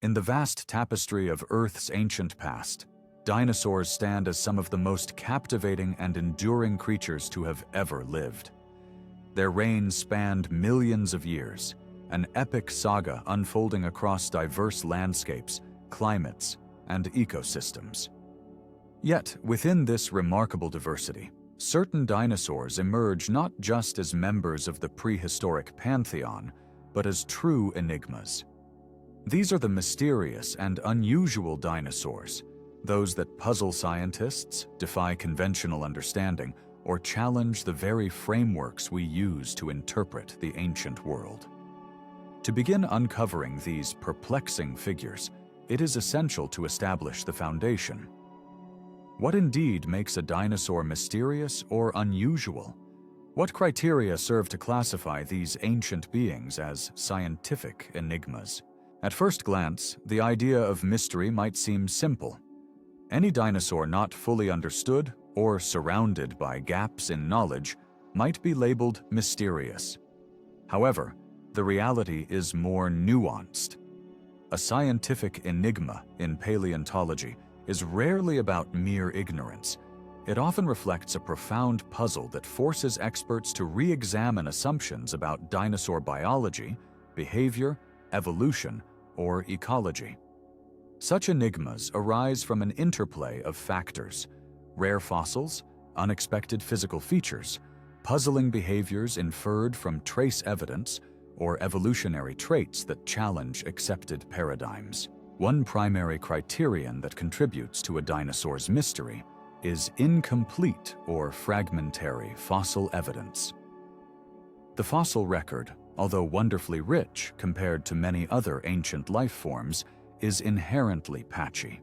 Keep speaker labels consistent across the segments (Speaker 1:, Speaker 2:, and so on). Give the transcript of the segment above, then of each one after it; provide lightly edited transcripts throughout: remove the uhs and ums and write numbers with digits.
Speaker 1: In the vast tapestry of Earth's ancient past, dinosaurs stand as some of the most captivating and enduring creatures to have ever lived. Their reign spanned millions of years, an epic saga unfolding across diverse landscapes, climates, and ecosystems. Yet, within this remarkable diversity, certain dinosaurs emerge not just as members of the prehistoric pantheon, but as true enigmas. These are the mysterious and unusual dinosaurs, those that puzzle scientists, defy conventional understanding, or challenge the very frameworks we use to interpret the ancient world. To begin uncovering these perplexing figures, it is essential to establish the foundation. What indeed makes a dinosaur mysterious or unusual? What criteria serve to classify these ancient beings as scientific enigmas? At first glance, the idea of mystery might seem simple. Any dinosaur not fully understood or surrounded by gaps in knowledge might be labeled mysterious. However, the reality is more nuanced. A scientific enigma in paleontology is rarely about mere ignorance. It often reflects a profound puzzle that forces experts to re-examine assumptions about dinosaur biology, behavior, evolution, or ecology. Such enigmas arise from an interplay of factors: rare fossils, unexpected physical features, puzzling behaviors inferred from trace evidence, or evolutionary traits that challenge accepted paradigms. One primary criterion that contributes to a dinosaur's mystery is incomplete or fragmentary fossil evidence. The fossil record, although wonderfully rich compared to many other ancient life forms, is inherently patchy.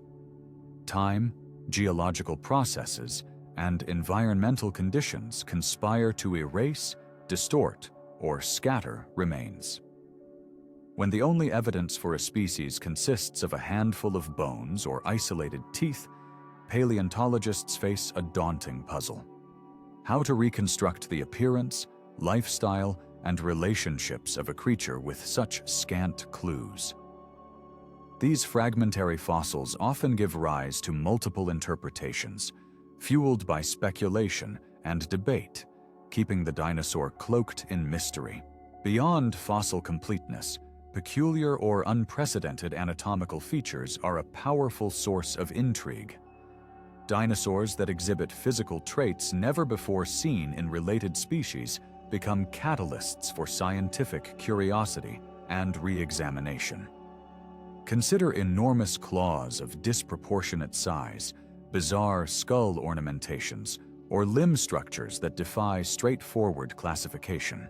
Speaker 1: Time, geological processes, and environmental conditions conspire to erase, distort, or scatter remains. When the only evidence for a species consists of a handful of bones or isolated teeth, paleontologists face a daunting puzzle: how to reconstruct the appearance, lifestyle, and relationships of a creature with such scant clues. These fragmentary fossils often give rise to multiple interpretations, fueled by speculation and debate, keeping the dinosaur cloaked in mystery. Beyond fossil completeness, peculiar or unprecedented anatomical features are a powerful source of intrigue. Dinosaurs that exhibit physical traits never before seen in related species become catalysts for scientific curiosity and re-examination. Consider enormous claws of disproportionate size, bizarre skull ornamentations, or limb structures that defy straightforward classification.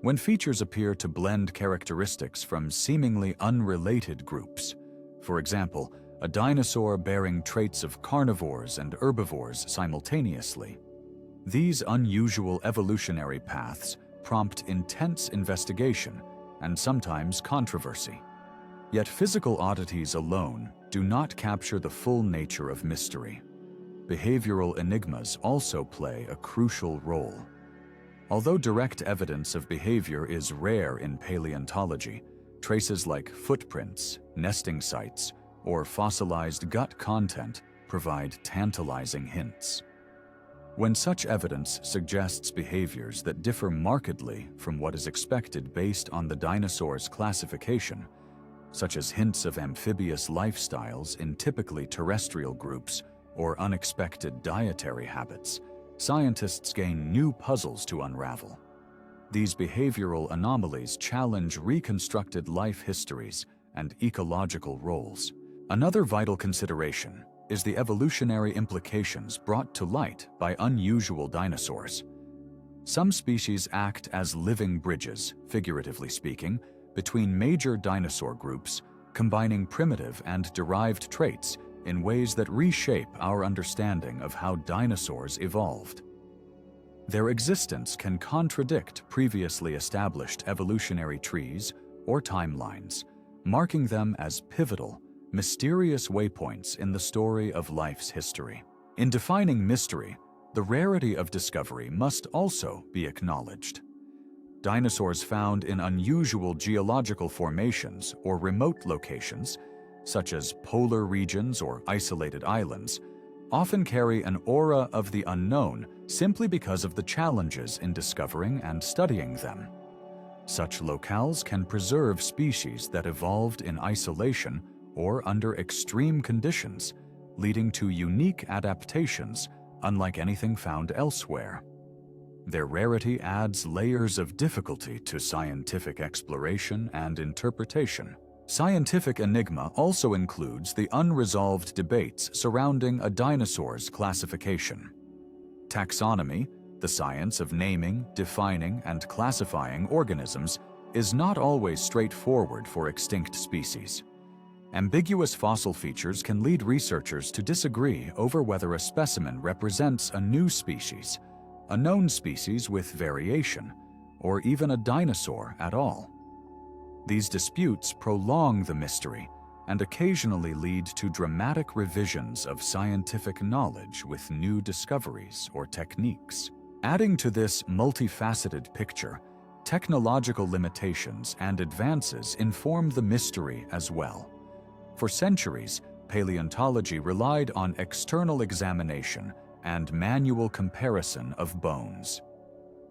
Speaker 1: When features appear to blend characteristics from seemingly unrelated groups, for example, a dinosaur bearing traits of carnivores and herbivores simultaneously, these unusual evolutionary paths prompt intense investigation and sometimes controversy. Yet physical oddities alone do not capture the full nature of mystery. Behavioral enigmas also play a crucial role. Although direct evidence of behavior is rare in paleontology, traces like footprints, nesting sites, or fossilized gut content provide tantalizing hints. When such evidence suggests behaviors that differ markedly from what is expected based on the dinosaur's classification, such as hints of amphibious lifestyles in typically terrestrial groups or unexpected dietary habits, scientists gain new puzzles to unravel. These behavioral anomalies challenge reconstructed life histories and ecological roles. Another vital consideration is the evolutionary implications brought to light by unusual dinosaurs. Some species act as living bridges, figuratively speaking, between major dinosaur groups, combining primitive and derived traits in ways that reshape our understanding of how dinosaurs evolved. Their existence can contradict previously established evolutionary trees or timelines, marking them as pivotal, mysterious waypoints in the story of life's history. In defining mystery, the rarity of discovery must also be acknowledged. Dinosaurs found in unusual geological formations or remote locations, such as polar regions or isolated islands, often carry an aura of the unknown simply because of the challenges in discovering and studying them. Such locales can preserve species that evolved in isolation or under extreme conditions, leading to unique adaptations unlike anything found elsewhere. Their rarity adds layers of difficulty to scientific exploration and interpretation. Scientific enigma also includes the unresolved debates surrounding a dinosaur's classification. Taxonomy, the science of naming, defining, and classifying organisms, is not always straightforward for extinct species. Ambiguous fossil features can lead researchers to disagree over whether a specimen represents a new species, a known species with variation, or even a dinosaur at all. These disputes prolong the mystery and occasionally lead to dramatic revisions of scientific knowledge with new discoveries or techniques. Adding to this multifaceted picture, technological limitations and advances inform the mystery as well. For centuries, paleontology relied on external examination and manual comparison of bones.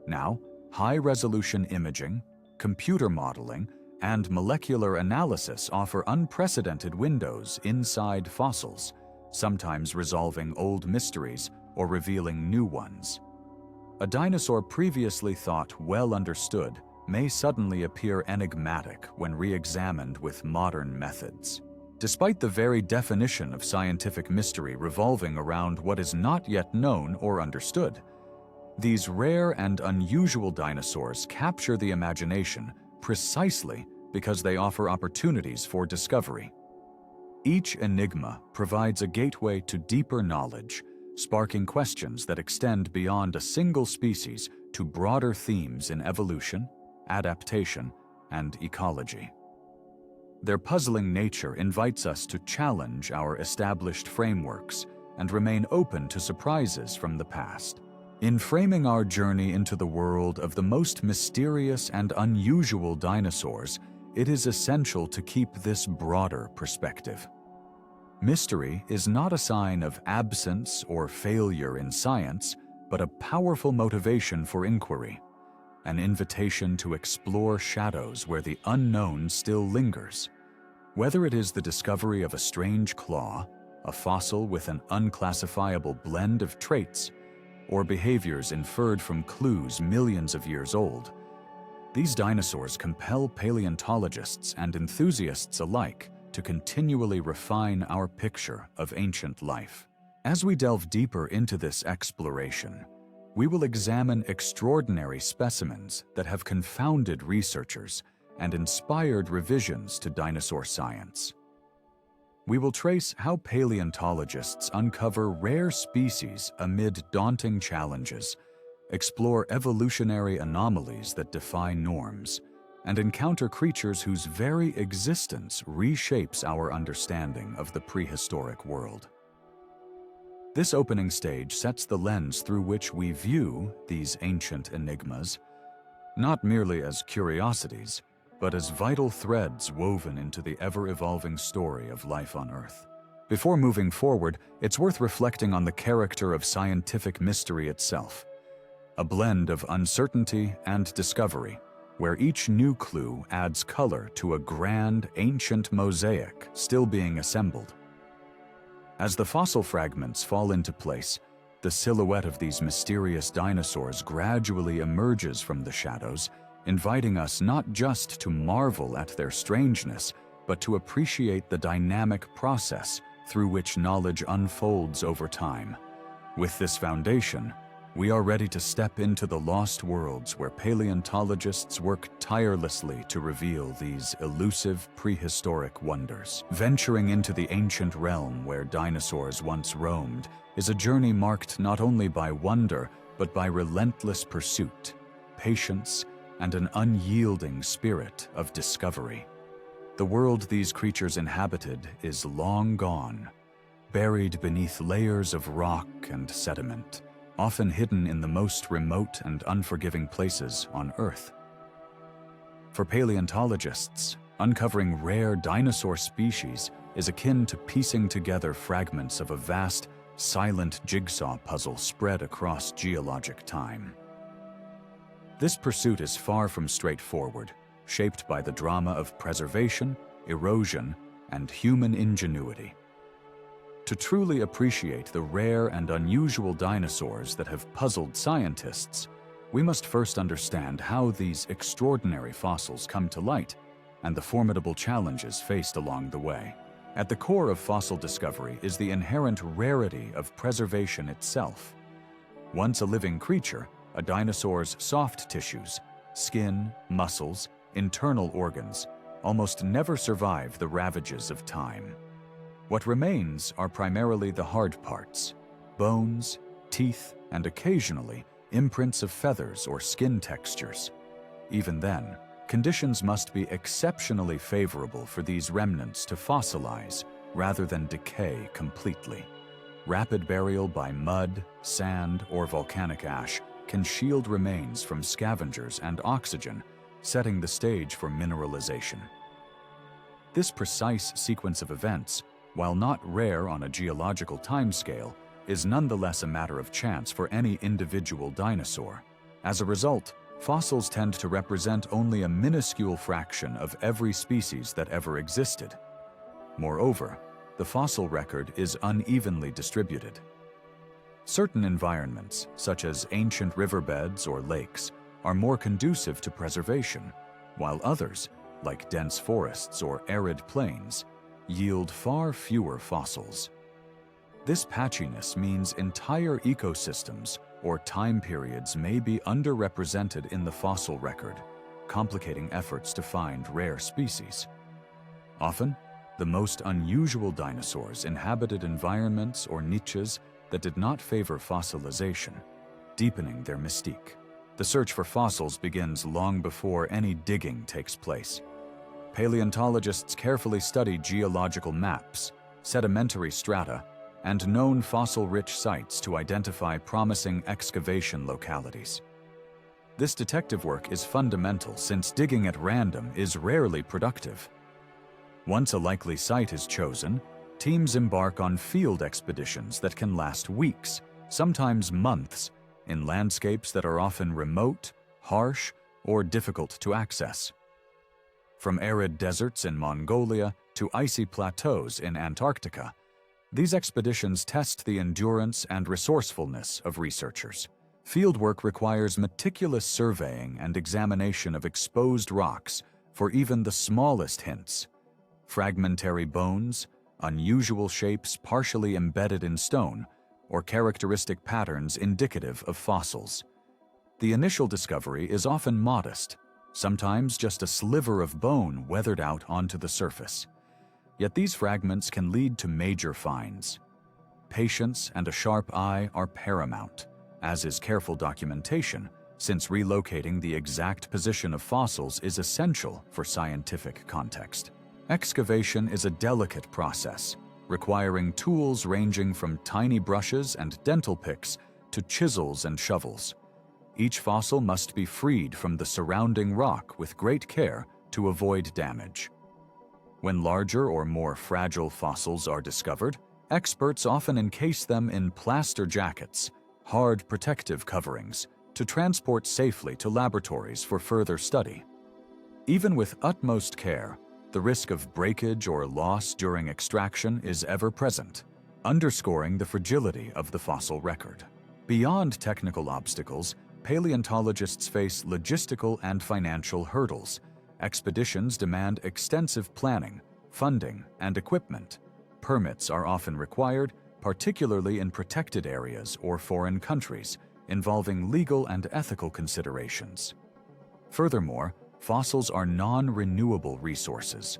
Speaker 1: Now, high-resolution imaging, computer modeling, and molecular analysis offer unprecedented windows inside fossils, sometimes resolving old mysteries or revealing new ones. A dinosaur previously thought well understood may suddenly appear enigmatic when re-examined with modern methods. Despite the very definition of scientific mystery revolving around what is not yet known or understood, these rare and unusual dinosaurs capture the imagination precisely because they offer opportunities for discovery. Each enigma provides a gateway to deeper knowledge, sparking questions that extend beyond a single species to broader themes in evolution, adaptation, and ecology. Their puzzling nature invites us to challenge our established frameworks and remain open to surprises from the past. In framing our journey into the world of the most mysterious and unusual dinosaurs, it is essential to keep this broader perspective. Mystery is not a sign of absence or failure in science, but a powerful motivation for inquiry, an invitation to explore shadows where the unknown still lingers. Whether it is the discovery of a strange claw, a fossil with an unclassifiable blend of traits, or behaviors inferred from clues millions of years old, these dinosaurs compel paleontologists and enthusiasts alike to continually refine our picture of ancient life. As we delve deeper into this exploration, we will examine extraordinary specimens that have confounded researchers and inspired revisions to dinosaur science. We will trace how paleontologists uncover rare species amid daunting challenges, explore evolutionary anomalies that defy norms, and encounter creatures whose very existence reshapes our understanding of the prehistoric world. This opening stage sets the lens through which we view these ancient enigmas, not merely as curiosities, but as vital threads woven into the ever-evolving story of life on Earth. Before moving forward, it's worth reflecting on the character of scientific mystery itself, a blend of uncertainty and discovery, where each new clue adds color to a grand, ancient mosaic still being assembled. As the fossil fragments fall into place, the silhouette of these mysterious dinosaurs gradually emerges from the shadows, inviting us not just to marvel at their strangeness, but to appreciate the dynamic process through which knowledge unfolds over time. With this foundation, we are ready to step into the lost worlds where paleontologists work tirelessly to reveal these elusive prehistoric wonders. Venturing into the ancient realm where dinosaurs once roamed is a journey marked not only by wonder, but by relentless pursuit, patience, and an unyielding spirit of discovery. The world these creatures inhabited is long gone, buried beneath layers of rock and sediment, often hidden in the most remote and unforgiving places on Earth. For paleontologists, uncovering rare dinosaur species is akin to piecing together fragments of a vast, silent jigsaw puzzle spread across geologic time. This pursuit is far from straightforward, shaped by the drama of preservation, erosion, and human ingenuity. To truly appreciate the rare and unusual dinosaurs that have puzzled scientists, we must first understand how these extraordinary fossils come to light and the formidable challenges faced along the way. At the core of fossil discovery is the inherent rarity of preservation itself. Once a living creature, a dinosaur's soft tissues, skin, muscles, internal organs, almost never survive the ravages of time. What remains are primarily the hard parts: bones, teeth, and occasionally imprints of feathers or skin textures. Even then, conditions must be exceptionally favorable for these remnants to fossilize rather than decay completely. Rapid burial by mud, sand, or volcanic ash can shield remains from scavengers and oxygen, setting the stage for mineralization. This precise sequence of events, while not rare on a geological timescale, is nonetheless a matter of chance for any individual dinosaur. As a result, fossils tend to represent only a minuscule fraction of every species that ever existed. Moreover, the fossil record is unevenly distributed. Certain environments, such as ancient riverbeds or lakes, are more conducive to preservation, while others, like dense forests or arid plains, yield far fewer fossils. This patchiness means entire ecosystems or time periods may be underrepresented in the fossil record, complicating efforts to find rare species. Often, the most unusual dinosaurs inhabited environments or niches that did not favor fossilization, deepening their mystique. The search for fossils begins long before any digging takes place. Paleontologists carefully study geological maps, sedimentary strata, and known fossil-rich sites to identify promising excavation localities. This detective work is fundamental since digging at random is rarely productive. Once a likely site is chosen, teams embark on field expeditions that can last weeks, sometimes months, in landscapes that are often remote, harsh, or difficult to access. From arid deserts in Mongolia to icy plateaus in Antarctica, these expeditions test the endurance and resourcefulness of researchers. Fieldwork requires meticulous surveying and examination of exposed rocks for even the smallest hints. Fragmentary bones, unusual shapes partially embedded in stone, or characteristic patterns indicative of fossils. The initial discovery is often modest, sometimes just a sliver of bone weathered out onto the surface. Yet these fragments can lead to major finds. Patience and a sharp eye are paramount, as is careful documentation, since relocating the exact position of fossils is essential for scientific context. Excavation is a delicate process, requiring tools ranging from tiny brushes and dental picks to chisels and shovels. Each fossil must be freed from the surrounding rock with great care to avoid damage. When larger or more fragile fossils are discovered, experts often encase them in plaster jackets, hard protective coverings, to transport safely to laboratories for further study. Even with utmost care, the risk of breakage or loss during extraction is ever present, underscoring the fragility of the fossil record. Beyond technical obstacles, paleontologists face logistical and financial hurdles. Expeditions demand extensive planning, funding, and equipment. Permits are often required, particularly in protected areas or foreign countries, involving legal and ethical considerations. Furthermore, fossils are non-renewable resources.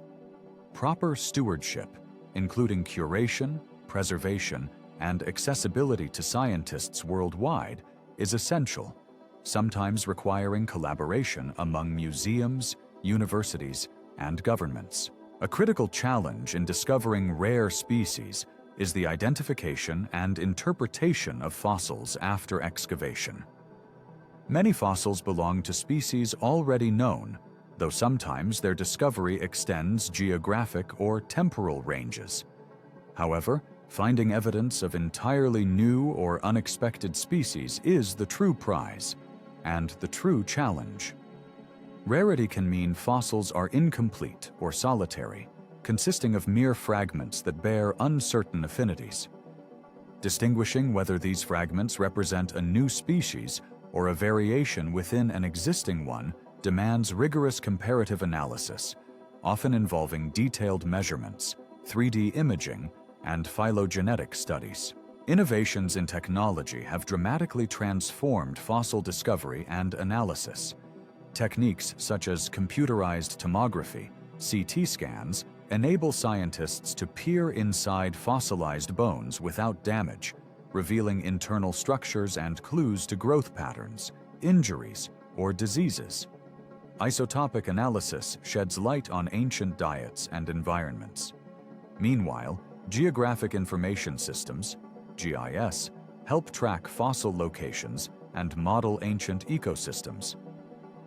Speaker 1: Proper stewardship, including curation, preservation, and accessibility to scientists worldwide, is essential, sometimes requiring collaboration among museums, universities, and governments. A critical challenge in discovering rare species is the identification and interpretation of fossils after excavation. Many fossils belong to species already known, though sometimes their discovery extends geographic or temporal ranges. However, finding evidence of entirely new or unexpected species is the true prize and the true challenge. Rarity can mean fossils are incomplete or solitary, consisting of mere fragments that bear uncertain affinities. Distinguishing whether these fragments represent a new species or a variation within an existing one demands rigorous comparative analysis, often involving detailed measurements, 3D imaging, and phylogenetic studies. Innovations in technology have dramatically transformed fossil discovery and analysis. Techniques such as computerized tomography, CT scans, enable scientists to peer inside fossilized bones without damage, revealing internal structures and clues to growth patterns, injuries, or diseases. Isotopic analysis sheds light on ancient diets and environments. Meanwhile, geographic information systems, GIS, help track fossil locations and model ancient ecosystems.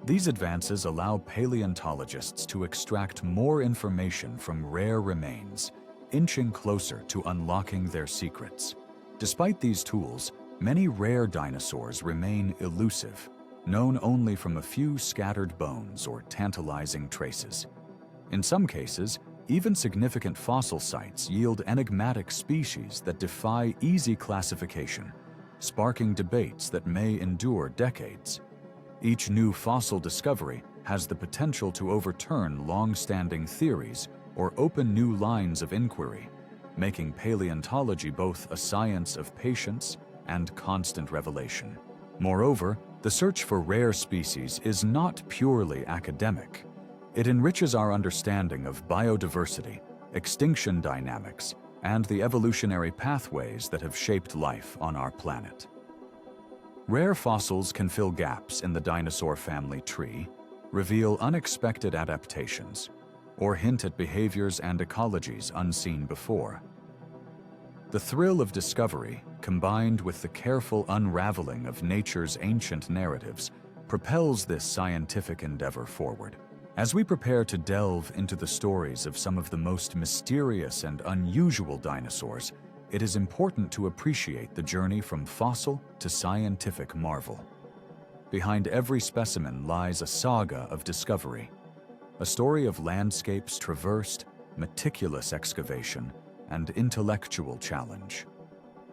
Speaker 1: These advances allow paleontologists to extract more information from rare remains, inching closer to unlocking their secrets. Despite these tools, many rare dinosaurs remain elusive, known only from a few scattered bones or tantalizing traces. In some cases, even significant fossil sites yield enigmatic species that defy easy classification, sparking debates that may endure decades. Each new fossil discovery has the potential to overturn long-standing theories or open new lines of inquiry, making paleontology both a science of patience and constant revelation. Moreover, the search for rare species is not purely academic. It enriches our understanding of biodiversity, extinction dynamics, and the evolutionary pathways that have shaped life on our planet. Rare fossils can fill gaps in the dinosaur family tree, reveal unexpected adaptations, or hint at behaviors and ecologies unseen before. The thrill of discovery, combined with the careful unraveling of nature's ancient narratives, propels this scientific endeavor forward. As we prepare to delve into the stories of some of the most mysterious and unusual dinosaurs, it is important to appreciate the journey from fossil to scientific marvel. Behind every specimen lies a saga of discovery, a story of landscapes traversed, meticulous excavation, and intellectual challenge.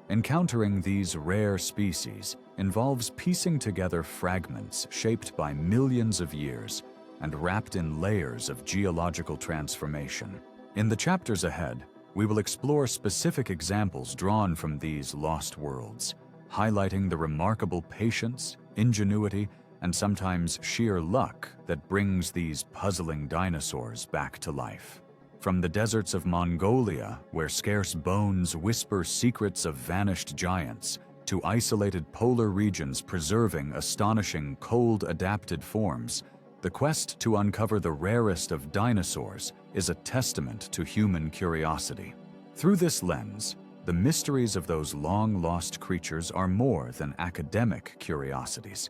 Speaker 1: Encountering these rare species involves piecing together fragments shaped by millions of years and wrapped in layers of geological transformation. In the chapters ahead, we will explore specific examples drawn from these lost worlds, highlighting the remarkable patience, ingenuity, and sometimes sheer luck that brings these puzzling dinosaurs back to life. From the deserts of Mongolia, where scarce bones whisper secrets of vanished giants, to isolated polar regions preserving astonishing cold-adapted forms, the quest to uncover the rarest of dinosaurs is a testament to human curiosity. Through this lens, the mysteries of those long-lost creatures are more than academic curiosities.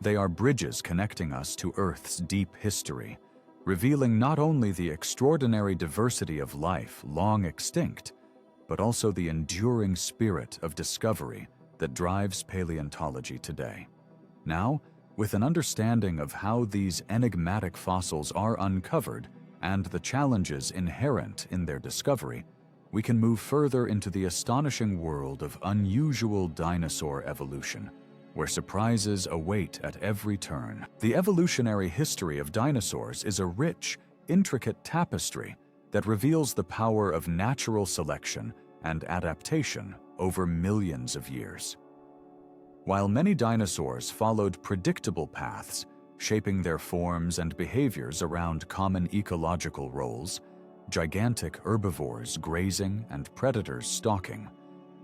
Speaker 1: They are bridges connecting us to Earth's deep history, revealing not only the extraordinary diversity of life long extinct, but also the enduring spirit of discovery that drives paleontology today. Now, with an understanding of how these enigmatic fossils are uncovered and the challenges inherent in their discovery, we can move further into the astonishing world of unusual dinosaur evolution, where surprises await at every turn. The evolutionary history of dinosaurs is a rich, intricate tapestry that reveals the power of natural selection and adaptation over millions of years. While many dinosaurs followed predictable paths, shaping their forms and behaviors around common ecological roles, gigantic herbivores grazing and predators stalking,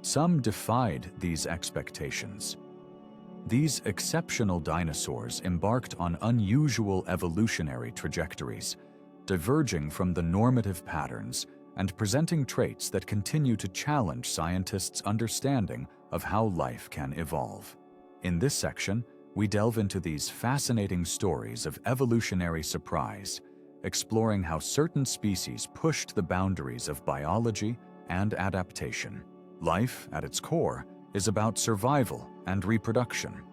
Speaker 1: some defied these expectations. These exceptional dinosaurs embarked on unusual evolutionary trajectories, diverging from the normative patterns and presenting traits that continue to challenge scientists' understanding of how life can evolve. In this section, we delve into these fascinating stories of evolutionary surprise, exploring how certain species pushed the boundaries of biology and adaptation. Life, at its core, is about survival and reproduction.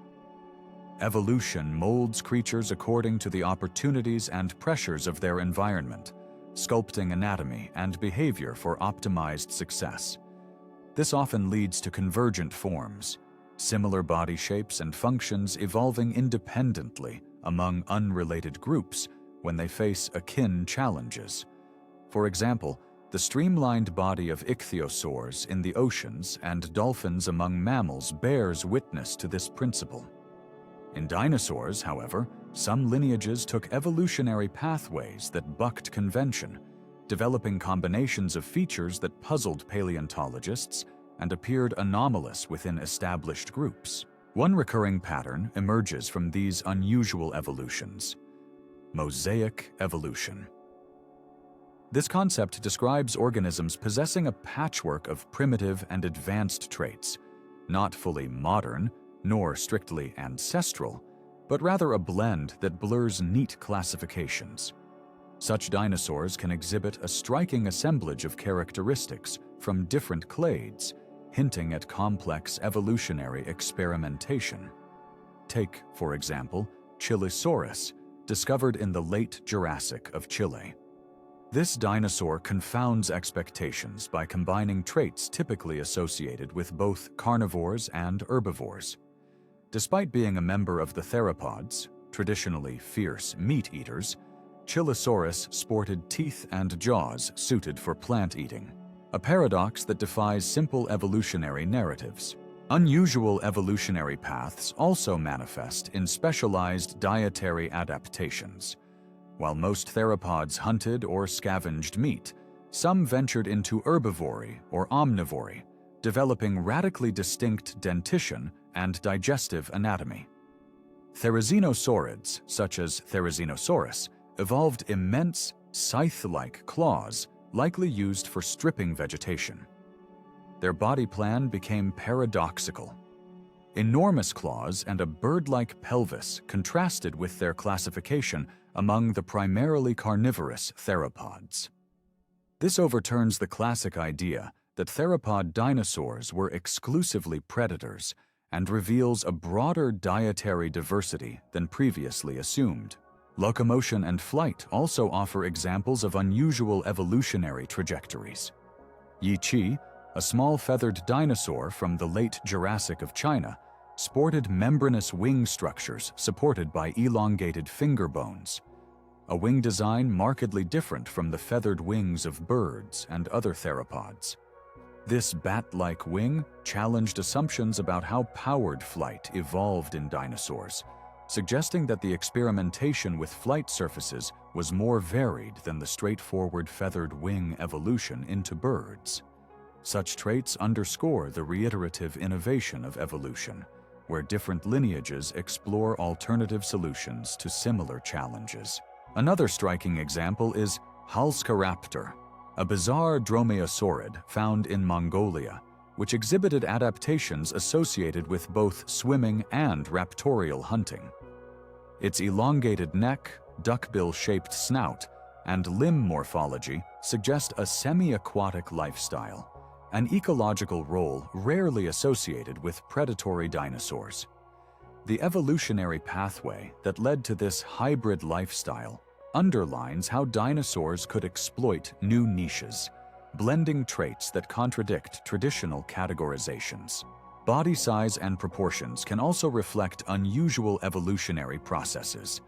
Speaker 1: Evolution molds creatures according to the opportunities and pressures of their environment, sculpting anatomy and behavior for optimized success. This often leads to convergent forms, similar body shapes and functions evolving independently among unrelated groups when they face akin challenges. For example, the streamlined body of ichthyosaurs in the oceans and dolphins among mammals bears witness to this principle. In dinosaurs, however, some lineages took evolutionary pathways that bucked convention, developing combinations of features that puzzled paleontologists and appeared anomalous within established groups. One recurring pattern emerges from these unusual evolutions: mosaic evolution. This concept describes organisms possessing a patchwork of primitive and advanced traits, not fully modern nor strictly ancestral, but rather a blend that blurs neat classifications. Such dinosaurs can exhibit a striking assemblage of characteristics from different clades, hinting at complex evolutionary experimentation. Take, for example, Chilesaurus, discovered in the late Jurassic of Chile. This dinosaur confounds expectations by combining traits typically associated with both carnivores and herbivores. Despite being a member of the theropods, traditionally fierce meat-eaters, Chilesaurus sported teeth and jaws suited for plant-eating, a paradox that defies simple evolutionary narratives. Unusual evolutionary paths also manifest in specialized dietary adaptations. While most theropods hunted or scavenged meat, some ventured into herbivory or omnivory, developing radically distinct dentition and digestive anatomy. Therizinosaurids, such as Therizinosaurus, evolved immense, scythe-like claws likely used for stripping vegetation. Their body plan became paradoxical. Enormous claws and a bird-like pelvis contrasted with their classification among the primarily carnivorous theropods. This overturns the classic idea that theropod dinosaurs were exclusively predators and reveals a broader dietary diversity than previously assumed. Locomotion and flight also offer examples of unusual evolutionary trajectories. Yiqi, a small feathered dinosaur from the late Jurassic of China, sported membranous wing structures supported by elongated finger bones, a wing design markedly different from the feathered wings of birds and other theropods. This bat-like wing challenged assumptions about how powered flight evolved in dinosaurs, suggesting that the experimentation with flight surfaces was more varied than the straightforward feathered wing evolution into birds. Such traits underscore the reiterative innovation of evolution, where different lineages explore alternative solutions to similar challenges. Another striking example is Halszkaraptor, a bizarre dromaeosaurid found in Mongolia, which exhibited adaptations associated with both swimming and raptorial hunting. Its elongated neck, duckbill-shaped snout, and limb morphology suggest a semi-aquatic lifestyle, an ecological role rarely associated with predatory dinosaurs. The evolutionary pathway that led to this hybrid lifestyle underlines how dinosaurs could exploit new niches, blending traits that contradict traditional categorizations. Body size and proportions can also reflect unusual evolutionary processes.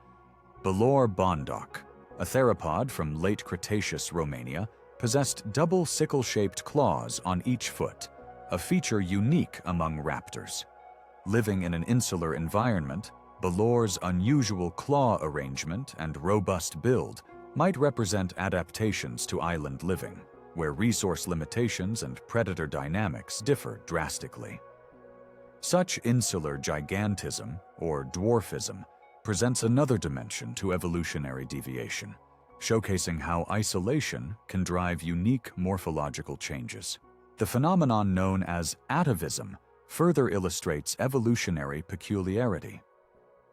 Speaker 1: Balaur bondoc, a theropod from late Cretaceous Romania, possessed double sickle-shaped claws on each foot, a feature unique among raptors. Living in an insular environment, Balaur's unusual claw arrangement and robust build might represent adaptations to island living, where resource limitations and predator dynamics differ drastically. Such insular gigantism, or dwarfism, presents another dimension to evolutionary deviation, showcasing how isolation can drive unique morphological changes. The phenomenon known as atavism further illustrates evolutionary peculiarity.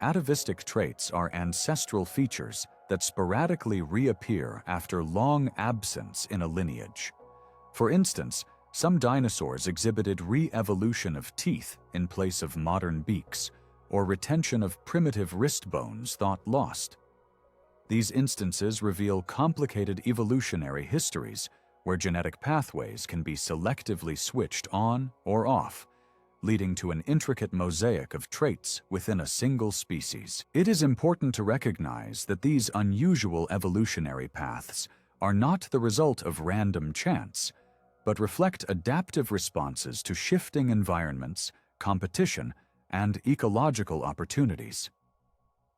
Speaker 1: atavistic traits are ancestral features that sporadically reappear after long absence in a lineage. For instance, some dinosaurs exhibited re-evolution of teeth in place of modern beaks, or retention of primitive wrist bones thought lost. These instances reveal complicated evolutionary histories where genetic pathways can be selectively switched on or off, leading to an intricate mosaic of traits within a single species. It is important to recognize that these unusual evolutionary paths are not the result of random chance, but reflect adaptive responses to shifting environments, competition, and ecological opportunities.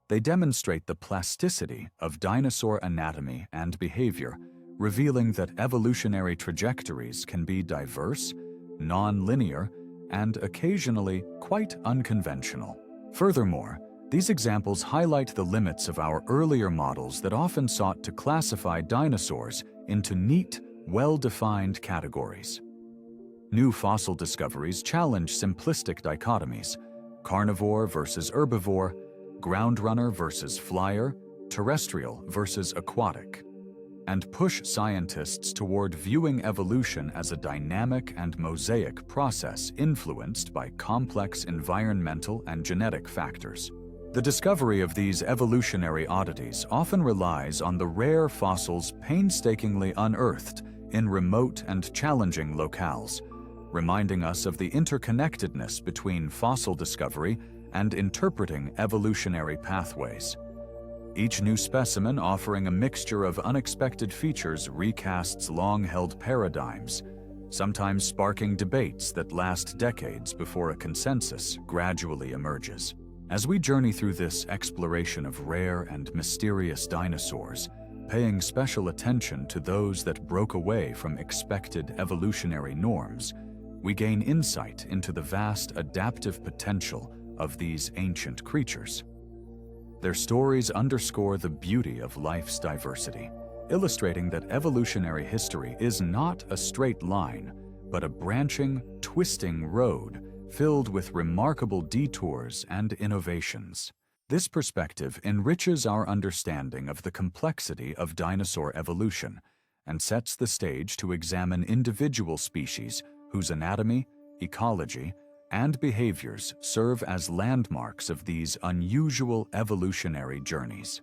Speaker 1: They demonstrate the plasticity of dinosaur anatomy and behavior, revealing that evolutionary trajectories can be diverse, non-linear, and occasionally quite unconventional. Furthermore, these examples highlight the limits of our earlier models that often sought to classify dinosaurs into neat, well-defined categories. New fossil discoveries challenge simplistic dichotomies: carnivore versus herbivore, groundrunner versus flyer, terrestrial versus aquatic, and push scientists toward viewing evolution as a dynamic and mosaic process influenced by complex environmental and genetic factors. The discovery of these evolutionary oddities often relies on the rare fossils painstakingly unearthed in remote and challenging locales, reminding us of the interconnectedness between fossil discovery and interpreting evolutionary pathways. Each new specimen offering a mixture of unexpected features recasts long-held paradigms, sometimes sparking debates that last decades before a consensus gradually emerges. As we journey through this exploration of rare and mysterious dinosaurs, paying special attention to those that broke away from expected evolutionary norms, we gain insight into the vast adaptive potential of these ancient creatures. Their stories underscore the beauty of life's diversity, illustrating that evolutionary history is not a straight line, but a branching, twisting road filled with remarkable detours and innovations. This perspective enriches our understanding of the complexity of dinosaur evolution and sets the stage to examine individual species whose anatomy, ecology, and behaviors serve as landmarks of these unusual evolutionary journeys.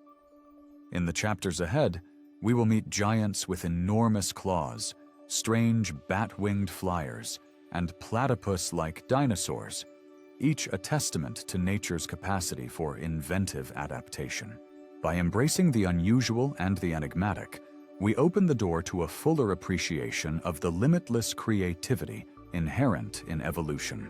Speaker 1: In the chapters ahead, we will meet giants with enormous claws, strange bat-winged flyers, and platypus-like dinosaurs, each a testament to nature's capacity for inventive adaptation. By embracing the unusual and the enigmatic, we open the door to a fuller appreciation of the limitless creativity inherent in evolution.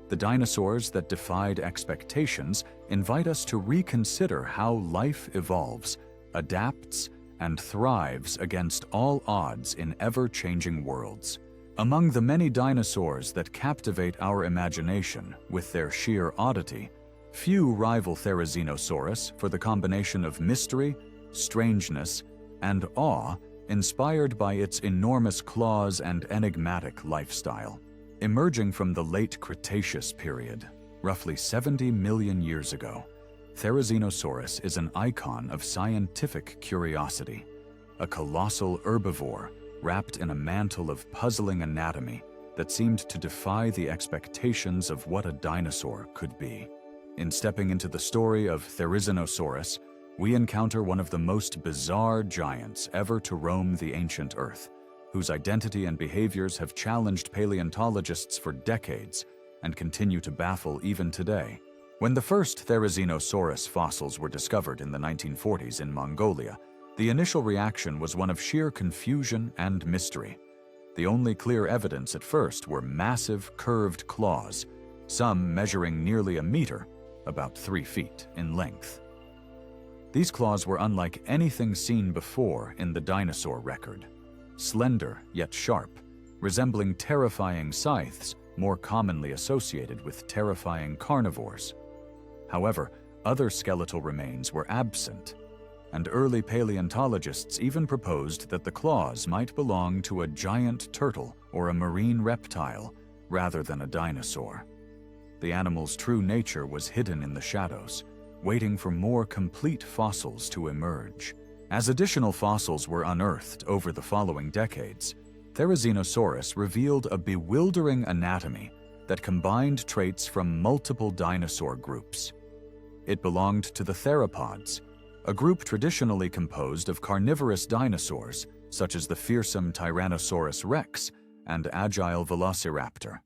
Speaker 1: The dinosaurs that defied expectations invite us to reconsider how life evolves, adapts, and thrives against all odds in ever-changing worlds. Among the many dinosaurs that captivate our imagination with their sheer oddity, few rival Therizinosaurus for the combination of mystery, strangeness, and awe inspired by its enormous claws and enigmatic lifestyle. Emerging from the late Cretaceous period, roughly 70 million years ago, Therizinosaurus is an icon of scientific curiosity, a colossal herbivore wrapped in a mantle of puzzling anatomy that seemed to defy the expectations of what a dinosaur could be. In stepping into the story of Therizinosaurus, we encounter one of the most bizarre giants ever to roam the ancient Earth, whose identity and behaviors have challenged paleontologists for decades and continue to baffle even today. When the first Therizinosaurus fossils were discovered in the 1940s in Mongolia, the initial reaction was one of sheer confusion and mystery. The only clear evidence at first were massive, curved claws, some measuring nearly a meter, about 3 feet in length. These claws were unlike anything seen before in the dinosaur record. Slender yet sharp, resembling terrifying scythes more commonly associated with terrifying carnivores. However, other skeletal remains were absent, and early paleontologists even proposed that the claws might belong to a giant turtle or a marine reptile rather than a dinosaur. the animal's true nature was hidden in the shadows, waiting for more complete fossils to emerge. As additional fossils were unearthed over the following decades, Therizinosaurus revealed a bewildering anatomy that combined traits from multiple dinosaur groups. It belonged to the theropods, a group traditionally composed of carnivorous dinosaurs such as the fearsome Tyrannosaurus rex and agile velociraptor.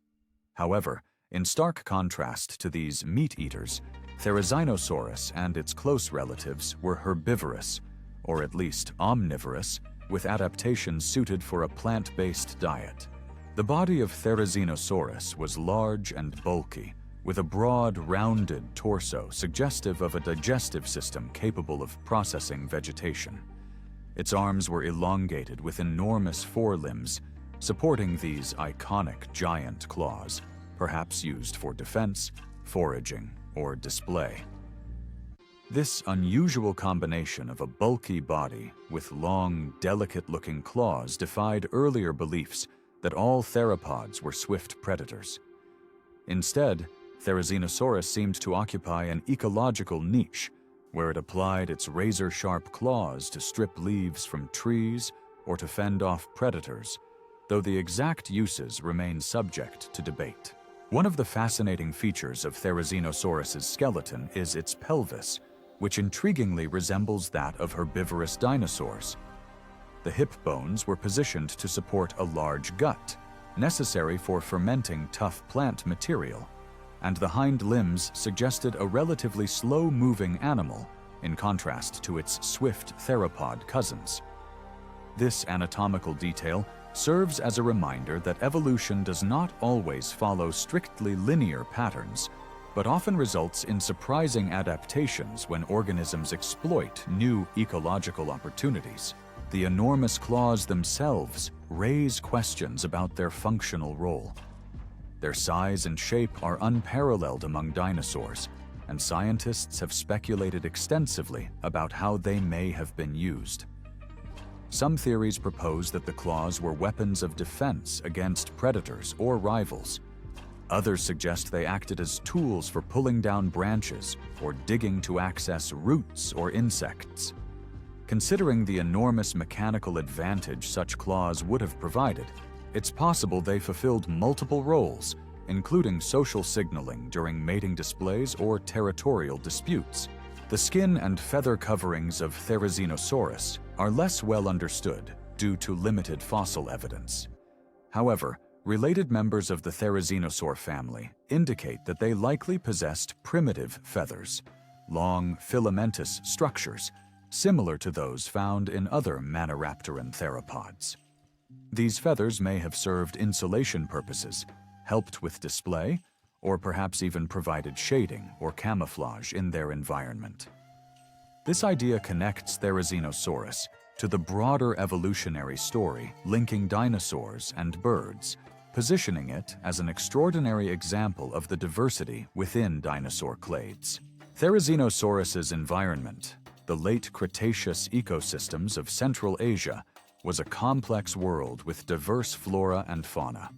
Speaker 1: However, in stark contrast to these meat-eaters, Therizinosaurus and its close relatives were herbivorous, or at least omnivorous, with adaptations suited for a plant-based diet. The body of Therizinosaurus was large and bulky, with a broad, rounded torso suggestive of a digestive system capable of processing vegetation. Its arms were elongated with enormous forelimbs, supporting these iconic giant claws, perhaps used for defense, foraging, or display. This unusual combination of a bulky body with long, delicate-looking claws defied earlier beliefs that all theropods were swift predators. Instead, Therizinosaurus seemed to occupy an ecological niche, where it applied its razor-sharp claws to strip leaves from trees or to fend off predators, though the exact uses remain subject to debate. One of the fascinating features of Therizinosaurus's skeleton is its pelvis, which intriguingly resembles that of herbivorous dinosaurs. The hip bones were positioned to support a large gut, necessary for fermenting tough plant material, and the hind limbs suggested a relatively slow-moving animal, in contrast to its swift theropod cousins. This anatomical detail serves as a reminder that evolution does not always follow strictly linear patterns, but often results in surprising adaptations when organisms exploit new ecological opportunities. The enormous claws themselves raise questions about their functional role. Their size and shape are unparalleled among dinosaurs, and scientists have speculated extensively about how they may have been used. Some theories propose that the claws were weapons of defense against predators or rivals. Others suggest they acted as tools for pulling down branches or digging to access roots or insects. Considering the enormous mechanical advantage such claws would have provided, it's possible they fulfilled multiple roles, including social signaling during mating displays or territorial disputes. The skin and feather coverings of Therizinosaurus are less well understood due to limited fossil evidence. However, related members of the Therizinosaur family indicate that they likely possessed primitive feathers, long filamentous structures, similar to those found in other maniraptoran theropods. These feathers may have served insulation purposes, helped with display, or perhaps even provided shading or camouflage in their environment. This idea connects Therizinosaurus to the broader evolutionary story linking dinosaurs and birds, positioning it as an extraordinary example of the diversity within dinosaur clades. Therizinosaurus's environment, the late Cretaceous ecosystems of Central Asia, was a complex world with diverse flora and fauna.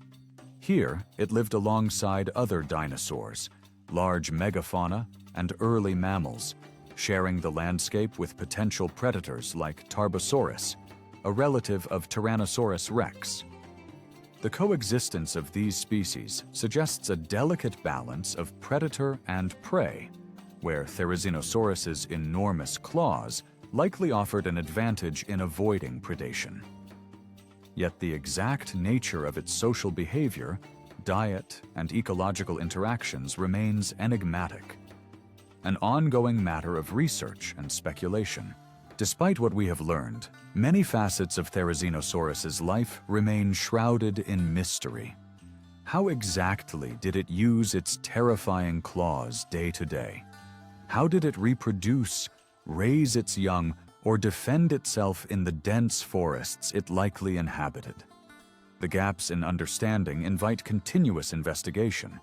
Speaker 1: Here, it lived alongside other dinosaurs, large megafauna, and early mammals, sharing the landscape with potential predators like Tarbosaurus, a relative of Tyrannosaurus rex. The coexistence of these species suggests a delicate balance of predator and prey, where Therizinosaurus's enormous claws likely offered an advantage in avoiding predation. Yet the exact nature of its social behavior, diet, and ecological interactions remains enigmatic, an ongoing matter of research and speculation. Despite what we have learned, many facets of Therizinosaurus's life remain shrouded in mystery. How exactly did it use its terrifying claws day to day? How did it reproduce, raise its young, or defend itself in the dense forests it likely inhabited? The gaps in understanding invite continuous investigation,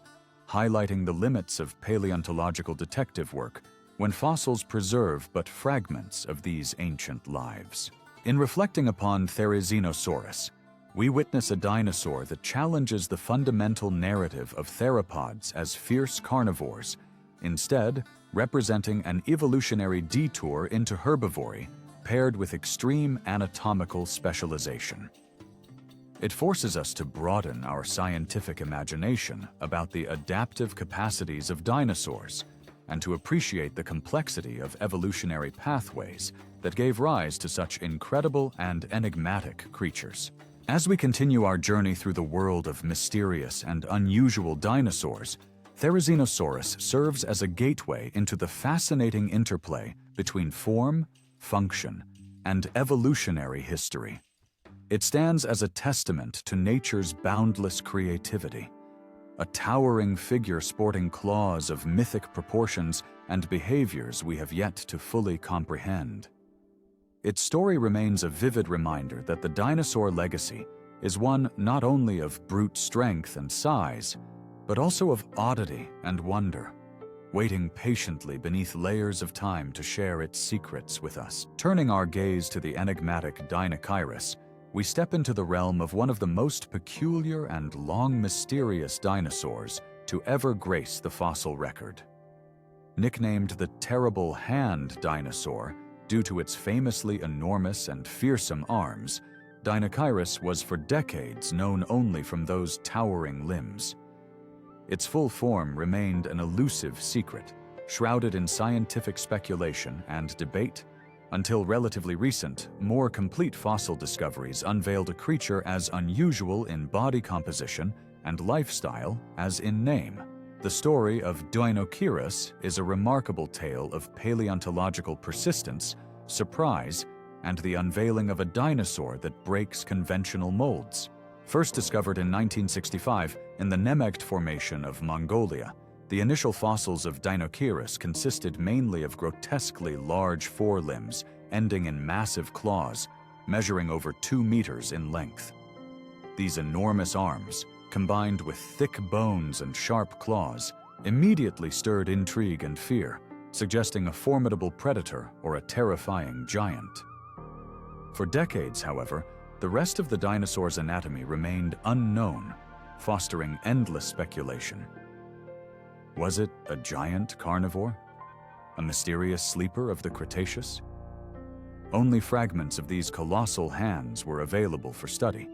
Speaker 1: highlighting the limits of paleontological detective work when fossils preserve but fragments of these ancient lives. In reflecting upon Therizinosaurus, we witness a dinosaur that challenges the fundamental narrative of theropods as fierce carnivores, instead representing an evolutionary detour into herbivory paired with extreme anatomical specialization. It forces us to broaden our scientific imagination about the adaptive capacities of dinosaurs and to appreciate the complexity of evolutionary pathways that gave rise to such incredible and enigmatic creatures. As we continue our journey through the world of mysterious and unusual dinosaurs, Therizinosaurus serves as a gateway into the fascinating interplay between form, function, and evolutionary history. It stands as a testament to nature's boundless creativity, a towering figure sporting claws of mythic proportions and behaviors we have yet to fully comprehend. Its story remains a vivid reminder that the dinosaur legacy is one not only of brute strength and size, but also of oddity and wonder, waiting patiently beneath layers of time to share its secrets with us. Turning our gaze to the enigmatic Deinocheirus, we step into the realm of one of the most peculiar and long mysterious dinosaurs to ever grace the fossil record. Nicknamed the Terrible Hand dinosaur due to its famously enormous and fearsome arms, Deinocheirus was for decades known only from those towering limbs. Its full form remained an elusive secret, shrouded in scientific speculation and debate, until relatively recent, more complete fossil discoveries unveiled a creature as unusual in body composition and lifestyle as in name. The story of Deinocheirus is a remarkable tale of paleontological persistence, surprise, and the unveiling of a dinosaur that breaks conventional molds. First discovered in 1965 in the Nemegt Formation of Mongolia, the initial fossils of Deinocheirus consisted mainly of grotesquely large forelimbs ending in massive claws, measuring over 2 meters in length. These enormous arms, combined with thick bones and sharp claws, immediately stirred intrigue and fear, suggesting a formidable predator or a terrifying giant. For decades, however, the rest of the dinosaur's anatomy remained unknown, fostering endless speculation. Was it a giant carnivore? A mysterious sleeper of the Cretaceous? Only fragments of these colossal hands were available for study,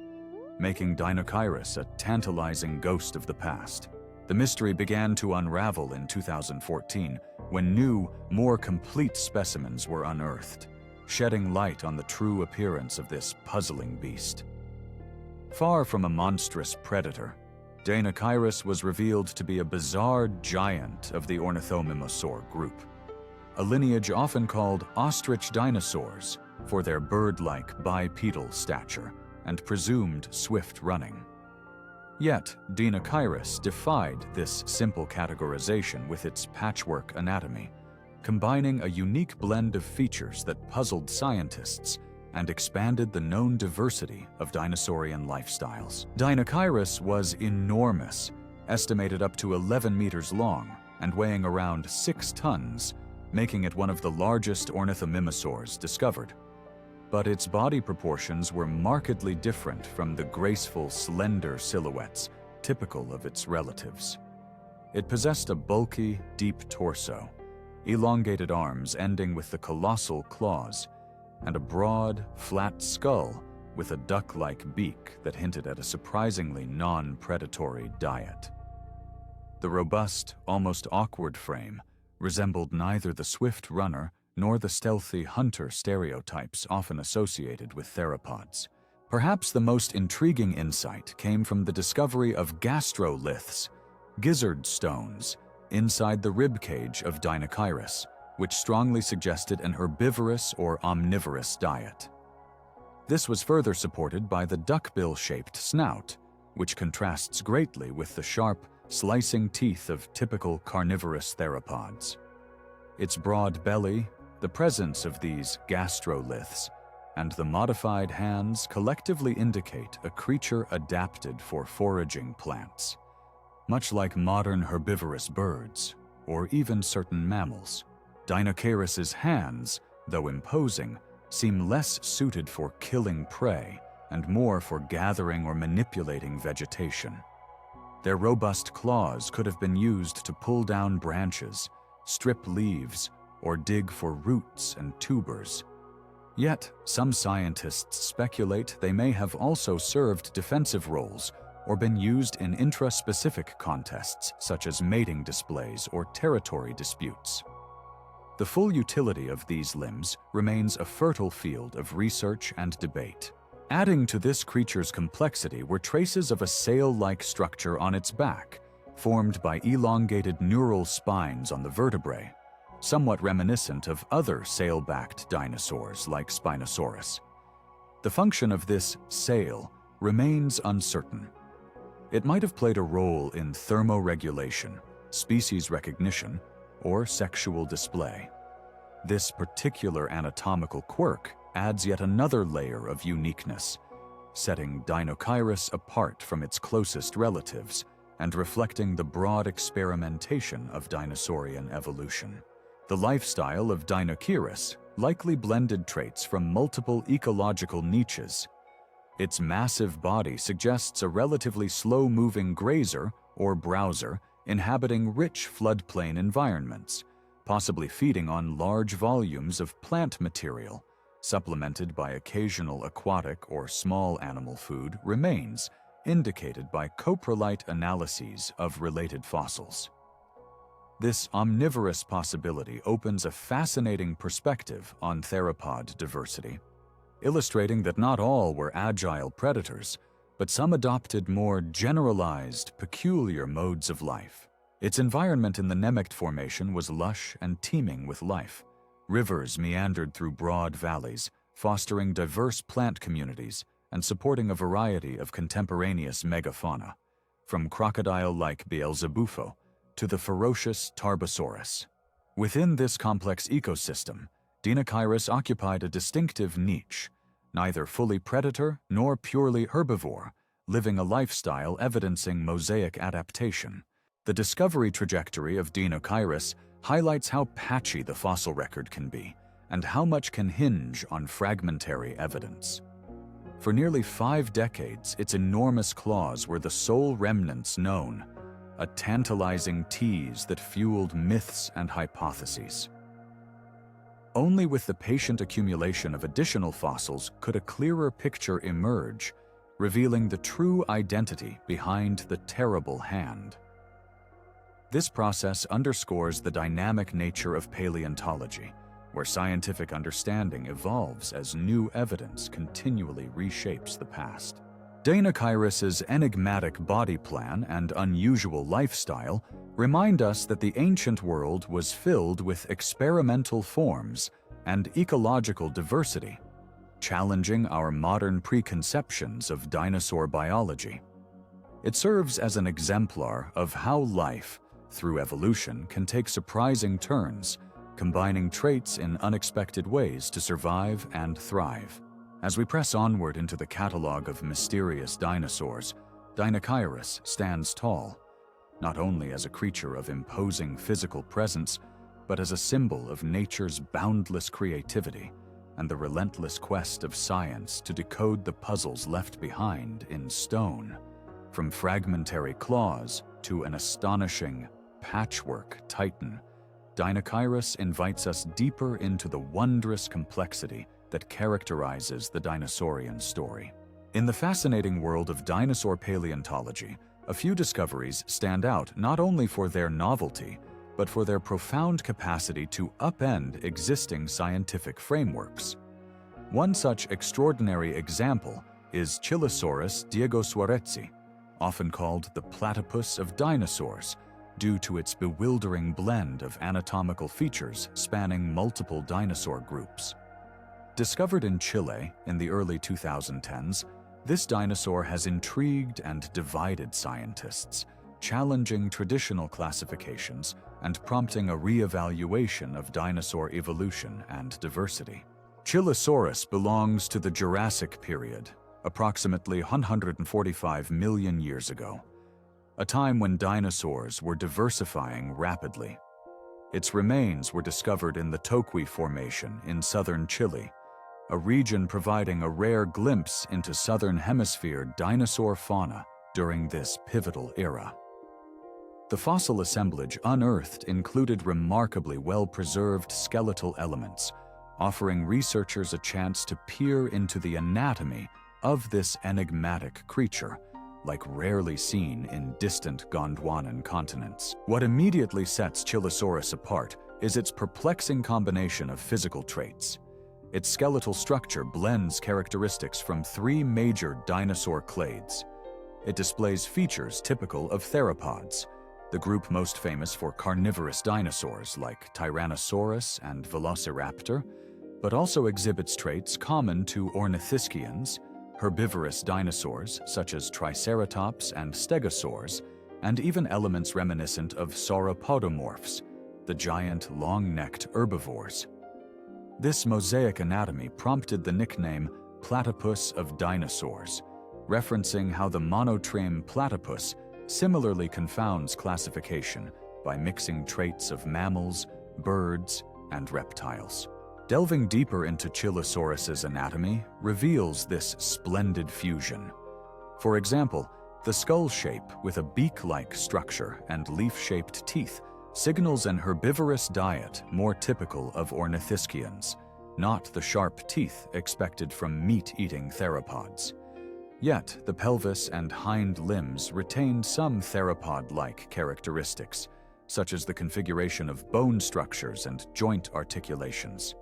Speaker 1: making Deinocheirus a tantalizing ghost of the past. The mystery began to unravel in 2014 when new, more complete specimens were unearthed, shedding light on the true appearance of this puzzling beast. Far from a monstrous predator, Deinocheirus was revealed to be a bizarre giant of the ornithomimosaur group, a lineage often called ostrich dinosaurs for their bird-like bipedal stature and presumed swift running. Yet, Deinocheirus defied this simple categorization with its patchwork anatomy, combining a unique blend of features that puzzled scientists and expanded the known diversity of dinosaurian lifestyles. Deinocheirus was enormous, estimated up to 11 meters long and weighing around 6 tons, making it one of the largest ornithomimosaurs discovered. But its body proportions were markedly different from the graceful, slender silhouettes typical of its relatives. It possessed a bulky, deep torso, elongated arms ending with the colossal claws, and a broad, flat skull with a duck-like beak that hinted at a surprisingly non-predatory diet. The robust, almost awkward frame resembled neither the swift runner nor the stealthy hunter stereotypes often associated with theropods. Perhaps the most intriguing insight came from the discovery of gastroliths, gizzard stones, inside the rib cage of Deinocheirus, which strongly suggested an herbivorous or omnivorous diet. This was further supported by the duckbill-shaped snout, which contrasts greatly with the sharp, slicing teeth of typical carnivorous theropods. Its broad belly, the presence of these gastroliths, and the modified hands collectively indicate a creature adapted for foraging plants, much like modern herbivorous birds, or even certain mammals. Deinocheirus's hands, though imposing, seem less suited for killing prey and more for gathering or manipulating vegetation. Their robust claws could have been used to pull down branches, strip leaves, or dig for roots and tubers. Yet, some scientists speculate they may have also served defensive roles or been used in intraspecific contests such as mating displays or territory disputes. The full utility of these limbs remains a fertile field of research and debate. Adding to this creature's complexity were traces of a sail-like structure on its back, formed by elongated neural spines on the vertebrae, somewhat reminiscent of other sail-backed dinosaurs like Spinosaurus. The function of this sail remains uncertain. It might have played a role in thermoregulation, species recognition, or sexual display. This particular anatomical quirk adds yet another layer of uniqueness, setting Deinocheirus apart from its closest relatives and reflecting the broad experimentation of dinosaurian evolution. The lifestyle of Deinocheirus likely blended traits from multiple ecological niches. Its massive body suggests a relatively slow-moving grazer or browser inhabiting rich floodplain environments, possibly feeding on large volumes of plant material, supplemented by occasional aquatic or small animal food remains, indicated by coprolite analyses of related fossils. This omnivorous possibility opens a fascinating perspective on theropod diversity, illustrating that not all were agile predators, but some adopted more generalized, peculiar modes of life. Its environment in the Nemegt Formation was lush and teeming with life. Rivers meandered through broad valleys, fostering diverse plant communities and supporting a variety of contemporaneous megafauna, from crocodile-like Beelzebufo to the ferocious Tarbosaurus. Within this complex ecosystem, Deinocheirus occupied a distinctive niche, neither fully predator nor purely herbivore, living a lifestyle evidencing mosaic adaptation. The discovery trajectory of Deinocheirus highlights how patchy the fossil record can be and how much can hinge on fragmentary evidence. For nearly 5 decades, its enormous claws were the sole remnants known, a tantalizing tease that fueled myths and hypotheses. Only with the patient accumulation of additional fossils could a clearer picture emerge, revealing the true identity behind the terrible hand. This process underscores the dynamic nature of paleontology, where scientific understanding evolves as new evidence continually reshapes the past. Deinocheirus's enigmatic body plan and unusual lifestyle remind us that the ancient world was filled with experimental forms and ecological diversity, challenging our modern preconceptions of dinosaur biology. It serves as an exemplar of how life, through evolution, can take surprising turns, combining traits in unexpected ways to survive and thrive. As we press onward into the catalog of mysterious dinosaurs, Deinocheirus stands tall, not only as a creature of imposing physical presence, but as a symbol of nature's boundless creativity and the relentless quest of science to decode the puzzles left behind in stone. From fragmentary claws to an astonishing patchwork titan, Deinocheirus invites us deeper into the wondrous complexity that characterizes the dinosaurian story. In the fascinating world of dinosaur paleontology, a few discoveries stand out not only for their novelty, but for their profound capacity to upend existing scientific frameworks. One such extraordinary example is Chilesaurus diegosuarezi, often called the platypus of dinosaurs, due to its bewildering blend of anatomical features spanning multiple dinosaur groups. Discovered in Chile in the early 2010s, this dinosaur has intrigued and divided scientists, challenging traditional classifications and prompting a re-evaluation of dinosaur evolution and diversity. Chilesaurus belongs to the Jurassic period, approximately 145 million years ago, a time when dinosaurs were diversifying rapidly. Its remains were discovered in the Toqui Formation in southern Chile, a region providing a rare glimpse into southern hemisphere dinosaur fauna during this pivotal era. The fossil assemblage unearthed included remarkably well-preserved skeletal elements, offering researchers a chance to peer into the anatomy of this enigmatic creature, like rarely seen in distant Gondwanan continents. What immediately sets Chilesaurus apart is its perplexing combination of physical traits. Its skeletal structure blends characteristics from three major dinosaur clades. It displays features typical of theropods, the group most famous for carnivorous dinosaurs like Tyrannosaurus and Velociraptor, but also exhibits traits common to ornithischians, herbivorous dinosaurs such as Triceratops and Stegosaurs, and even elements reminiscent of sauropodomorphs, the giant long-necked herbivores. This mosaic anatomy prompted the nickname platypus of dinosaurs, referencing how the monotreme platypus similarly confounds classification by mixing traits of mammals, birds, and reptiles. Delving deeper into Chilesaurus's anatomy reveals this splendid fusion. For example, the skull shape with a beak-like structure and leaf-shaped teeth signals an herbivorous diet more typical of ornithischians, not the sharp teeth expected from meat-eating theropods. Yet, the pelvis and hind limbs retain some theropod-like characteristics, such as the configuration of bone structures and joint articulations.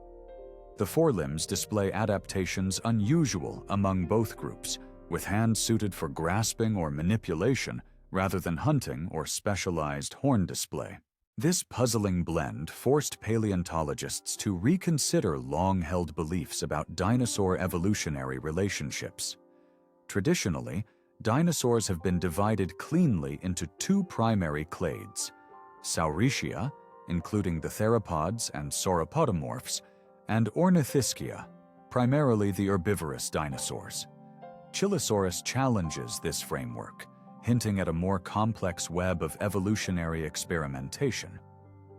Speaker 1: The forelimbs display adaptations unusual among both groups, with hands suited for grasping or manipulation rather than hunting or specialized horn display. This puzzling blend forced paleontologists to reconsider long-held beliefs about dinosaur evolutionary relationships. Traditionally, dinosaurs have been divided cleanly into two primary clades: Saurischia, including the theropods and sauropodomorphs, and Ornithischia, primarily the herbivorous dinosaurs. Chilesaurus challenges this framework, hinting at a more complex web of evolutionary experimentation,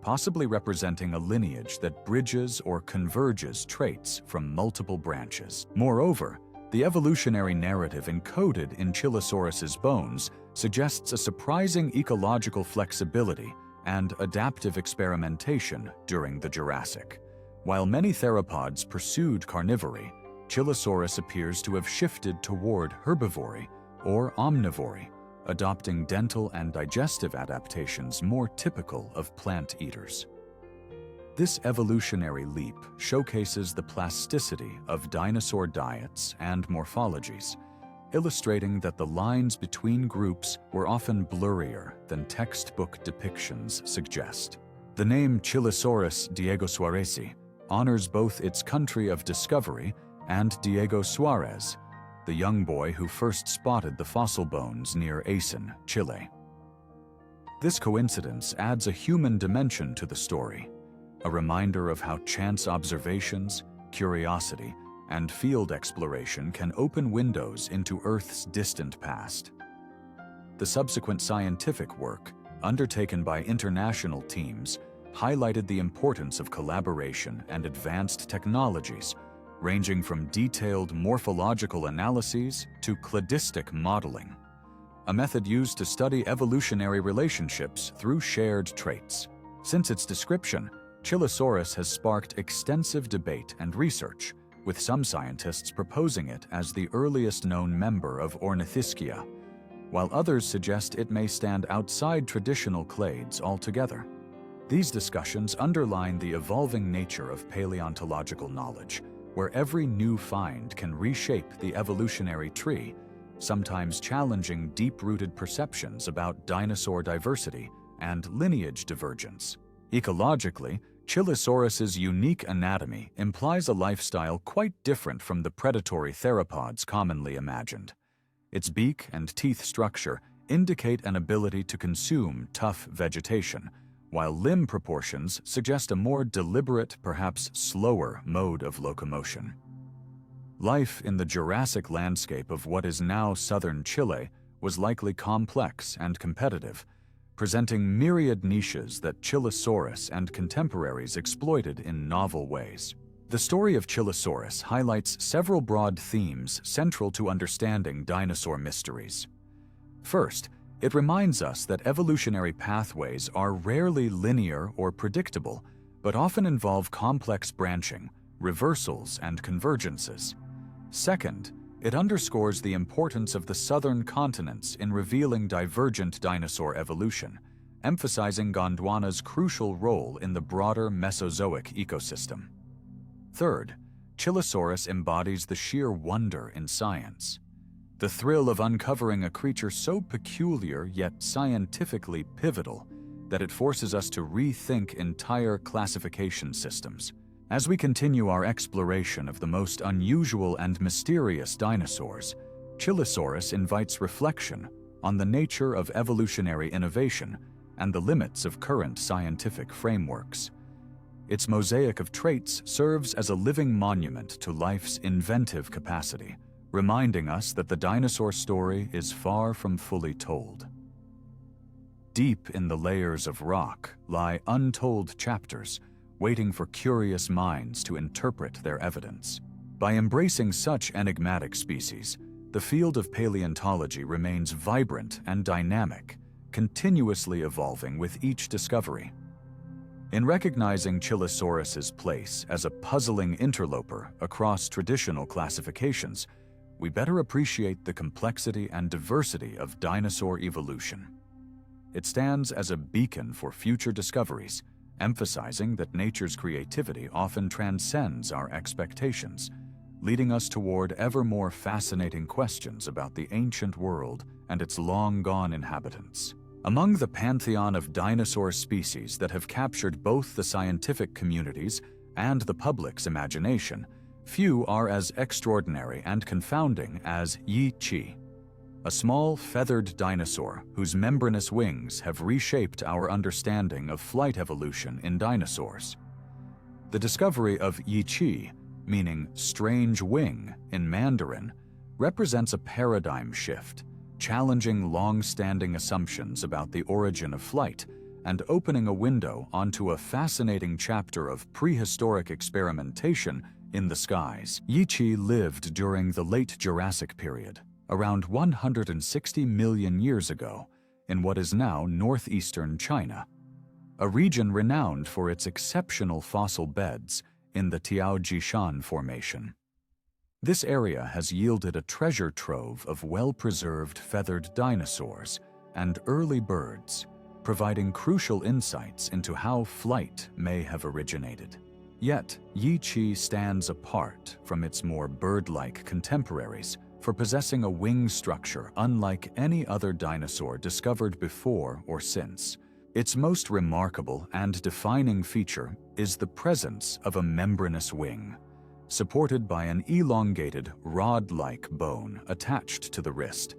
Speaker 1: possibly representing a lineage that bridges or converges traits from multiple branches. Moreover, the evolutionary narrative encoded in Chilesaurus's bones suggests a surprising ecological flexibility and adaptive experimentation during the Jurassic. While many theropods pursued carnivory, Chilesaurus appears to have shifted toward herbivory or omnivory, adopting dental and digestive adaptations more typical of plant eaters. This evolutionary leap showcases the plasticity of dinosaur diets and morphologies, illustrating that the lines between groups were often blurrier than textbook depictions suggest. The name Chilesaurus Diegosuaresi honors both its country of discovery and Diego Suarez, the young boy who first spotted the fossil bones near Aysén, Chile. This coincidence adds a human dimension to the story, a reminder of how chance observations, curiosity, and field exploration can open windows into Earth's distant past. The subsequent scientific work, undertaken by international teams, highlighted the importance of collaboration and advanced technologies, ranging from detailed morphological analyses to cladistic modeling, a method used to study evolutionary relationships through shared traits. Since its description, Chilesaurus has sparked extensive debate and research, with some scientists proposing it as the earliest known member of Ornithischia, while others suggest it may stand outside traditional clades altogether. These discussions underline the evolving nature of paleontological knowledge, where every new find can reshape the evolutionary tree, sometimes challenging deep-rooted perceptions about dinosaur diversity and lineage divergence. Ecologically, Chilesaurus's unique anatomy implies a lifestyle quite different from the predatory theropods commonly imagined. Its beak and teeth structure indicate an ability to consume tough vegetation, while limb proportions suggest a more deliberate, perhaps slower mode of locomotion. Life in the Jurassic landscape of what is now southern Chile was likely complex and competitive, presenting myriad niches that Chilesaurus and contemporaries exploited in novel ways. The story of Chilesaurus highlights several broad themes central to understanding dinosaur mysteries. First, it reminds us that evolutionary pathways are rarely linear or predictable, but often involve complex branching, reversals, and convergences. Second, it underscores the importance of the southern continents in revealing divergent dinosaur evolution, emphasizing Gondwana's crucial role in the broader Mesozoic ecosystem. Third, Chilesaurus embodies the sheer wonder in science. The thrill of uncovering a creature so peculiar yet scientifically pivotal that it forces us to rethink entire classification systems. As we continue our exploration of the most unusual and mysterious dinosaurs, Chilesaurus invites reflection on the nature of evolutionary innovation and the limits of current scientific frameworks. Its mosaic of traits serves as a living monument to life's inventive capacity, reminding us that the dinosaur story is far from fully told. Deep in the layers of rock lie untold chapters, waiting for curious minds to interpret their evidence. By embracing such enigmatic species, the field of paleontology remains vibrant and dynamic, continuously evolving with each discovery. In recognizing Chilesaurus's place as a puzzling interloper across traditional classifications, we better appreciate the complexity and diversity of dinosaur evolution. It stands as a beacon for future discoveries, emphasizing that nature's creativity often transcends our expectations, leading us toward ever more fascinating questions about the ancient world and its long-gone inhabitants. Among the pantheon of dinosaur species that have captured both the scientific community's and the public's imagination, few are as extraordinary and confounding as Yi-Chi, a small feathered dinosaur whose membranous wings have reshaped our understanding of flight evolution in dinosaurs. The discovery of Yi-Chi, meaning strange wing in Mandarin, represents a paradigm shift, challenging long-standing assumptions about the origin of flight and opening a window onto a fascinating chapter of prehistoric experimentation in the skies. Yi-Chi lived during the late Jurassic period, around 160 million years ago, in what is now northeastern China, a region renowned for its exceptional fossil beds in the Tiaojishan Formation. This area has yielded a treasure trove of well-preserved feathered dinosaurs and early birds, providing crucial insights into how flight may have originated. Yet, Yi-Chi stands apart from its more bird-like contemporaries for possessing a wing structure unlike any other dinosaur discovered before or since. Its most remarkable and defining feature is the presence of a membranous wing, supported by an elongated, rod-like bone attached to the wrist,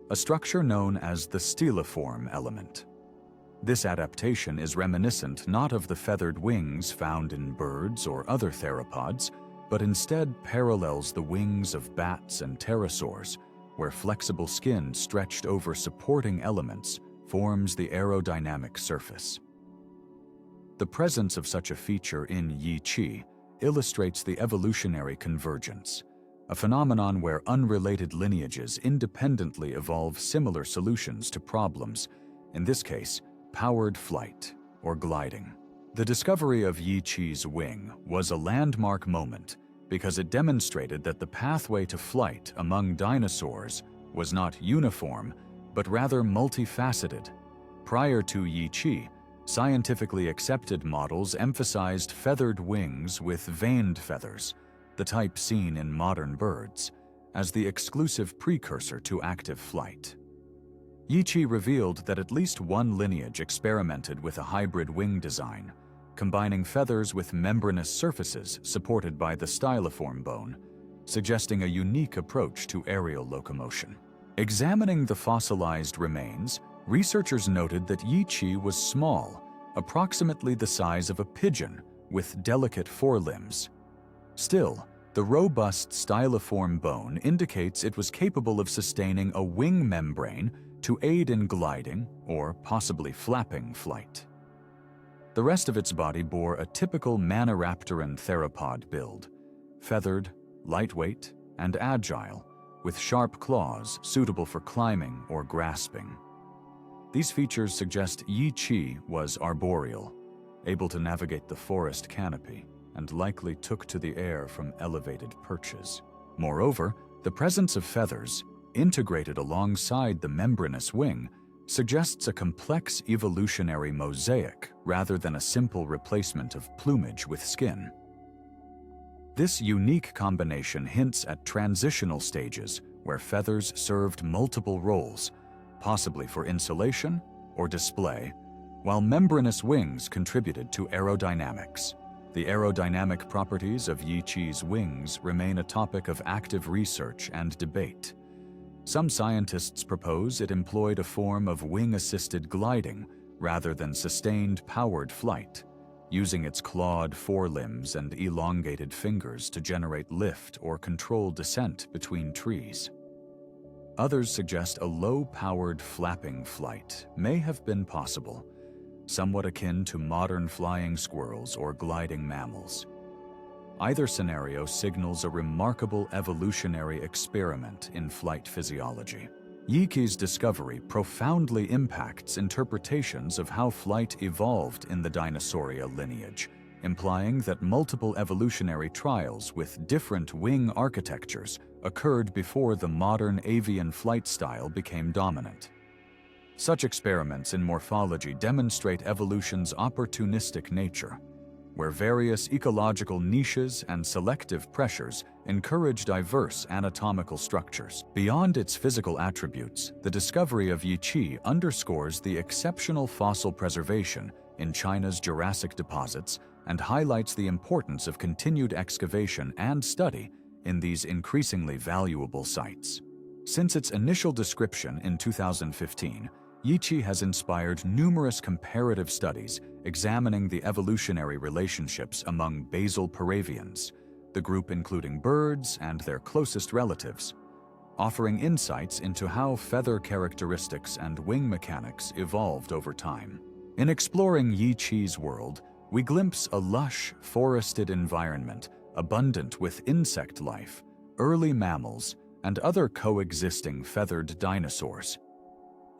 Speaker 1: a structure known as the styliform element. This adaptation is reminiscent not of the feathered wings found in birds or other theropods, but instead parallels the wings of bats and pterosaurs, where flexible skin stretched over supporting elements forms the aerodynamic surface. The presence of such a feature in Yi-Chi illustrates the evolutionary convergence, a phenomenon where unrelated lineages independently evolve similar solutions to problems, in this case, powered flight or gliding. The discovery of Yi-Chi's wing was a landmark moment because it demonstrated that the pathway to flight among dinosaurs was not uniform, but rather multifaceted. Prior to Yi-Chi, scientifically accepted models emphasized feathered wings with veined feathers, the type seen in modern birds, as the exclusive precursor to active flight. Yi-Chi revealed that at least one lineage experimented with a hybrid wing design, combining feathers with membranous surfaces supported by the styliform bone, suggesting a unique approach to aerial locomotion. Examining the fossilized remains, researchers noted that Yi-Chi was small, approximately the size of a pigeon, with delicate forelimbs. Still, the robust styliform bone indicates it was capable of sustaining a wing membrane to aid in gliding or possibly flapping flight. The rest of its body bore a typical maniraptoran theropod build, feathered, lightweight, and agile, with sharp claws suitable for climbing or grasping. These features suggest Yi-Chi was arboreal, able to navigate the forest canopy, and likely took to the air from elevated perches. Moreover, the presence of feathers, integrated alongside the membranous wing, suggests a complex evolutionary mosaic rather than a simple replacement of plumage with skin. This unique combination hints at transitional stages where feathers served multiple roles, possibly for insulation or display, while membranous wings contributed to aerodynamics. The aerodynamic properties of Yi-Chi's wings remain a topic of active research and debate. Some scientists propose it employed a form of wing-assisted gliding rather than sustained powered flight, using its clawed forelimbs and elongated fingers to generate lift or control descent between trees. Others suggest a low-powered flapping flight may have been possible, somewhat akin to modern flying squirrels or gliding mammals. Either scenario signals a remarkable evolutionary experiment in flight physiology. Yi-Chi's discovery profoundly impacts interpretations of how flight evolved in the Dinosauria lineage, implying that multiple evolutionary trials with different wing architectures occurred before the modern avian flight style became dominant. Such experiments in morphology demonstrate evolution's opportunistic nature, where various ecological niches and selective pressures encourage diverse anatomical structures. Beyond its physical attributes, the discovery of Yi-Chi underscores the exceptional fossil preservation in China's Jurassic deposits and highlights the importance of continued excavation and study in these increasingly valuable sites. Since its initial description in 2015, Yi-Chi has inspired numerous comparative studies examining the evolutionary relationships among basal paravians, the group including birds and their closest relatives, offering insights into how feather characteristics and wing mechanics evolved over time. In exploring Yi-Chi's world, we glimpse a lush, forested environment abundant with insect life, early mammals, and other coexisting feathered dinosaurs.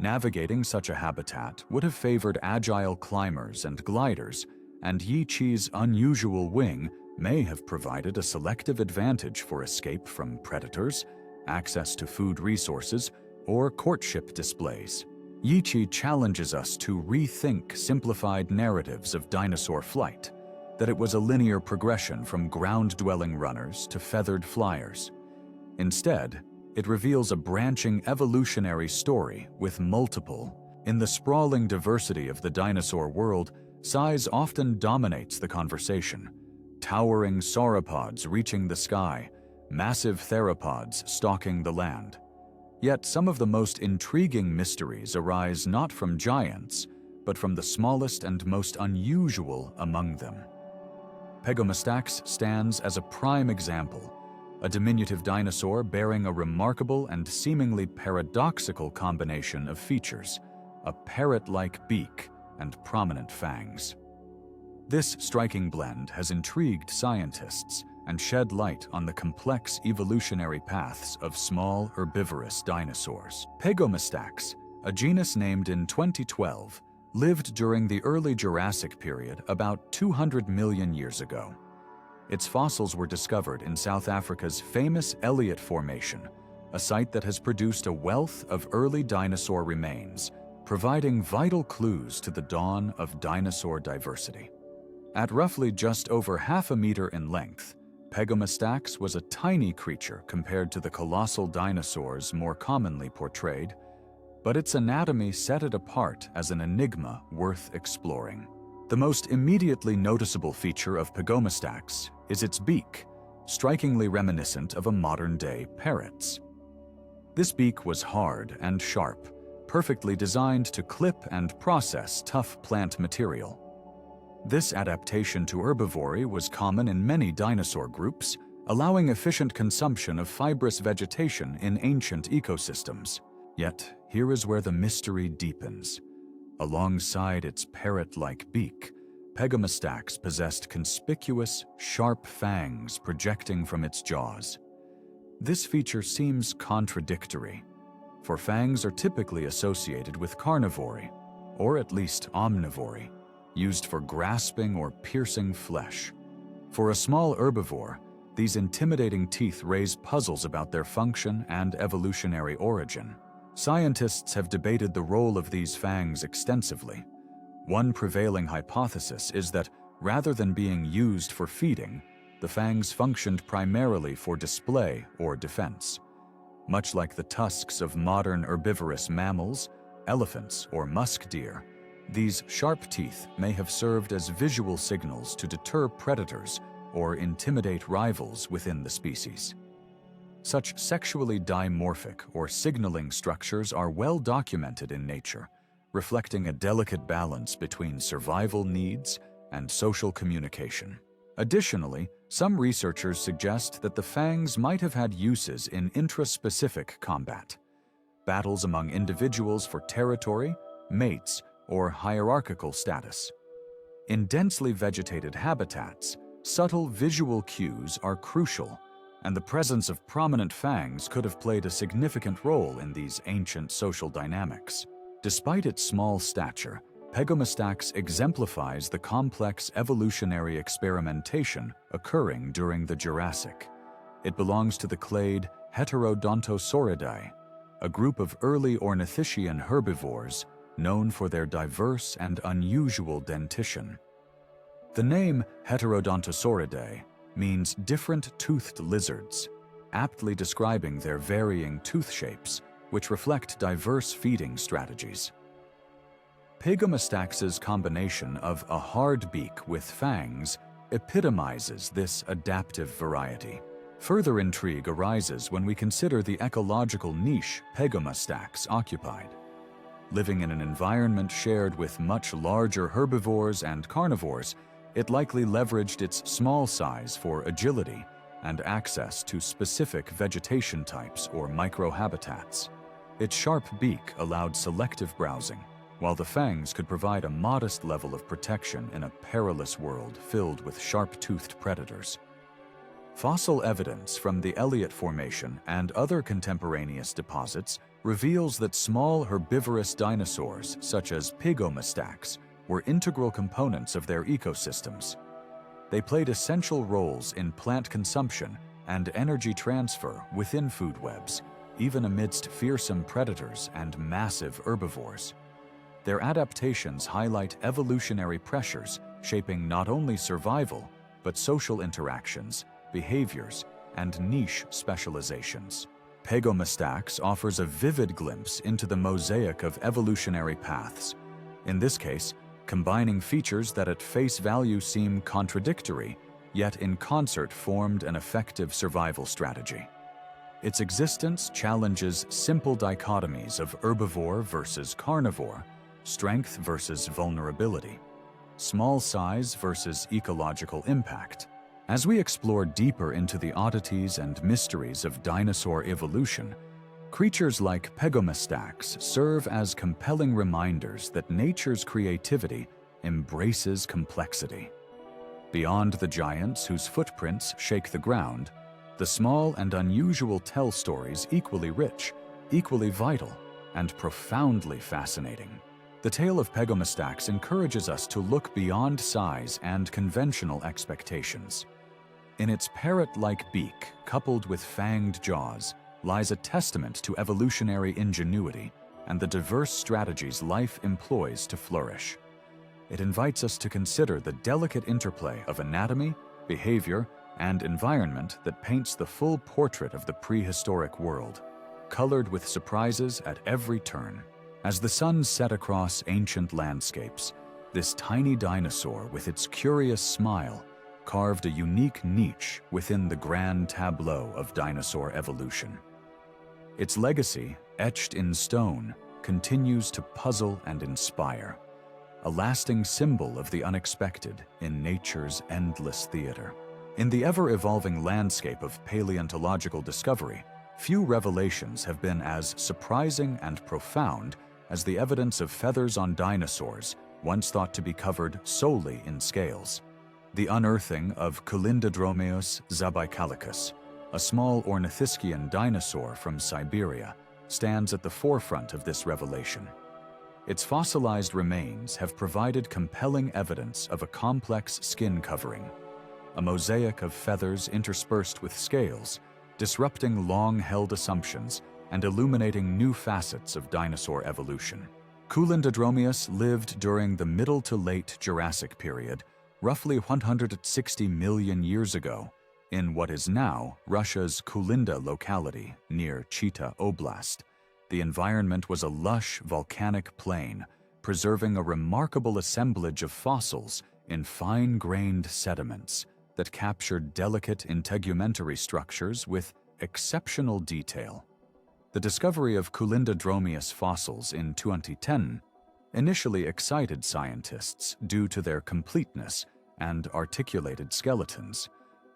Speaker 1: Navigating such a habitat would have favored agile climbers and gliders, and Yi-Chi's unusual wing may have provided a selective advantage for escape from predators, access to food resources, or courtship displays. Yi-Chi challenges us to rethink simplified narratives of dinosaur flight, that it was a linear progression from ground-dwelling runners to feathered flyers. Instead, it reveals a branching evolutionary story with multiple. In the sprawling diversity of the dinosaur world, size often dominates the conversation. Towering sauropods reaching the sky, massive theropods stalking the land. Yet some of the most intriguing mysteries arise not from giants, but from the smallest and most unusual among them. Pegomastax stands as a prime example, a diminutive dinosaur bearing a remarkable and seemingly paradoxical combination of features, a parrot-like beak and prominent fangs. This striking blend has intrigued scientists and shed light on the complex evolutionary paths of small herbivorous dinosaurs. Pegomastax, a genus named in 2012, lived during the early Jurassic period about 200 million years ago. Its fossils were discovered in South Africa's famous Elliott Formation, a site that has produced a wealth of early dinosaur remains, providing vital clues to the dawn of dinosaur diversity. At roughly just over half a meter in length, Pegomastax was a tiny creature compared to the colossal dinosaurs more commonly portrayed, but its anatomy set it apart as an enigma worth exploring. The most immediately noticeable feature of Pegomastax is its beak, strikingly reminiscent of a modern-day parrot's. This beak was hard and sharp, perfectly designed to clip and process tough plant material. This adaptation to herbivory was common in many dinosaur groups, allowing efficient consumption of fibrous vegetation in ancient ecosystems. Yet, here is where the mystery deepens. Alongside its parrot-like beak, Pegomastax possessed conspicuous, sharp fangs projecting from its jaws. This feature seems contradictory, for fangs are typically associated with carnivory, or at least omnivory, used for grasping or piercing flesh. For a small herbivore, these intimidating teeth raise puzzles about their function and evolutionary origin. Scientists have debated the role of these fangs extensively. One prevailing hypothesis is that, rather than being used for feeding, the fangs functioned primarily for display or defense. Much like the tusks of modern herbivorous mammals, elephants, or musk deer, these sharp teeth may have served as visual signals to deter predators or intimidate rivals within the species. Such sexually dimorphic or signaling structures are well documented in nature, reflecting a delicate balance between survival needs and social communication. Additionally, some researchers suggest that the fangs might have had uses in intraspecific combat, battles among individuals for territory, mates, or hierarchical status. In densely vegetated habitats, subtle visual cues are crucial, and the presence of prominent fangs could have played a significant role in these ancient social dynamics. Despite its small stature, Pegomastax exemplifies the complex evolutionary experimentation occurring during the Jurassic. It belongs to the clade Heterodontosauridae, a group of early ornithischian herbivores known for their diverse and unusual dentition. The name Heterodontosauridae means different-toothed lizards, aptly describing their varying tooth shapes, which reflect diverse feeding strategies. Pegomastax's combination of a hard beak with fangs epitomizes this adaptive variety. Further intrigue arises when we consider the ecological niche Pegomastax occupied. Living in an environment shared with much larger herbivores and carnivores, it likely leveraged its small size for agility and access to specific vegetation types or microhabitats. Its sharp beak allowed selective browsing, while the fangs could provide a modest level of protection in a perilous world filled with sharp-toothed predators. Fossil evidence from the Elliott Formation and other contemporaneous deposits reveals that small herbivorous dinosaurs, such as Pegomastax, were integral components of their ecosystems. They played essential roles in plant consumption and energy transfer within food webs, even amidst fearsome predators and massive herbivores. Their adaptations highlight evolutionary pressures shaping not only survival, but social interactions, behaviors, and niche specializations. Pegomastax offers a vivid glimpse into the mosaic of evolutionary paths, in this case, combining features that at face value seem contradictory, yet in concert formed an effective survival strategy. Its existence challenges simple dichotomies of herbivore versus carnivore, strength versus vulnerability, small size versus ecological impact. As we explore deeper into the oddities and mysteries of dinosaur evolution, creatures like Pegomastax serve as compelling reminders that nature's creativity embraces complexity. Beyond the giants whose footprints shake the ground, the small and unusual tell stories equally rich, equally vital, and profoundly fascinating. The tale of Pegomastax encourages us to look beyond size and conventional expectations. In its parrot-like beak, coupled with fanged jaws, lies a testament to evolutionary ingenuity and the diverse strategies life employs to flourish. It invites us to consider the delicate interplay of anatomy, behavior, and environment that paints the full portrait of the prehistoric world, colored with surprises at every turn. As the sun set across ancient landscapes, this tiny dinosaur with its curious smile carved a unique niche within the grand tableau of dinosaur evolution. Its legacy, etched in stone, continues to puzzle and inspire, a lasting symbol of the unexpected in nature's endless theater. In the ever-evolving landscape of paleontological discovery, few revelations have been as surprising and profound as the evidence of feathers on dinosaurs once thought to be covered solely in scales. The unearthing of Kulindadromeus zabaikalicus, a small ornithischian dinosaur from Siberia, stands at the forefront of this revelation. Its fossilized remains have provided compelling evidence of a complex skin covering, a mosaic of feathers interspersed with scales, disrupting long-held assumptions and illuminating new facets of dinosaur evolution. Kulindadromeus lived during the Middle to Late Jurassic period, roughly 160 million years ago, in what is now Russia's Kulinda locality near Chita Oblast. The environment was a lush volcanic plain, preserving a remarkable assemblage of fossils in fine-grained sediments that captured delicate integumentary structures with exceptional detail. The discovery of Kulindadromeus fossils in 2010 initially excited scientists due to their completeness and articulated skeletons,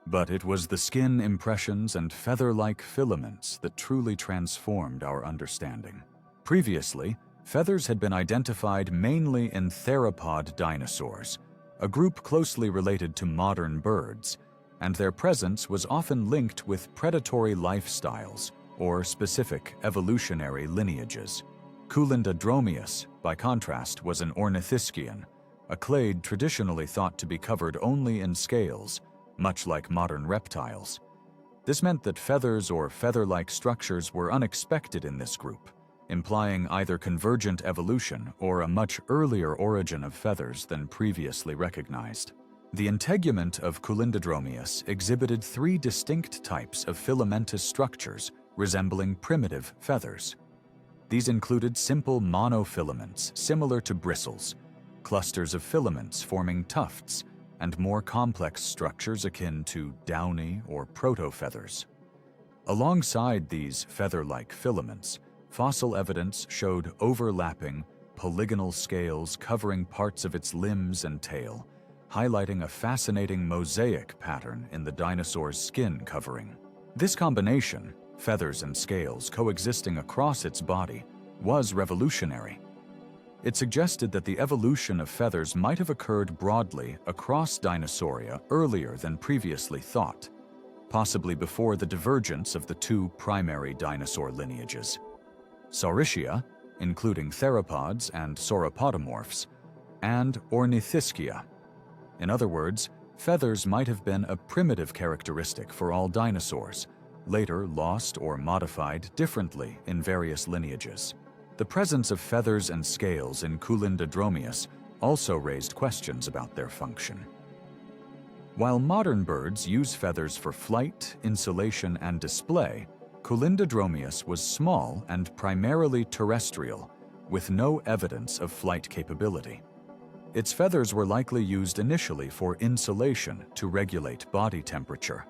Speaker 1: but it was the skin impressions and feather-like filaments that truly transformed our understanding. Previously, feathers had been identified mainly in theropod dinosaurs, a group closely related to modern birds, and their presence was often linked with predatory lifestyles or specific evolutionary lineages. Kulindadromeus, by contrast, was an ornithischian, a clade traditionally thought to be covered only in scales, much like modern reptiles. This meant that feathers or feather-like structures were unexpected in this group, implying either convergent evolution or a much earlier origin of feathers than previously recognized. The integument of Kulindadromeus exhibited three distinct types of filamentous structures resembling primitive feathers. These included simple monofilaments similar to bristles, clusters of filaments forming tufts, and more complex structures akin to downy or protofeathers. Alongside these feather-like filaments, fossil evidence showed overlapping, polygonal scales covering parts of its limbs and tail, highlighting a fascinating mosaic pattern in the dinosaur's skin covering. This combination, feathers and scales coexisting across its body, was revolutionary. It suggested that the evolution of feathers might have occurred broadly across Dinosauria earlier than previously thought, possibly before the divergence of the two primary dinosaur lineages. Saurischia, including theropods and sauropodomorphs, and Ornithischia. In other words, feathers might have been a primitive characteristic for all dinosaurs, later lost or modified differently in various lineages. The presence of feathers and scales in Kulindadromeus also raised questions about their function. While modern birds use feathers for flight, insulation, and display, Kulindadromeus was small and primarily terrestrial, with no evidence of flight capability. Its feathers were likely used initially for insulation to regulate body temperature,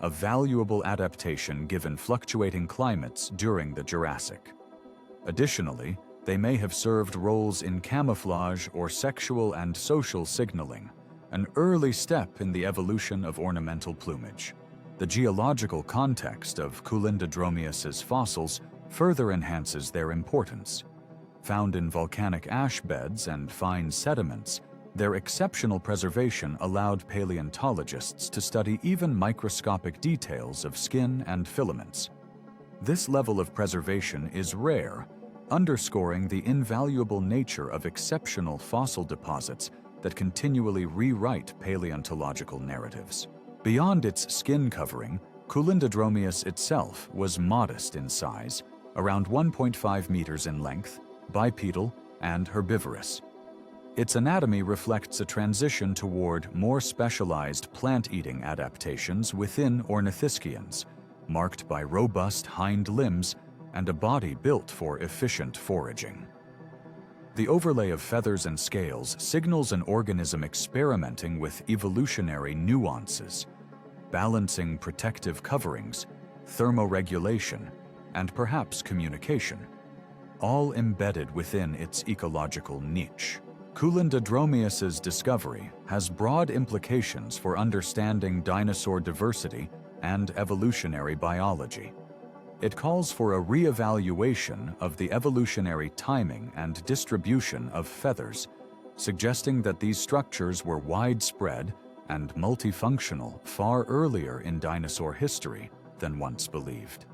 Speaker 1: a valuable adaptation given fluctuating climates during the Jurassic. Additionally, they may have served roles in camouflage or sexual and social signaling, an early step in the evolution of ornamental plumage. The geological context of Kulindadromeus's fossils further enhances their importance. Found in volcanic ash beds and fine sediments, their exceptional preservation allowed paleontologists to study even microscopic details of skin and filaments. This level of preservation is rare, underscoring the invaluable nature of exceptional fossil deposits that continually rewrite paleontological narratives. Beyond its skin covering, Kulindadromeus itself was modest in size, around 1.5 meters in length, bipedal, and herbivorous. Its anatomy reflects a transition toward more specialized plant-eating adaptations within ornithischians, marked by robust hind limbs and a body built for efficient foraging. The overlay of feathers and scales signals an organism experimenting with evolutionary nuances, balancing protective coverings, thermoregulation, and perhaps communication, all embedded within its ecological niche. Kulindadromeus's discovery has broad implications for understanding dinosaur diversity and evolutionary biology. It calls for a re-evaluation of the evolutionary timing and distribution of feathers, suggesting that these structures were widespread and multifunctional far earlier in dinosaur history than once believed.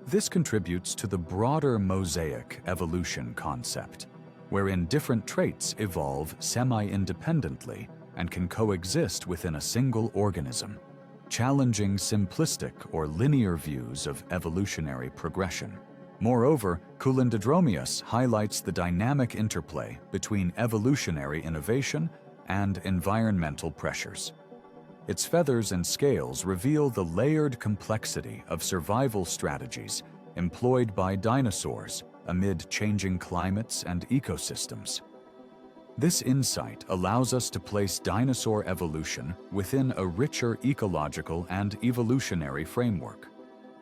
Speaker 1: This contributes to the broader mosaic evolution concept, wherein different traits evolve semi-independently and can coexist within a single organism, challenging simplistic or linear views of evolutionary progression. Moreover, Kulindadromeus highlights the dynamic interplay between evolutionary innovation and environmental pressures. Its feathers and scales reveal the layered complexity of survival strategies employed by dinosaurs amid changing climates and ecosystems. This insight allows us to place dinosaur evolution within a richer ecological and evolutionary framework,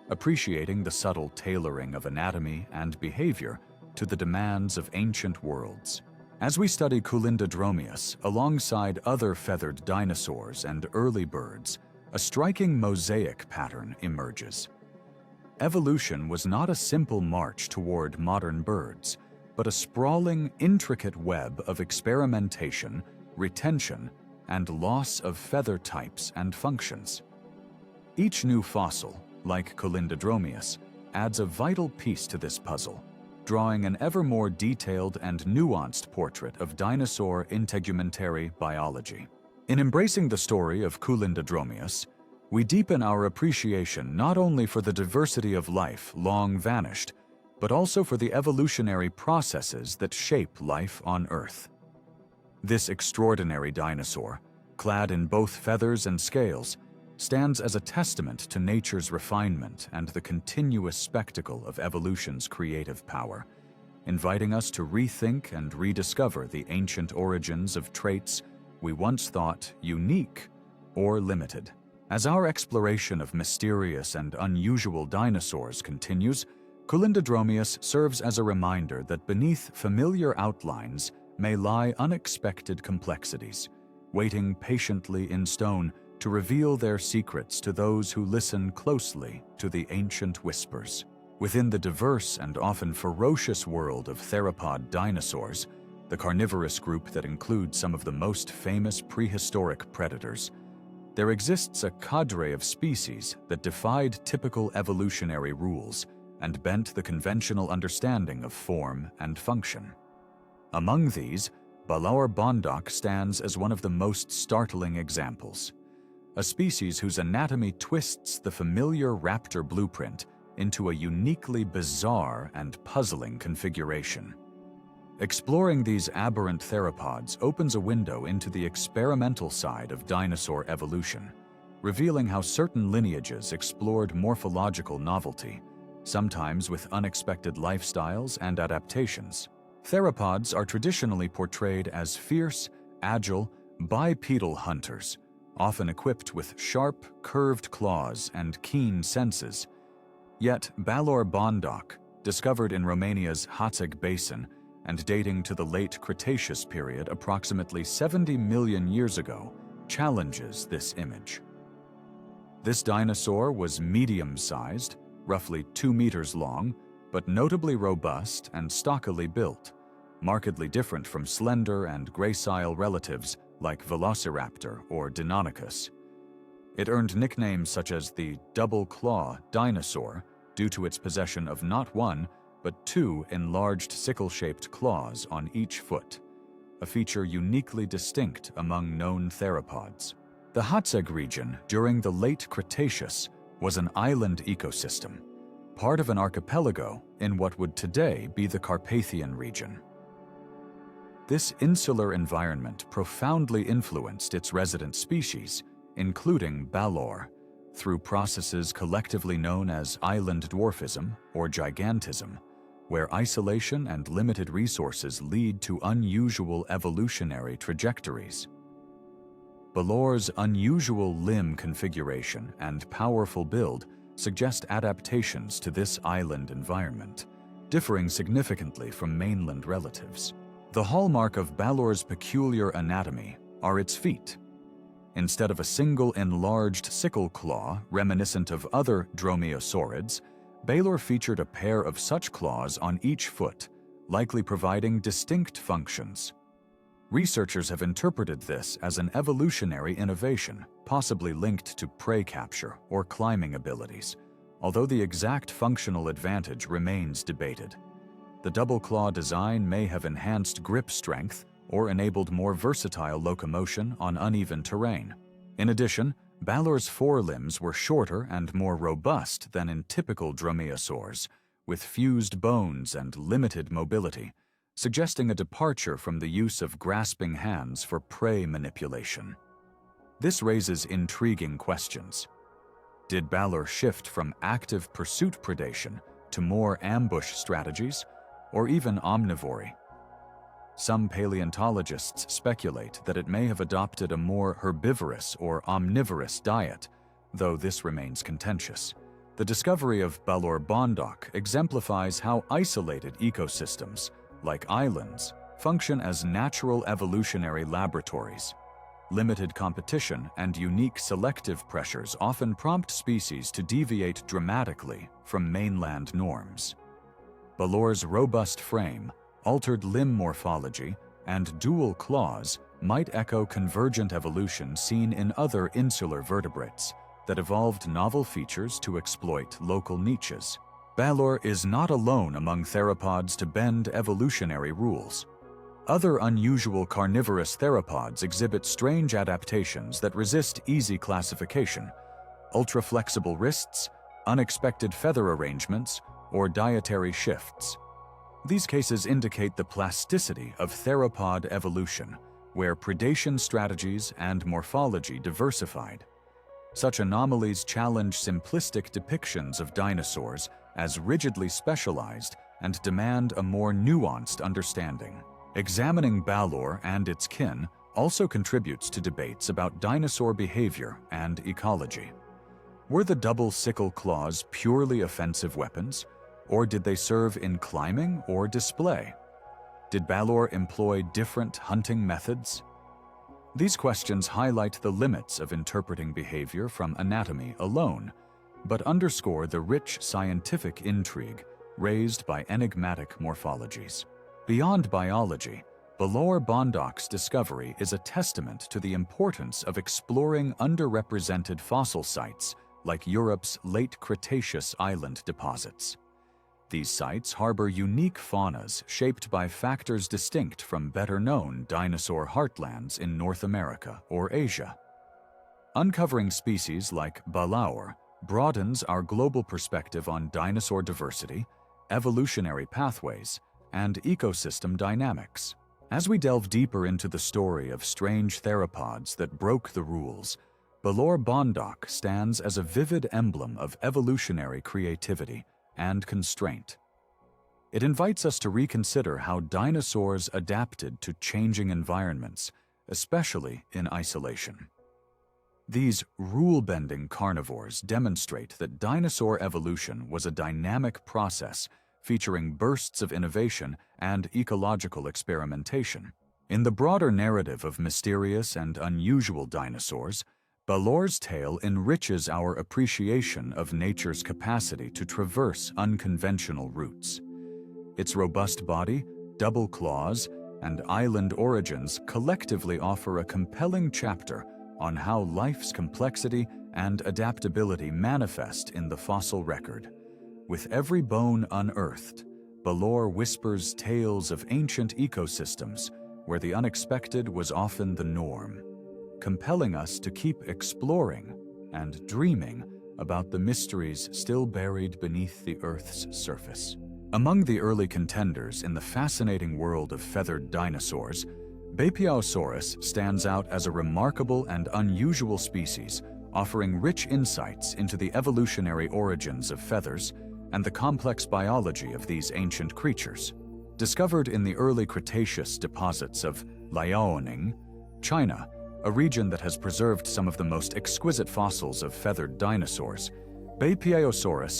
Speaker 1: appreciating the subtle tailoring of anatomy and behavior to the demands of ancient worlds. As we study Kulindadromeus alongside other feathered dinosaurs and early birds, a striking mosaic pattern emerges. Evolution was not a simple march toward modern birds, but a sprawling, intricate web of experimentation, retention, and loss of feather types and functions. Each new fossil, like Kulindadromeus, adds a vital piece to this puzzle, drawing an ever more detailed and nuanced portrait of dinosaur integumentary biology. In embracing the story of Kulindadromeus, we deepen our appreciation not only for the diversity of life long vanished, but also for the evolutionary processes that shape life on Earth. This extraordinary dinosaur, clad in both feathers and scales, stands as a testament to nature's refinement and the continuous spectacle of evolution's creative power, inviting us to rethink and rediscover the ancient origins of traits we once thought unique or limited. As our exploration of mysterious and unusual dinosaurs continues, Kulindadromeus serves as a reminder that beneath familiar outlines may lie unexpected complexities, waiting patiently in stone to reveal their secrets to those who listen closely to the ancient whispers. Within the diverse and often ferocious world of theropod dinosaurs, the carnivorous group that includes some of the most famous prehistoric predators, there exists a cadre of species that defied typical evolutionary rules and bent the conventional understanding of form and function. Among these, Balaur bondoc stands as one of the most startling examples, a species whose anatomy twists the familiar raptor blueprint into a uniquely bizarre and puzzling configuration. Exploring these aberrant theropods opens a window into the experimental side of dinosaur evolution, revealing how certain lineages explored morphological novelty, sometimes with unexpected lifestyles and adaptations. Theropods are traditionally portrayed as fierce, agile, bipedal hunters, often equipped with sharp, curved claws and keen senses. Yet Balaur bondoc, discovered in Romania's Halszkaraptor Basin and dating to the late Cretaceous period approximately 70 million years ago, challenges this image. This dinosaur was medium-sized, roughly 2 meters long, but notably robust and stockily built, markedly different from slender and gracile relatives like Velociraptor or Deinonychus. It earned nicknames such as the double-claw dinosaur due to its possession of not one, but 2 enlarged sickle-shaped claws on each foot, a feature uniquely distinct among known theropods. The Halszkaraptor region during the late Cretaceous was an island ecosystem, part of an archipelago in what would today be the Carpathian region. This insular environment profoundly influenced its resident species, including Balaur, through processes collectively known as island dwarfism or gigantism, where isolation and limited resources lead to unusual evolutionary trajectories. Balaur's unusual limb configuration and powerful build suggest adaptations to this island environment, differing significantly from mainland relatives. The hallmark of Balaur's peculiar anatomy are its feet. Instead of a single enlarged sickle claw reminiscent of other dromaeosaurids, Balaur featured a pair of such claws on each foot, likely providing distinct functions. Researchers have interpreted this as an evolutionary innovation, possibly linked to prey capture or climbing abilities, although the exact functional advantage remains debated. The double-claw design may have enhanced grip strength or enabled more versatile locomotion on uneven terrain. In addition, Balaur's forelimbs were shorter and more robust than in typical dromaeosaurs, with fused bones and limited mobility, suggesting a departure from the use of grasping hands for prey manipulation. This raises intriguing questions. Did Balaur shift from active pursuit predation to more ambush strategies, or even omnivory? Some paleontologists speculate that it may have adopted a more herbivorous or omnivorous diet, though this remains contentious. The discovery of Balaur bondoc exemplifies how isolated ecosystems, like islands, function as natural evolutionary laboratories. Limited competition and unique selective pressures often prompt species to deviate dramatically from mainland norms. Balaur's robust frame, altered limb morphology, and dual claws might echo convergent evolution seen in other insular vertebrates that evolved novel features to exploit local niches. Balaur is not alone among theropods to bend evolutionary rules. Other unusual carnivorous theropods exhibit strange adaptations that resist easy classification: ultra-flexible wrists, unexpected feather arrangements, or dietary shifts. These cases indicate the plasticity of theropod evolution, where predation strategies and morphology diversified. Such anomalies challenge simplistic depictions of dinosaurs as rigidly specialized and demand a more nuanced understanding. Examining Balaur and its kin also contributes to debates about dinosaur behavior and ecology. Were the double sickle claws purely offensive weapons, or did they serve in climbing or display? Did Balaur employ different hunting methods? These questions highlight the limits of interpreting behavior from anatomy alone, but underscore the rich scientific intrigue raised by enigmatic morphologies. Beyond biology, Balaur bondoc's discovery is a testament to the importance of exploring underrepresented fossil sites like Europe's late Cretaceous island deposits. These sites harbor unique faunas shaped by factors distinct from better-known dinosaur heartlands in North America or Asia. Uncovering species like Balaur broadens our global perspective on dinosaur diversity, evolutionary pathways, and ecosystem dynamics. As we delve deeper into the story of strange theropods that broke the rules, Balaur bondoc stands as a vivid emblem of evolutionary creativity and constraint. It invites us to reconsider how dinosaurs adapted to changing environments, especially in isolation. These rule-bending carnivores demonstrate that dinosaur evolution was a dynamic process featuring bursts of innovation and ecological experimentation. In the broader narrative of mysterious and unusual dinosaurs, Balaur's tale enriches our appreciation of nature's capacity to traverse unconventional routes. Its robust body, double claws, and island origins collectively offer a compelling chapter on how life's complexity and adaptability manifest in the fossil record. With every bone unearthed, Balaur whispers tales of ancient ecosystems where the unexpected was often the norm, compelling us to keep exploring and dreaming about the mysteries still buried beneath the Earth's surface. Among the early contenders in the fascinating world of feathered dinosaurs, Beaked stands out as a remarkable and unusual species, offering rich insights into the evolutionary origins of feathers and the complex biology of these ancient creatures. Discovered in the early Cretaceous deposits of Liaoning, China, a region that has preserved some of the most exquisite fossils of feathered dinosaurs, Beaked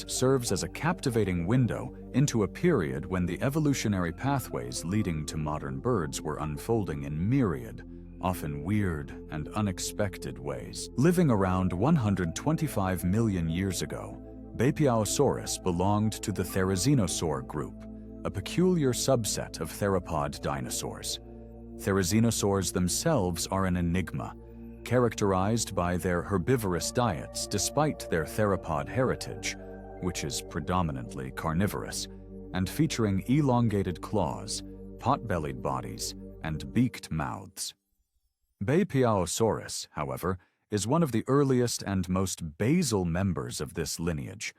Speaker 1: serves as a captivating window into a period when the evolutionary pathways leading to modern birds were unfolding in myriad, often weird and unexpected ways. Living around 125 million years ago, Beaked belonged to the Therizinosaur group, a peculiar subset of theropod dinosaurs. Therizinosaurs themselves are an enigma, characterized by their herbivorous diets despite their theropod heritage, which is predominantly carnivorous, and featuring elongated claws, pot-bellied bodies, and beaked mouths. Beaked, however, is one of the earliest and most basal members of this lineage,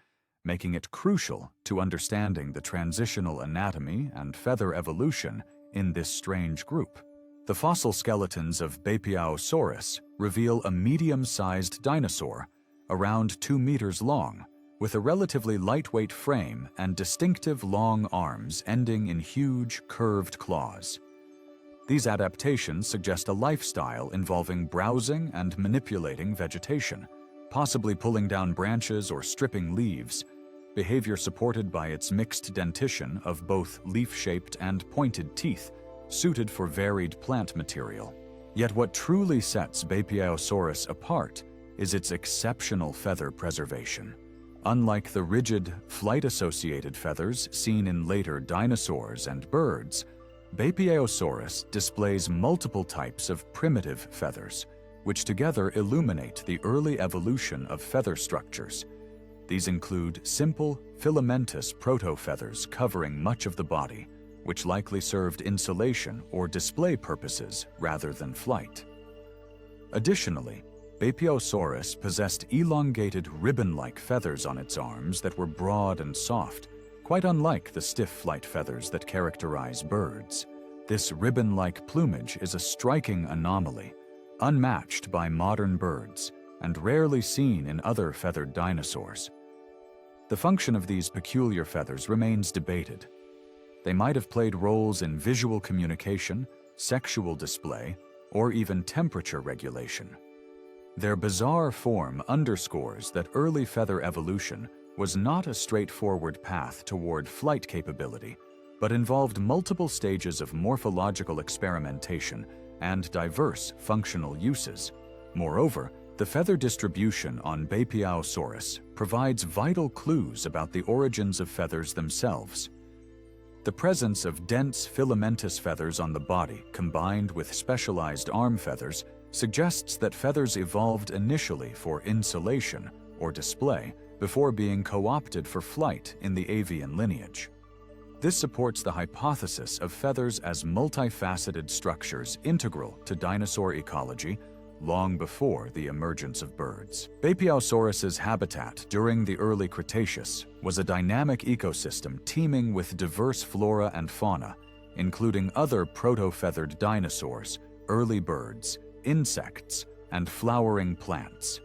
Speaker 1: making it crucial to understanding the transitional anatomy and feather evolution in this strange group. The fossil skeletons of Beaked reveal a medium-sized dinosaur, around 2 meters long, with a relatively lightweight frame and distinctive long arms ending in huge, curved claws. These adaptations suggest a lifestyle involving browsing and manipulating vegetation, possibly pulling down branches or stripping leaves, behavior supported by its mixed dentition of both leaf-shaped and pointed teeth, suited for varied plant material. Yet what truly sets Beaked apart is its exceptional feather preservation. Unlike the rigid, flight-associated feathers seen in later dinosaurs and birds, Beaked displays multiple types of primitive feathers, which together illuminate the early evolution of feather structures. These include simple, filamentous proto-feathers covering much of the body, which likely served insulation or display purposes rather than flight. Additionally, Beaked possessed elongated ribbon-like feathers on its arms that were broad and soft, quite unlike the stiff flight feathers that characterize birds. This ribbon-like plumage is a striking anomaly, unmatched by modern birds, and rarely seen in other feathered dinosaurs. The function of these peculiar feathers remains debated. They might have played roles in visual communication, sexual display, or even temperature regulation. Their bizarre form underscores that early feather evolution was not a straightforward path toward flight capability, but involved multiple stages of morphological experimentation and diverse functional uses. Moreover, the feather distribution on Beaked provides vital clues about the origins of feathers themselves. The presence of dense filamentous feathers on the body, combined with specialized arm feathers, suggests that feathers evolved initially for insulation or display before being co-opted for flight in the avian lineage. This supports the hypothesis of feathers as multifaceted structures integral to dinosaur ecology long before the emergence of birds. Beaked habitat during the early Cretaceous was a dynamic ecosystem teeming with diverse flora and fauna, including other proto-feathered dinosaurs, early birds, insects, and flowering plants.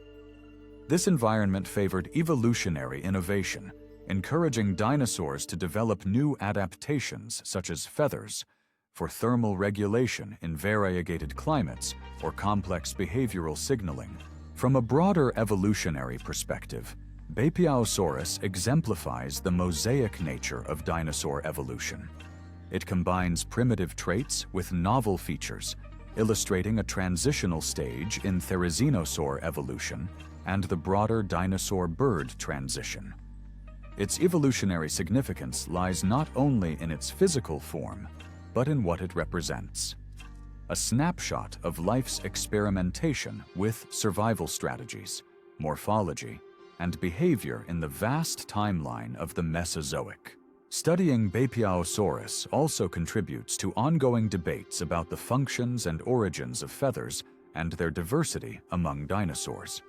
Speaker 1: This environment favored evolutionary innovation, encouraging dinosaurs to develop new adaptations such as feathers for thermal regulation in variegated climates or complex behavioral signaling. From a broader evolutionary perspective, Beaked exemplifies the mosaic nature of dinosaur evolution. It combines primitive traits with novel features, illustrating a transitional stage in Therizinosaur evolution and the broader dinosaur-bird transition. Its evolutionary significance lies not only in its physical form, but in what it represents: a snapshot of life's experimentation with survival strategies, morphology, and behavior in the vast timeline of the Mesozoic. Studying Beaked also contributes to ongoing debates about the functions and origins of feathers and their diversity among dinosaurs.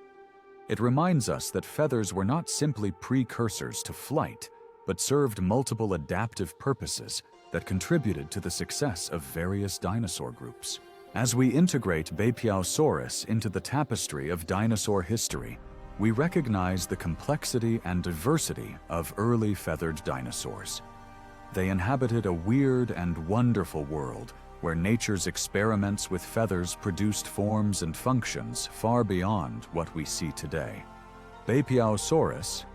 Speaker 1: It reminds us that feathers were not simply precursors to flight, but served multiple adaptive purposes that contributed to the success of various dinosaur groups. As we integrate Beaked into the tapestry of dinosaur history, we recognize the complexity and diversity of early feathered dinosaurs. They inhabited a weird and wonderful world where nature's experiments with feathers produced forms and functions far beyond what we see today. Beaked,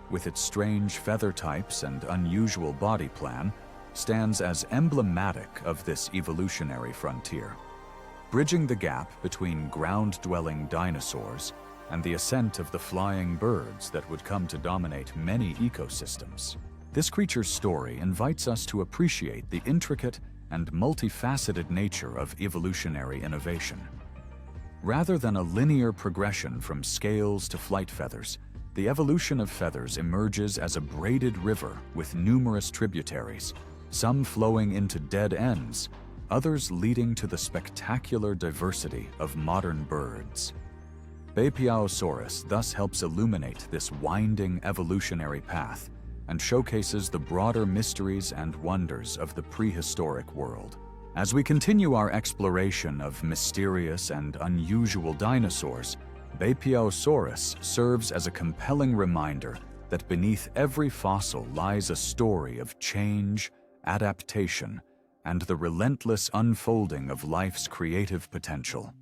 Speaker 1: with its strange feather types and unusual body plan, stands as emblematic of this evolutionary frontier, bridging the gap between ground-dwelling dinosaurs and the ascent of the flying birds that would come to dominate many ecosystems. This creature's story invites us to appreciate the intricate and multifaceted nature of evolutionary innovation. Rather than a linear progression from scales to flight feathers, the evolution of feathers emerges as a braided river with numerous tributaries, some flowing into dead ends, others leading to the spectacular diversity of modern birds. Beaked thus helps illuminate this winding evolutionary path and showcases the broader mysteries and wonders of the prehistoric world. As we continue our exploration of mysterious and unusual dinosaurs, Beaked serves as a compelling reminder that beneath every fossil lies a story of change, adaptation, and the relentless unfolding of life's creative potential.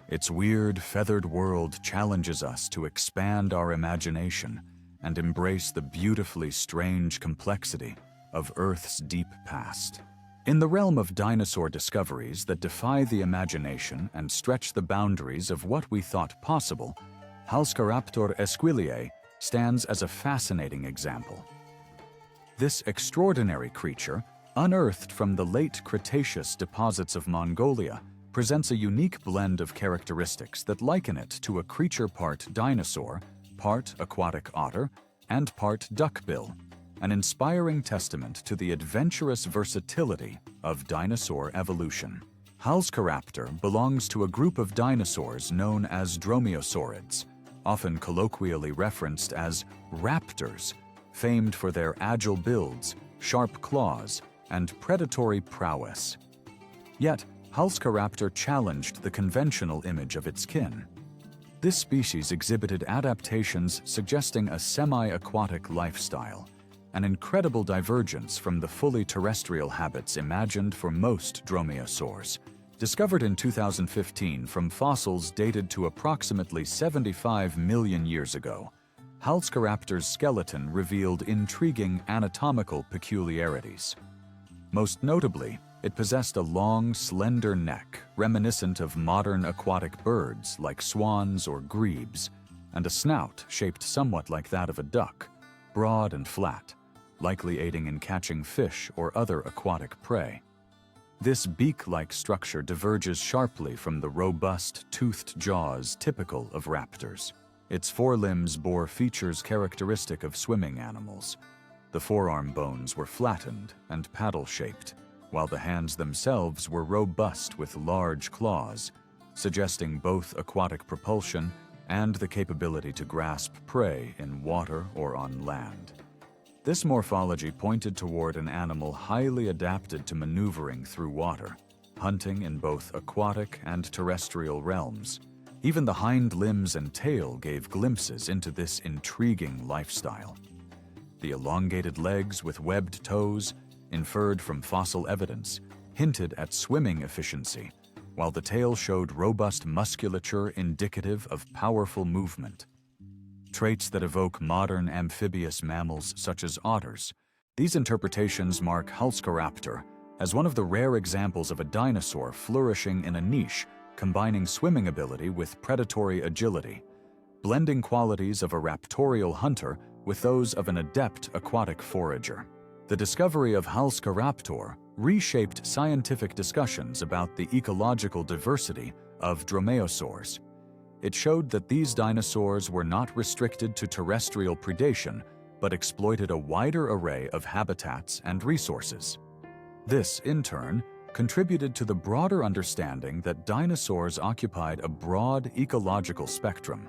Speaker 1: Its weird, feathered world challenges us to expand our imagination and embrace the beautifully strange complexity of Earth's deep past. In the realm of dinosaur discoveries that defy the imagination and stretch the boundaries of what we thought possible, Halszkaraptor esquiliae stands as a fascinating example. This extraordinary creature, unearthed from the late Cretaceous deposits of Mongolia, presents a unique blend of characteristics that liken it to a creature part dinosaur, part aquatic otter, and part duckbill, an inspiring testament to the adventurous versatility of dinosaur evolution. Halszkaraptor belongs to a group of dinosaurs known as dromaeosaurids, often colloquially referenced as raptors, famed for their agile builds, sharp claws, and predatory prowess. Yet, Halszkaraptor challenged the conventional image of its kin. This species exhibited adaptations suggesting a semi-aquatic lifestyle, an incredible divergence from the fully terrestrial habits imagined for most dromaeosaurs. Discovered in 2015 from fossils dated to approximately 75 million years ago, Halszkaraptor's skeleton revealed intriguing anatomical peculiarities. Most notably, it possessed a long, slender neck reminiscent of modern aquatic birds like swans or grebes, and a snout shaped somewhat like that of a duck, broad and flat, likely aiding in catching fish or other aquatic prey. This beak-like structure diverges sharply from the robust, toothed jaws typical of raptors. Its forelimbs bore features characteristic of swimming animals. The forearm bones were flattened and paddle-shaped, while the hands themselves were robust with large claws, suggesting both aquatic propulsion and the capability to grasp prey in water or on land. This morphology pointed toward an animal highly adapted to maneuvering through water, hunting in both aquatic and terrestrial realms. Even the hind limbs and tail gave glimpses into this intriguing lifestyle. The elongated legs with webbed toes, inferred from fossil evidence, hinted at swimming efficiency, while the tail showed robust musculature indicative of powerful movement. Traits that evoke modern amphibious mammals such as otters. These interpretations mark Halszkaraptor as one of the rare examples of a dinosaur flourishing in a niche, combining swimming ability with predatory agility, blending qualities of a raptorial hunter with those of an adept aquatic forager. The discovery of Halszkaraptor reshaped scientific discussions about the ecological diversity of dromaeosaurs. It showed that these dinosaurs were not restricted to terrestrial predation, but exploited a wider array of habitats and resources. This, in turn, contributed to the broader understanding that dinosaurs occupied a broad ecological spectrum,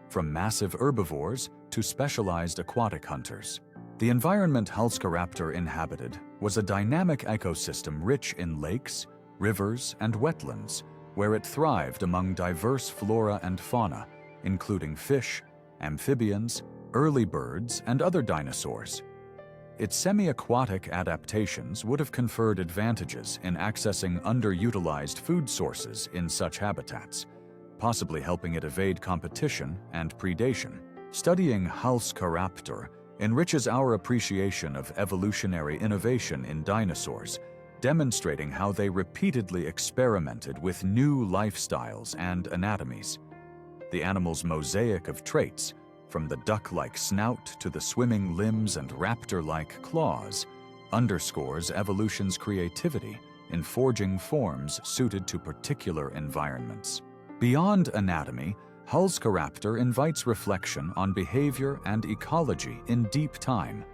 Speaker 1: from massive herbivores to specialized aquatic hunters. The environment Halszkaraptor inhabited was a dynamic ecosystem rich in lakes, rivers, and wetlands, where it thrived among diverse flora and fauna, including fish, amphibians, early birds, and other dinosaurs. Its semi-aquatic adaptations would have conferred advantages in accessing underutilized food sources in such habitats, possibly helping it evade competition and predation. Studying Halszkaraptor enriches our appreciation of evolutionary innovation in dinosaurs, demonstrating how they repeatedly experimented with new lifestyles and anatomies. The animal's mosaic of traits, from the duck-like snout to the swimming limbs and raptor-like claws, underscores evolution's creativity in forging forms suited to particular environments. Beyond anatomy, Halszkaraptor invites reflection on behavior and ecology in deep time.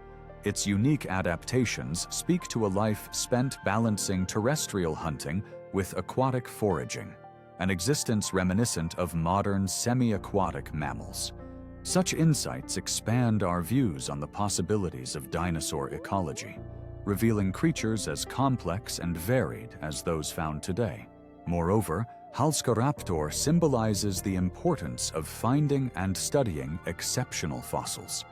Speaker 1: Its unique adaptations speak to a life spent balancing terrestrial hunting with aquatic foraging, an existence reminiscent of modern semi-aquatic mammals. Such insights expand our views on the possibilities of dinosaur ecology, revealing creatures as complex and varied as those found today. Moreover, Halszkaraptor symbolizes the importance of finding and studying exceptional fossils.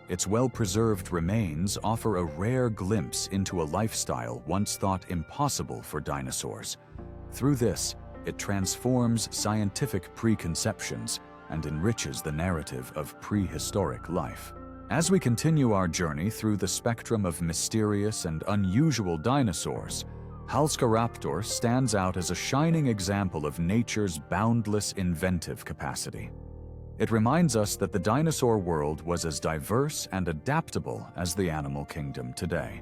Speaker 1: Its well-preserved remains offer a rare glimpse into a lifestyle once thought impossible for dinosaurs. Through this, it transforms scientific preconceptions and enriches the narrative of prehistoric life. As we continue our journey through the spectrum of mysterious and unusual dinosaurs, Halszkaraptor stands out as a shining example of nature's boundless inventive capacity. It reminds us that the dinosaur world was as diverse and adaptable as the animal kingdom today,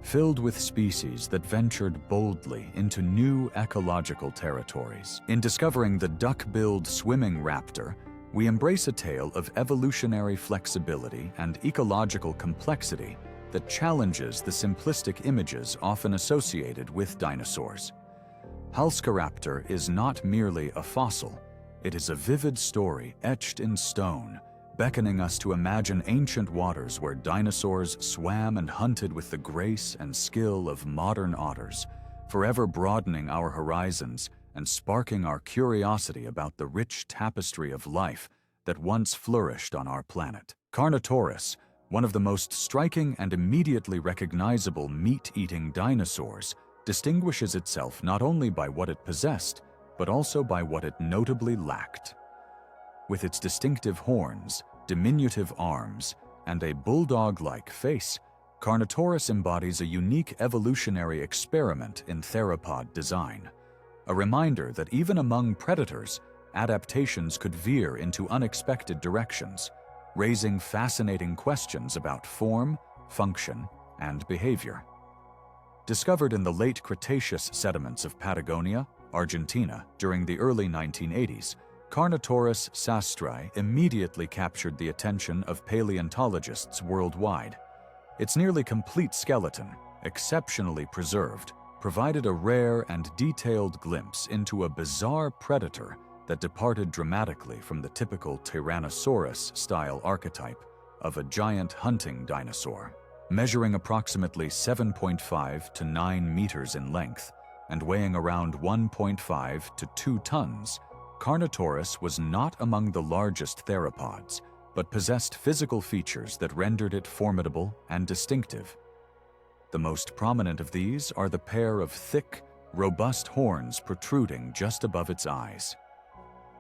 Speaker 1: filled with species that ventured boldly into new ecological territories. In discovering the duck-billed swimming raptor, we embrace a tale of evolutionary flexibility and ecological complexity that challenges the simplistic images often associated with dinosaurs. Halszkaraptor is not merely a fossil, it is a vivid story etched in stone, beckoning us to imagine ancient waters where dinosaurs swam and hunted with the grace and skill of modern otters, forever broadening our horizons and sparking our curiosity about the rich tapestry of life that once flourished on our planet. Carnotaurus, one of the most striking and immediately recognizable meat-eating dinosaurs, distinguishes itself not only by what it possessed, but also by what it notably lacked. With its distinctive horns, diminutive arms, and a bulldog-like face, Carnotaurus embodies a unique evolutionary experiment in theropod design, a reminder that even among predators, adaptations could veer into unexpected directions, raising fascinating questions about form, function, and behavior. Discovered in the late Cretaceous sediments of Patagonia, Argentina, during the early 1980s, Carnotaurus sastri immediately captured the attention of paleontologists worldwide. Its nearly complete skeleton, exceptionally preserved, provided a rare and detailed glimpse into a bizarre predator that departed dramatically from the typical Tyrannosaurus-style archetype of a giant hunting dinosaur. Measuring approximately 7.5 to 9 meters in length and weighing around 1.5 to 2 tons, Carnotaurus was not among the largest theropods, but possessed physical features that rendered it formidable and distinctive. The most prominent of these are the pair of thick, robust horns protruding just above its eyes.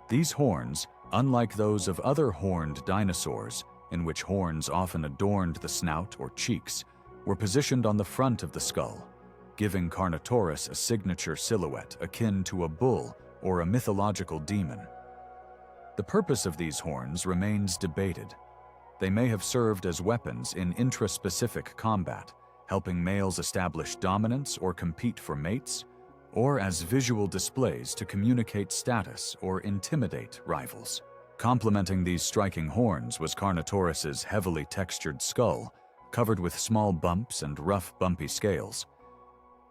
Speaker 1: These horns, unlike those of other horned dinosaurs, in which horns often adorned the snout or cheeks, were positioned on the front of the skull, giving Carnotaurus a signature silhouette akin to a bull or a mythological demon. The purpose of these horns remains debated. They may have served as weapons in intraspecific combat, helping males establish dominance or compete for mates, or as visual displays to communicate status or intimidate rivals. Complementing these striking horns was Carnotaurus's heavily textured skull, covered with small bumps and rough, bumpy scales.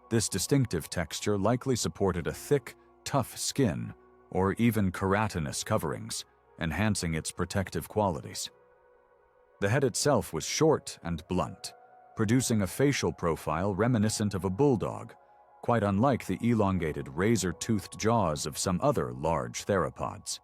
Speaker 1: This distinctive texture likely supported a thick, tough skin, or even keratinous coverings, enhancing its protective qualities. The head itself was short and blunt, producing a facial profile reminiscent of a bulldog, quite unlike the elongated razor-toothed jaws of some other large theropods.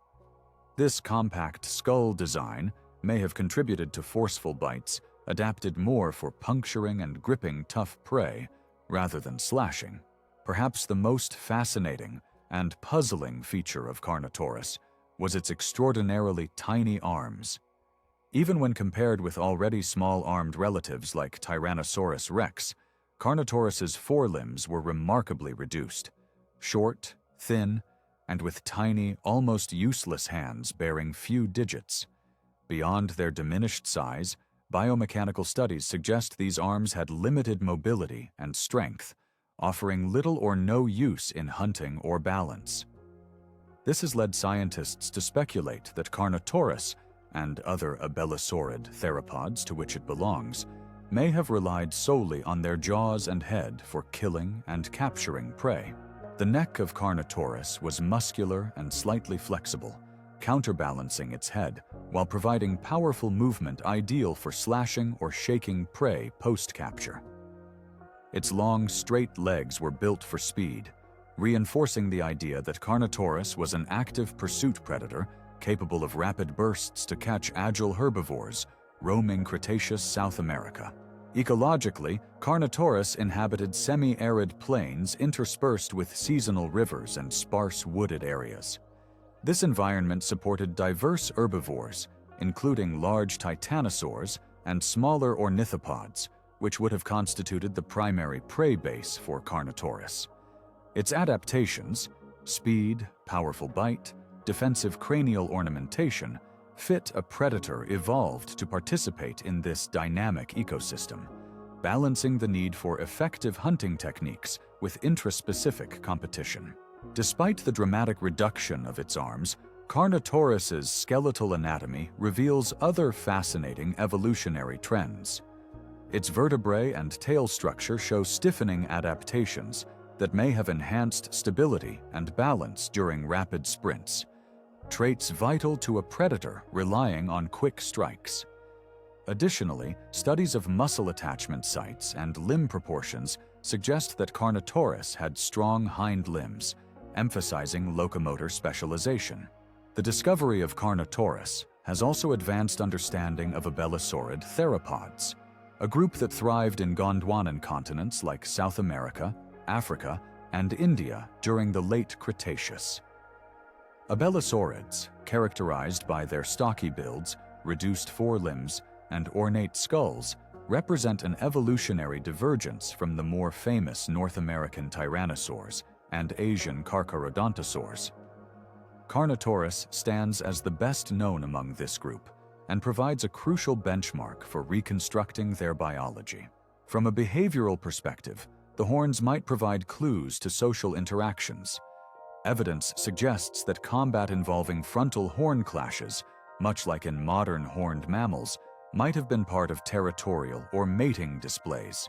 Speaker 1: This compact skull design may have contributed to forceful bites, adapted more for puncturing and gripping tough prey rather than slashing. Perhaps the most fascinating and puzzling feature of Carnotaurus was its extraordinarily tiny arms. Even when compared with already small-armed relatives like Tyrannosaurus rex, Carnotaurus's forelimbs were remarkably reduced, short, thin, and with tiny, almost useless hands bearing few digits. Beyond their diminished size, biomechanical studies suggest these arms had limited mobility and strength, offering little or no use in hunting or balance. This has led scientists to speculate that Carnotaurus, and other abellisaurid theropods to which it belongs, may have relied solely on their jaws and head for killing and capturing prey. The neck of Carnotaurus was muscular and slightly flexible, counterbalancing its head, while providing powerful movement ideal for slashing or shaking prey post-capture. Its long, straight legs were built for speed, reinforcing the idea that Carnotaurus was an active pursuit predator capable of rapid bursts to catch agile herbivores roaming Cretaceous South America. Ecologically, Carnotaurus inhabited semi-arid plains interspersed with seasonal rivers and sparse wooded areas. This environment supported diverse herbivores, including large titanosaurs and smaller ornithopods, which would have constituted the primary prey base for Carnotaurus. Its adaptations, speed, powerful bite, defensive cranial ornamentation, fit a predator evolved to participate in this dynamic ecosystem, balancing the need for effective hunting techniques with intraspecific competition. Despite the dramatic reduction of its arms, Carnotaurus's skeletal anatomy reveals other fascinating evolutionary trends. Its vertebrae and tail structure show stiffening adaptations that may have enhanced stability and balance during rapid sprints, traits vital to a predator relying on quick strikes. Additionally, studies of muscle attachment sites and limb proportions suggest that Carnotaurus had strong hind limbs, emphasizing locomotor specialization. The discovery of Carnotaurus has also advanced understanding of abellisaurid theropods, a group that thrived in Gondwanan continents like South America, Africa, and India during the late Cretaceous. Abellisaurids, characterized by their stocky builds, reduced forelimbs, and ornate skulls, represent an evolutionary divergence from the more famous North American tyrannosaurs and Asian carcharodontosaurs. Carnotaurus stands as the best known among this group and provides a crucial benchmark for reconstructing their biology. From a behavioral perspective, the horns might provide clues to social interactions. Evidence suggests that combat involving frontal horn clashes, much like in modern horned mammals, might have been part of territorial or mating displays.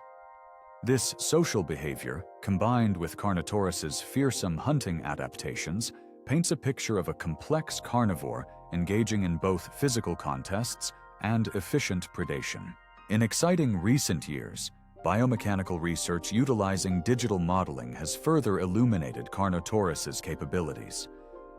Speaker 1: This social behavior, combined with Carnotaurus's fearsome hunting adaptations, paints a picture of a complex carnivore engaging in both physical contests and efficient predation. In exciting recent years, biomechanical research utilizing digital modeling has further illuminated Carnotaurus's capabilities.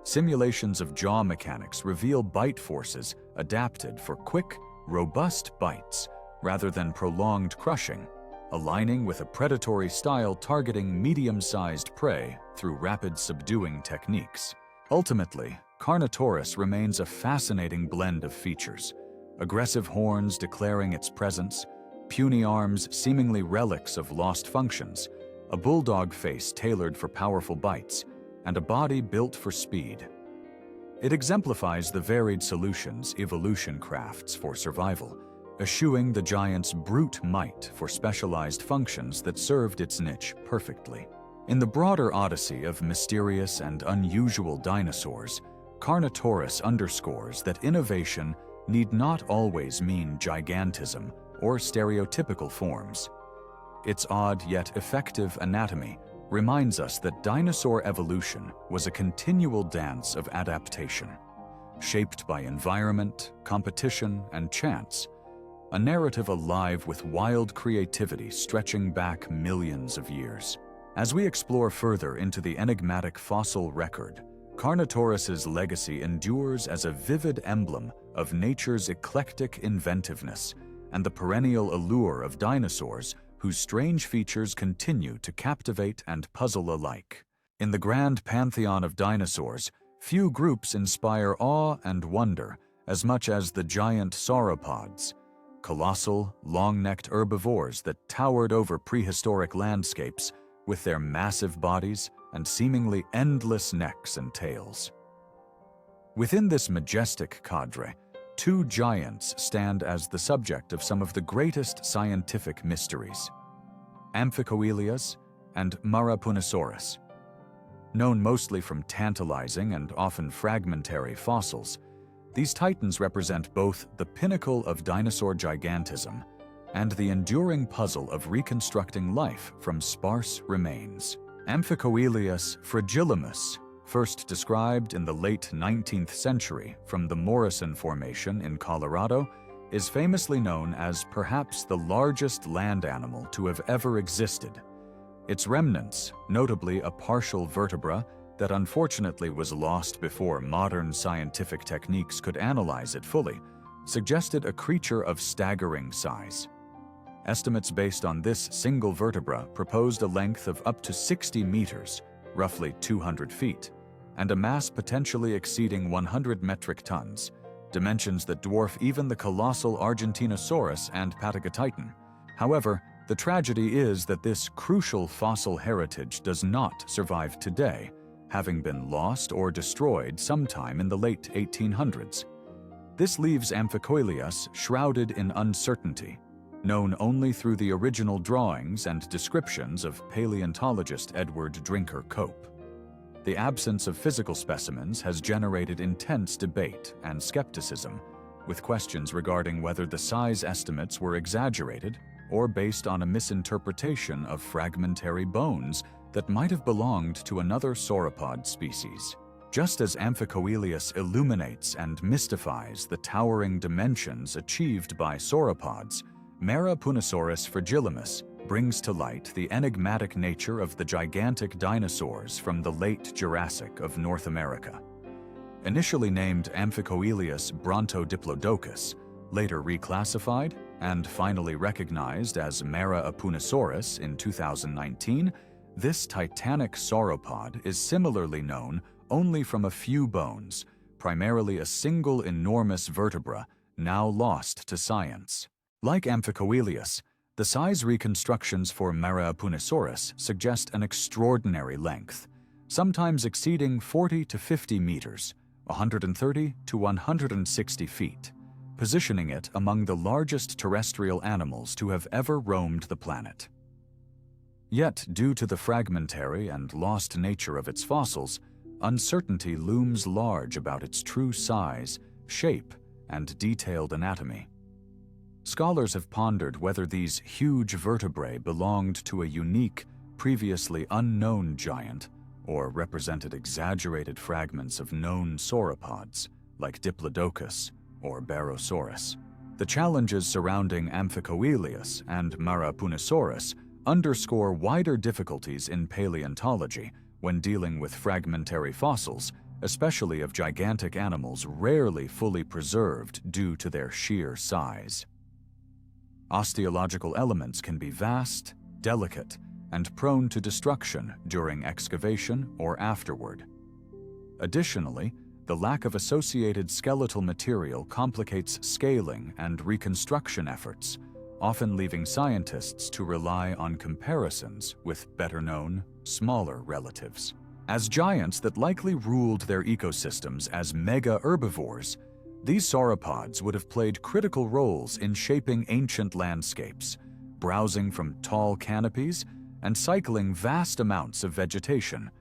Speaker 1: Simulations of jaw mechanics reveal bite forces adapted for quick, robust bites rather than prolonged crushing, aligning with a predatory style targeting medium-sized prey through rapid subduing techniques. Ultimately, Carnotaurus remains a fascinating blend of features: aggressive horns declaring its presence, puny arms seemingly relics of lost functions, a bulldog face tailored for powerful bites, and a body built for speed. It exemplifies the varied solutions evolution crafts for survival, eschewing the giant's brute might for specialized functions that served its niche perfectly. In the broader odyssey of mysterious and unusual dinosaurs, Carnotaurus underscores that innovation need not always mean gigantism or stereotypical forms. Its odd yet effective anatomy reminds us that dinosaur evolution was a continual dance of adaptation, shaped by environment, competition, and chance, a narrative alive with wild creativity stretching back millions of years. As we explore further into the enigmatic fossil record, Carnotaurus's legacy endures as a vivid emblem of nature's eclectic inventiveness and the perennial allure of dinosaurs whose strange features continue to captivate and puzzle alike. In the grand pantheon of dinosaurs, few groups inspire awe and wonder as much as the giant sauropods, colossal, long-necked herbivores that towered over prehistoric landscapes with their massive bodies and seemingly endless necks and tails. Within this majestic cadre, two giants stand as the subject of some of the greatest scientific mysteries: Amphicoelias and Maraapunisaurus. Known mostly from tantalizing and often fragmentary fossils, these titans represent both the pinnacle of dinosaur gigantism and the enduring puzzle of reconstructing life from sparse remains. Amphicoelias fragilimus, first described in the late 19th century from the Morrison Formation in Colorado, is famously known as perhaps the largest land animal to have ever existed. Its remnants, notably a partial vertebra that unfortunately was lost before modern scientific techniques could analyze it fully, suggested a creature of staggering size. Estimates based on this single vertebra proposed a length of up to 60 meters, roughly 200 feet, and a mass potentially exceeding 100 metric tons, dimensions that dwarf even the colossal Argentinosaurus and Patagotitan. However, the tragedy is that this crucial fossil heritage does not survive today, having been lost or destroyed sometime in the late 1800s. This leaves Amphicoelias shrouded in uncertainty, known only through the original drawings and descriptions of paleontologist Edward Drinker Cope. The absence of physical specimens has generated intense debate and skepticism, with questions regarding whether the size estimates were exaggerated or based on a misinterpretation of fragmentary bones that might have belonged to another sauropod species. Just as Amphicoelias illuminates and mystifies the towering dimensions achieved by sauropods, Maraapunisaurus fragilimus brings to light the enigmatic nature of the gigantic dinosaurs from the late Jurassic of North America. Initially named Amphicoelias brontodiplodocus, later reclassified and finally recognized as Maraapunisaurus in 2019, this titanic sauropod is similarly known only from a few bones, primarily a single enormous vertebra now lost to science. Like Amphicoelias, the size reconstructions for Maraapunisaurus suggest an extraordinary length, sometimes exceeding 40 to 50 meters, 130 to 160 feet, positioning it among the largest terrestrial animals to have ever roamed the planet. Yet, due to the fragmentary and lost nature of its fossils, uncertainty looms large about its true size, shape, and detailed anatomy. Scholars have pondered whether these huge vertebrae belonged to a unique, previously unknown giant, or represented exaggerated fragments of known sauropods, like Diplodocus or Barosaurus. The challenges surrounding Amphicoelias and Maraapunisaurus underscore wider difficulties in paleontology when dealing with fragmentary fossils, especially of gigantic animals rarely fully preserved due to their sheer size. Osteological elements can be vast, delicate, and prone to destruction during excavation or afterward. Additionally, the lack of associated skeletal material complicates scaling and reconstruction efforts, often leaving scientists to rely on comparisons with better-known, smaller relatives. As giants that likely ruled their ecosystems as mega-herbivores, these sauropods would have played critical roles in shaping ancient landscapes, browsing from tall canopies and cycling vast amounts of vegetation.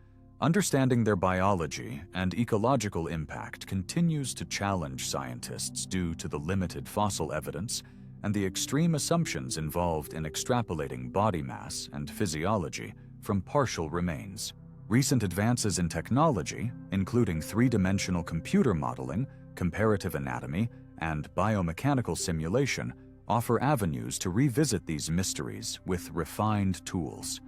Speaker 1: Understanding their biology and ecological impact continues to challenge scientists due to the limited fossil evidence and the extreme assumptions involved in extrapolating body mass and physiology from partial remains. Recent advances in technology, including three-dimensional computer modeling, comparative anatomy, and biomechanical simulation, offer avenues to revisit these mysteries with refined tools.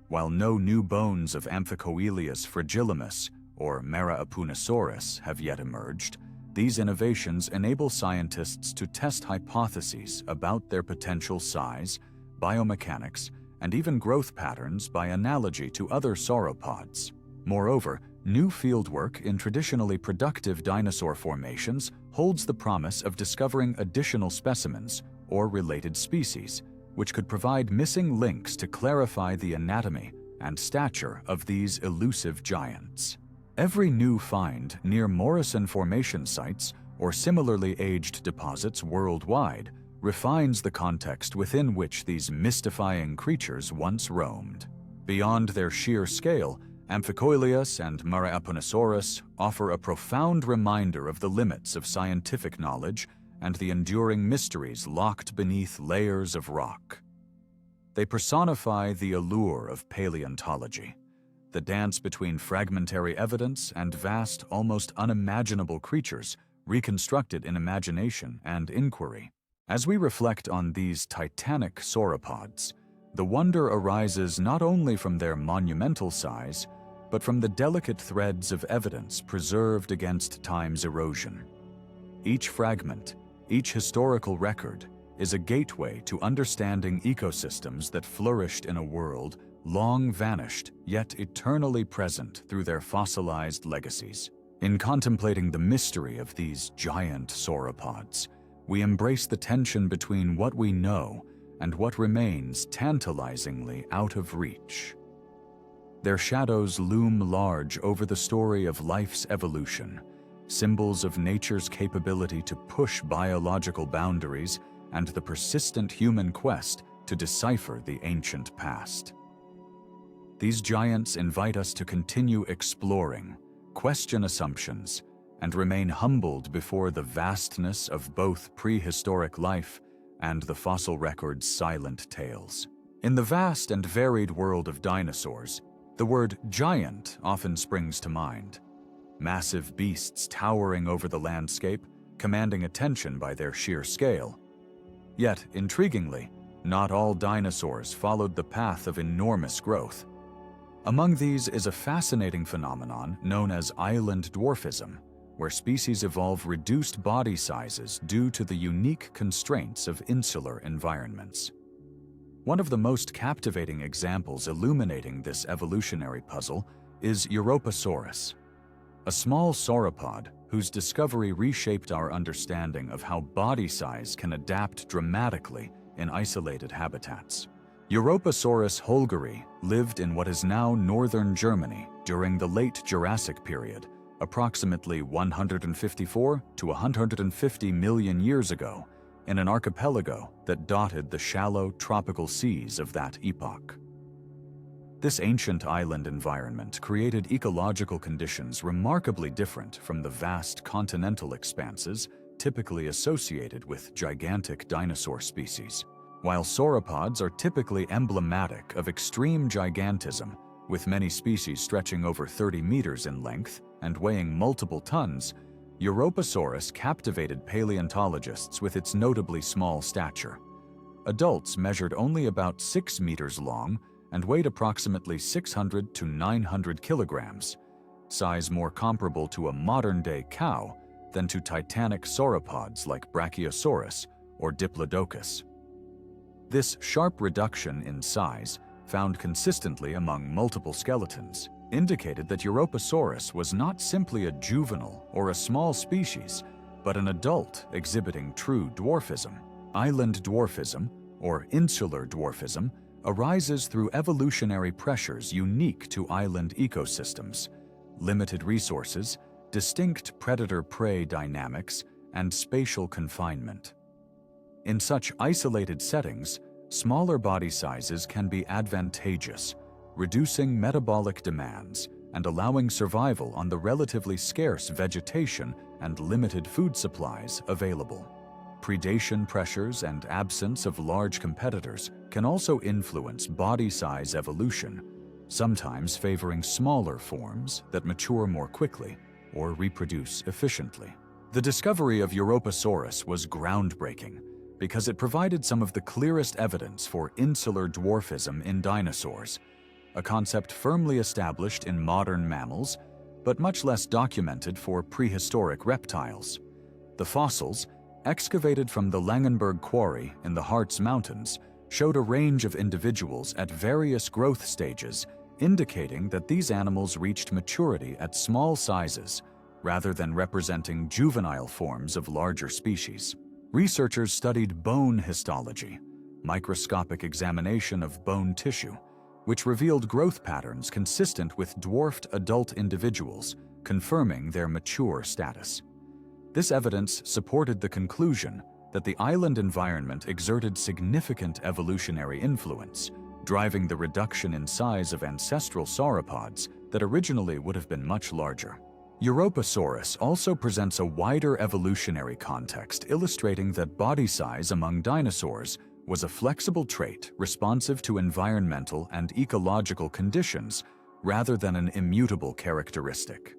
Speaker 1: While no new bones of Amphicoelias fragilimus or Maraapunisaurus have yet emerged, these innovations enable scientists to test hypotheses about their potential size, biomechanics, and even growth patterns by analogy to other sauropods. Moreover, new fieldwork in traditionally productive dinosaur formations holds the promise of discovering additional specimens or related species, which could provide missing links to clarify the anatomy and stature of these elusive giants. Every new find near Morrison Formation sites or similarly aged deposits worldwide refines the context within which these mystifying creatures once roamed. Beyond their sheer scale, Amphicoelias and Maraapunisaurus offer a profound reminder of the limits of scientific knowledge and the enduring mysteries locked beneath layers of rock. They personify the allure of paleontology, the dance between fragmentary evidence and vast, almost unimaginable creatures reconstructed in imagination and inquiry. As we reflect on these titanic sauropods, the wonder arises not only from their monumental size, but from the delicate threads of evidence preserved against time's erosion. Each fragment, each historical record, is a gateway to understanding ecosystems that flourished in a world long vanished, yet eternally present through their fossilized legacies. In contemplating the mystery of these giant sauropods, we embrace the tension between what we know and what remains tantalizingly out of reach. Their shadows loom large over the story of life's evolution, symbols of nature's capability to push biological boundaries and the persistent human quest to decipher the ancient past. These giants invite us to continue exploring, question assumptions, and remain humbled before the vastness of both prehistoric life and the fossil record's silent tales. In the vast and varied world of dinosaurs, the word giant often springs to mind. Massive beasts towering over the landscape, commanding attention by their sheer scale. Yet, intriguingly, not all dinosaurs followed the path of enormous growth. Among these is a fascinating phenomenon known as island dwarfism, where species evolve reduced body sizes due to the unique constraints of insular environments. One of the most captivating examples illuminating this evolutionary puzzle is Europasaurus, a small sauropod whose discovery reshaped our understanding of how body size can adapt dramatically in isolated habitats. Europasaurus holgeri lived in what is now northern Germany during the late Jurassic period, approximately 154 to 150 million years ago, in an archipelago that dotted the shallow tropical seas of that epoch. This ancient island environment created ecological conditions remarkably different from the vast continental expanses typically associated with gigantic dinosaur species. While sauropods are typically emblematic of extreme gigantism, with many species stretching over 30 meters in length and weighing multiple tons, Europasaurus captivated paleontologists with its notably small stature. Adults measured only about 6 meters long and weighed approximately 600 to 900 kilograms, size more comparable to a modern-day cow than to titanic sauropods like Brachiosaurus or Diplodocus. This sharp reduction in size, found consistently among multiple skeletons, indicated that Europasaurus was not simply a juvenile or a small species, but an adult exhibiting true dwarfism. Island dwarfism, or insular dwarfism, arises through evolutionary pressures unique to island ecosystems, limited resources, distinct predator-prey dynamics, and spatial confinement. In such isolated settings, smaller body sizes can be advantageous, reducing metabolic demands and allowing survival on the relatively scarce vegetation and limited food supplies available. Predation pressures and absence of large competitors can also influence body size evolution, sometimes favoring smaller forms that mature more quickly or reproduce efficiently. The discovery of Europasaurus was groundbreaking because it provided some of the clearest evidence for insular dwarfism in dinosaurs, a concept firmly established in modern mammals, but much less documented for prehistoric reptiles. The fossils, excavated from the Langenberg quarry in the Harz Mountains, showed a range of individuals at various growth stages, indicating that these animals reached maturity at small sizes, rather than representing juvenile forms of larger species. Researchers studied bone histology, microscopic examination of bone tissue, which revealed growth patterns consistent with dwarfed adult individuals, confirming their mature status. This evidence supported the conclusion that the island environment exerted significant evolutionary influence, driving the reduction in size of ancestral sauropods that originally would have been much larger. Europasaurus also presents a wider evolutionary context, illustrating that body size among dinosaurs was a flexible trait responsive to environmental and ecological conditions rather than an immutable characteristic.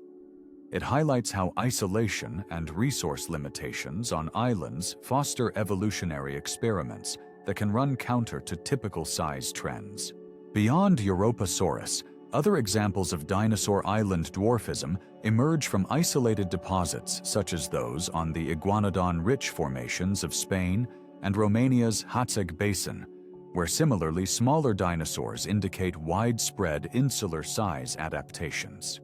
Speaker 1: It highlights how isolation and resource limitations on islands foster evolutionary experiments that can run counter to typical size trends. Beyond Europasaurus, other examples of dinosaur island dwarfism emerge from isolated deposits such as those on the iguanodon-rich formations of Spain and Romania's Hatzeg Basin, where similarly smaller dinosaurs indicate widespread insular size adaptations.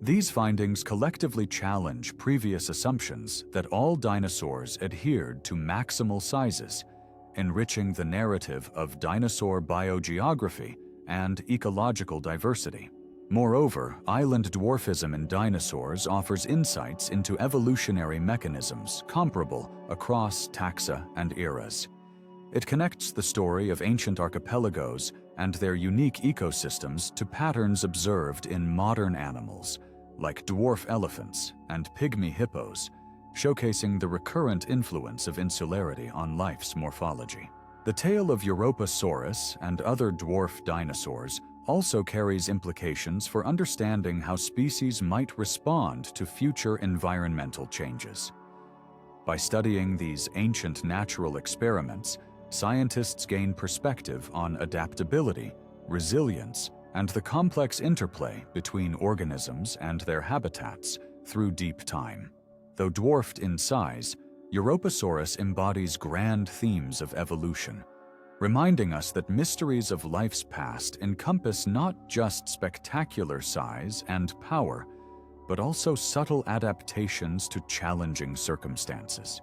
Speaker 1: These findings collectively challenge previous assumptions that all dinosaurs adhered to maximal sizes, enriching the narrative of dinosaur biogeography and ecological diversity. Moreover, island dwarfism in dinosaurs offers insights into evolutionary mechanisms comparable across taxa and eras. It connects the story of ancient archipelagos and their unique ecosystems to patterns observed in modern animals, like dwarf elephants and pygmy hippos, showcasing the recurrent influence of insularity on life's morphology. The tale of Europasaurus and other dwarf dinosaurs also carries implications for understanding how species might respond to future environmental changes. By studying these ancient natural experiments, scientists gain perspective on adaptability, resilience, and the complex interplay between organisms and their habitats through deep time. Though dwarfed in size, Europasaurus embodies grand themes of evolution, reminding us that mysteries of life's past encompass not just spectacular size and power, but also subtle adaptations to challenging circumstances.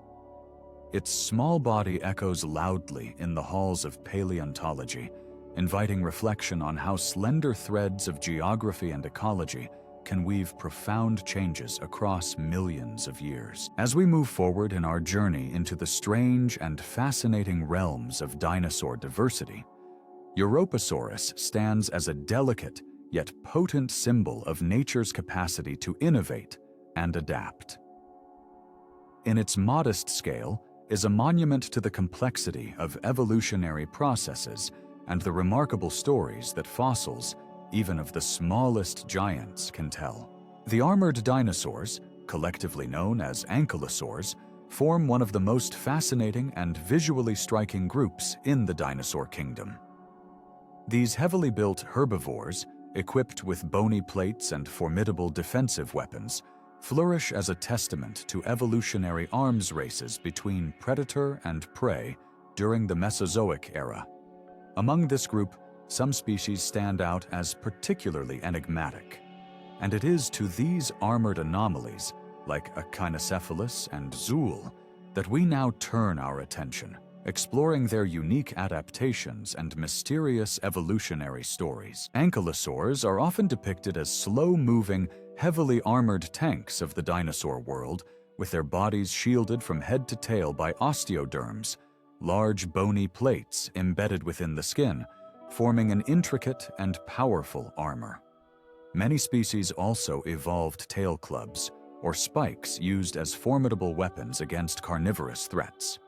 Speaker 1: Its small body echoes loudly in the halls of paleontology, inviting reflection on how slender threads of geography and ecology can weave profound changes across millions of years. As we move forward in our journey into the strange and fascinating realms of dinosaur diversity, Europasaurus stands as a delicate yet potent symbol of nature's capacity to innovate and adapt. In its modest scale is a monument to the complexity of evolutionary processes and the remarkable stories that fossils, even of the smallest giants, can tell. The armored dinosaurs, collectively known as ankylosaurs, form one of the most fascinating and visually striking groups in the dinosaur kingdom. These heavily built herbivores, equipped with bony plates and formidable defensive weapons, flourish as a testament to evolutionary arms races between predator and prey during the Mesozoic era. Among this group, some species stand out as particularly enigmatic, and it is to these armored anomalies, like Akainacephalus and Zuul, that we now turn our attention, exploring their unique adaptations and mysterious evolutionary stories. Ankylosaurs are often depicted as slow-moving, heavily armored tanks of the dinosaur world, with their bodies shielded from head to tail by osteoderms, large bony plates embedded within the skin, forming an intricate and powerful armor. Many species also evolved tail clubs, or spikes used as formidable weapons against carnivorous threats.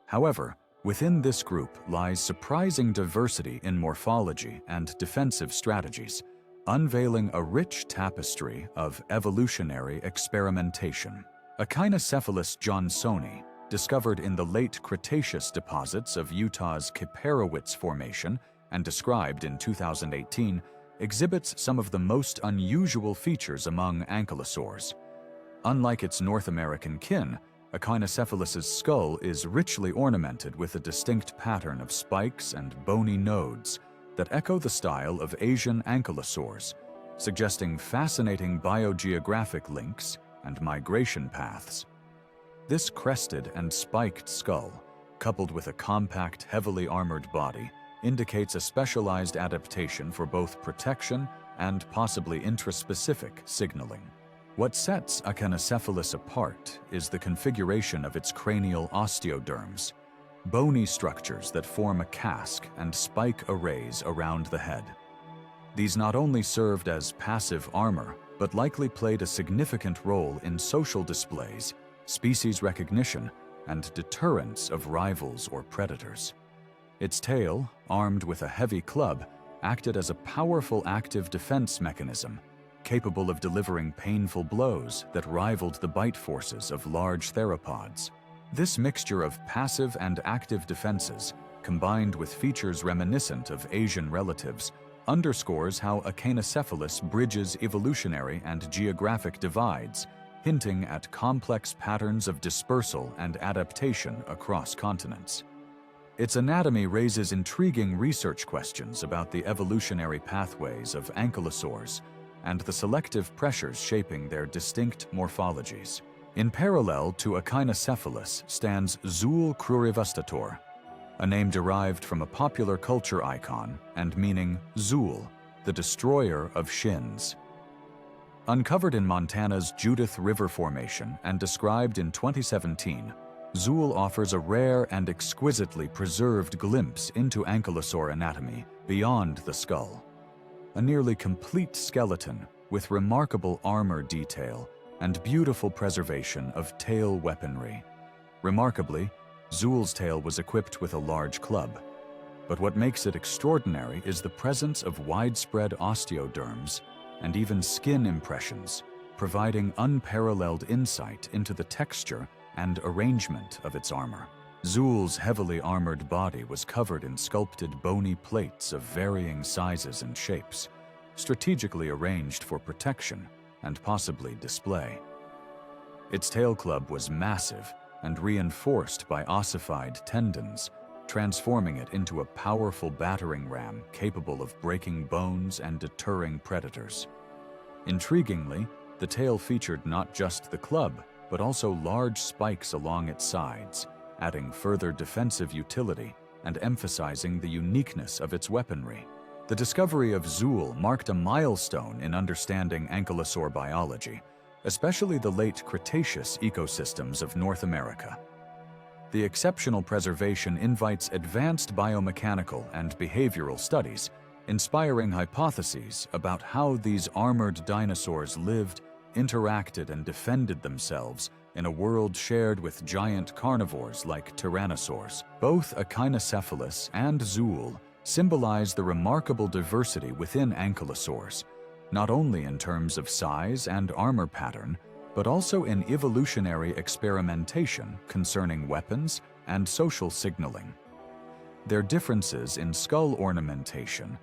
Speaker 1: However, within this group lies surprising diversity in morphology and defensive strategies, unveiling a rich tapestry of evolutionary experimentation. Akainacephalus johnsoni, discovered in the late Cretaceous deposits of Utah's Kiparowitz Formation and described in 2018, exhibits some of the most unusual features among ankylosaurs. Unlike its North American kin, Akainacephalus's skull is richly ornamented with a distinct pattern of spikes and bony nodes that echo the style of Asian ankylosaurs, suggesting fascinating biogeographic links and migration paths. This crested and spiked skull, coupled with a compact, heavily armored body, indicates a specialized adaptation for both protection and possibly intraspecific signaling. What sets Akainacephalus apart is the configuration of its cranial osteoderms. bony structures that form a casque and spike arrays around the head. These not only served as passive armor, but likely played a significant role in social displays, species recognition, and deterrence of rivals or predators. Its tail, armed with a heavy club, acted as a powerful active defense mechanism, capable of delivering painful blows that rivaled the bite forces of large theropods. This mixture of passive and active defenses, combined with features reminiscent of Asian relatives, underscores how Akainacephalus bridges evolutionary and geographic divides, hinting at complex patterns of dispersal and adaptation across continents. Its anatomy raises intriguing research questions about the evolutionary pathways of ankylosaurs and the selective pressures shaping their distinct morphologies. In parallel to Akainacephalus stands Zuul crurivastator, a name derived from a popular culture icon and meaning Zuul, the destroyer of shins. Uncovered in Montana's Judith River Formation and described in 2017, Zuul offers a rare and exquisitely preserved glimpse into ankylosaur anatomy beyond the skull. A nearly complete skeleton with remarkable armor detail and beautiful preservation of tail weaponry. Remarkably, Zuul's tail was equipped with a large club. But what makes it extraordinary is the presence of widespread osteoderms and even skin impressions, providing unparalleled insight into the texture and arrangement of its armor. Zuul's heavily armored body was covered in sculpted bony plates of varying sizes and shapes, strategically arranged for protection and possibly display. Its tail club was massive and reinforced by ossified tendons, transforming it into a powerful battering ram capable of breaking bones and deterring predators. Intriguingly, the tail featured not just the club, but also large spikes along its sides, adding further defensive utility and emphasizing the uniqueness of its weaponry. The discovery of Zuul marked a milestone in understanding ankylosaur biology, especially the late Cretaceous ecosystems of North America. The exceptional preservation invites advanced biomechanical and behavioral studies, inspiring hypotheses about how these armored dinosaurs lived, interacted, and defended themselves in a world shared with giant carnivores like tyrannosaurs. Both Akainacephalus and Zuul symbolize the remarkable diversity within ankylosaurs, not only in terms of size and armor pattern, but also in evolutionary experimentation concerning weapons and social signaling. Their differences in skull ornamentation,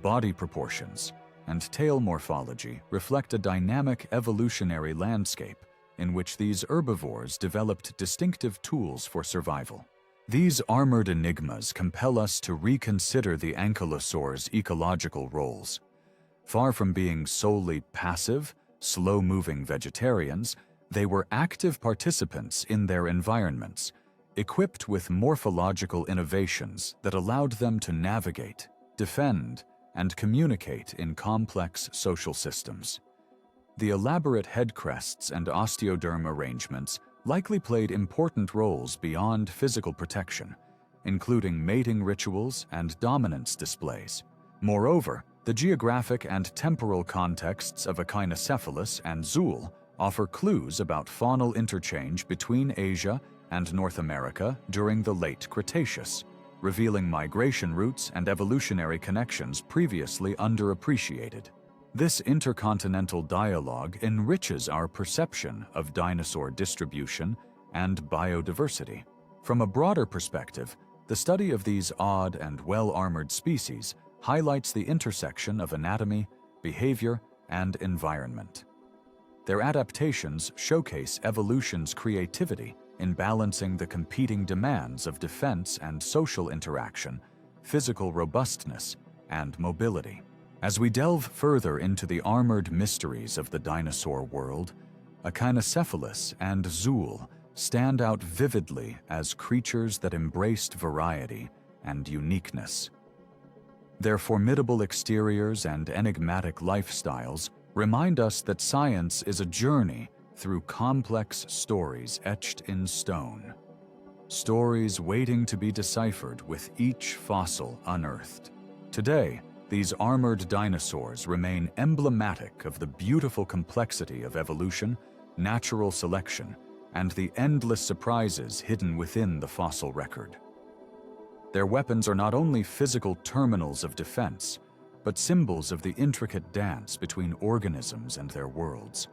Speaker 1: body proportions, and tail morphology reflect a dynamic evolutionary landscape in which these herbivores developed distinctive tools for survival. These armored enigmas compel us to reconsider the ankylosaurs' ecological roles. Far from being solely passive, slow-moving vegetarians, they were active participants in their environments, equipped with morphological innovations that allowed them to navigate, defend, and communicate in complex social systems. The elaborate head crests and osteoderm arrangements likely played important roles beyond physical protection, including mating rituals and dominance displays. Moreover, the geographic and temporal contexts of Akainacephalus and Zuul offer clues about faunal interchange between Asia and North America during the late Cretaceous, revealing migration routes and evolutionary connections previously underappreciated. This intercontinental dialogue enriches our perception of dinosaur distribution and biodiversity. From a broader perspective, the study of these odd and well-armored species highlights the intersection of anatomy, behavior, and environment. Their adaptations showcase evolution's creativity in balancing the competing demands of defense and social interaction, physical robustness, and mobility. As we delve further into the armored mysteries of the dinosaur world, Akainacephalus and Zuul stand out vividly as creatures that embraced variety and uniqueness. Their formidable exteriors and enigmatic lifestyles remind us that science is a journey through complex stories etched in stone. stories waiting to be deciphered with each fossil unearthed. Today, these armored dinosaurs remain emblematic of the beautiful complexity of evolution, natural selection, and the endless surprises hidden within the fossil record. Their weapons are not only physical terminals of defense, but symbols of the intricate dance between organisms and their worlds,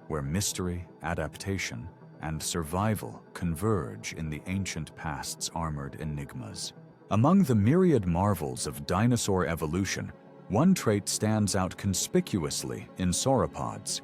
Speaker 1: where mystery, adaptation, and survival converge in the ancient past's armored enigmas. Among the myriad marvels of dinosaur evolution, one trait stands out conspicuously in sauropods: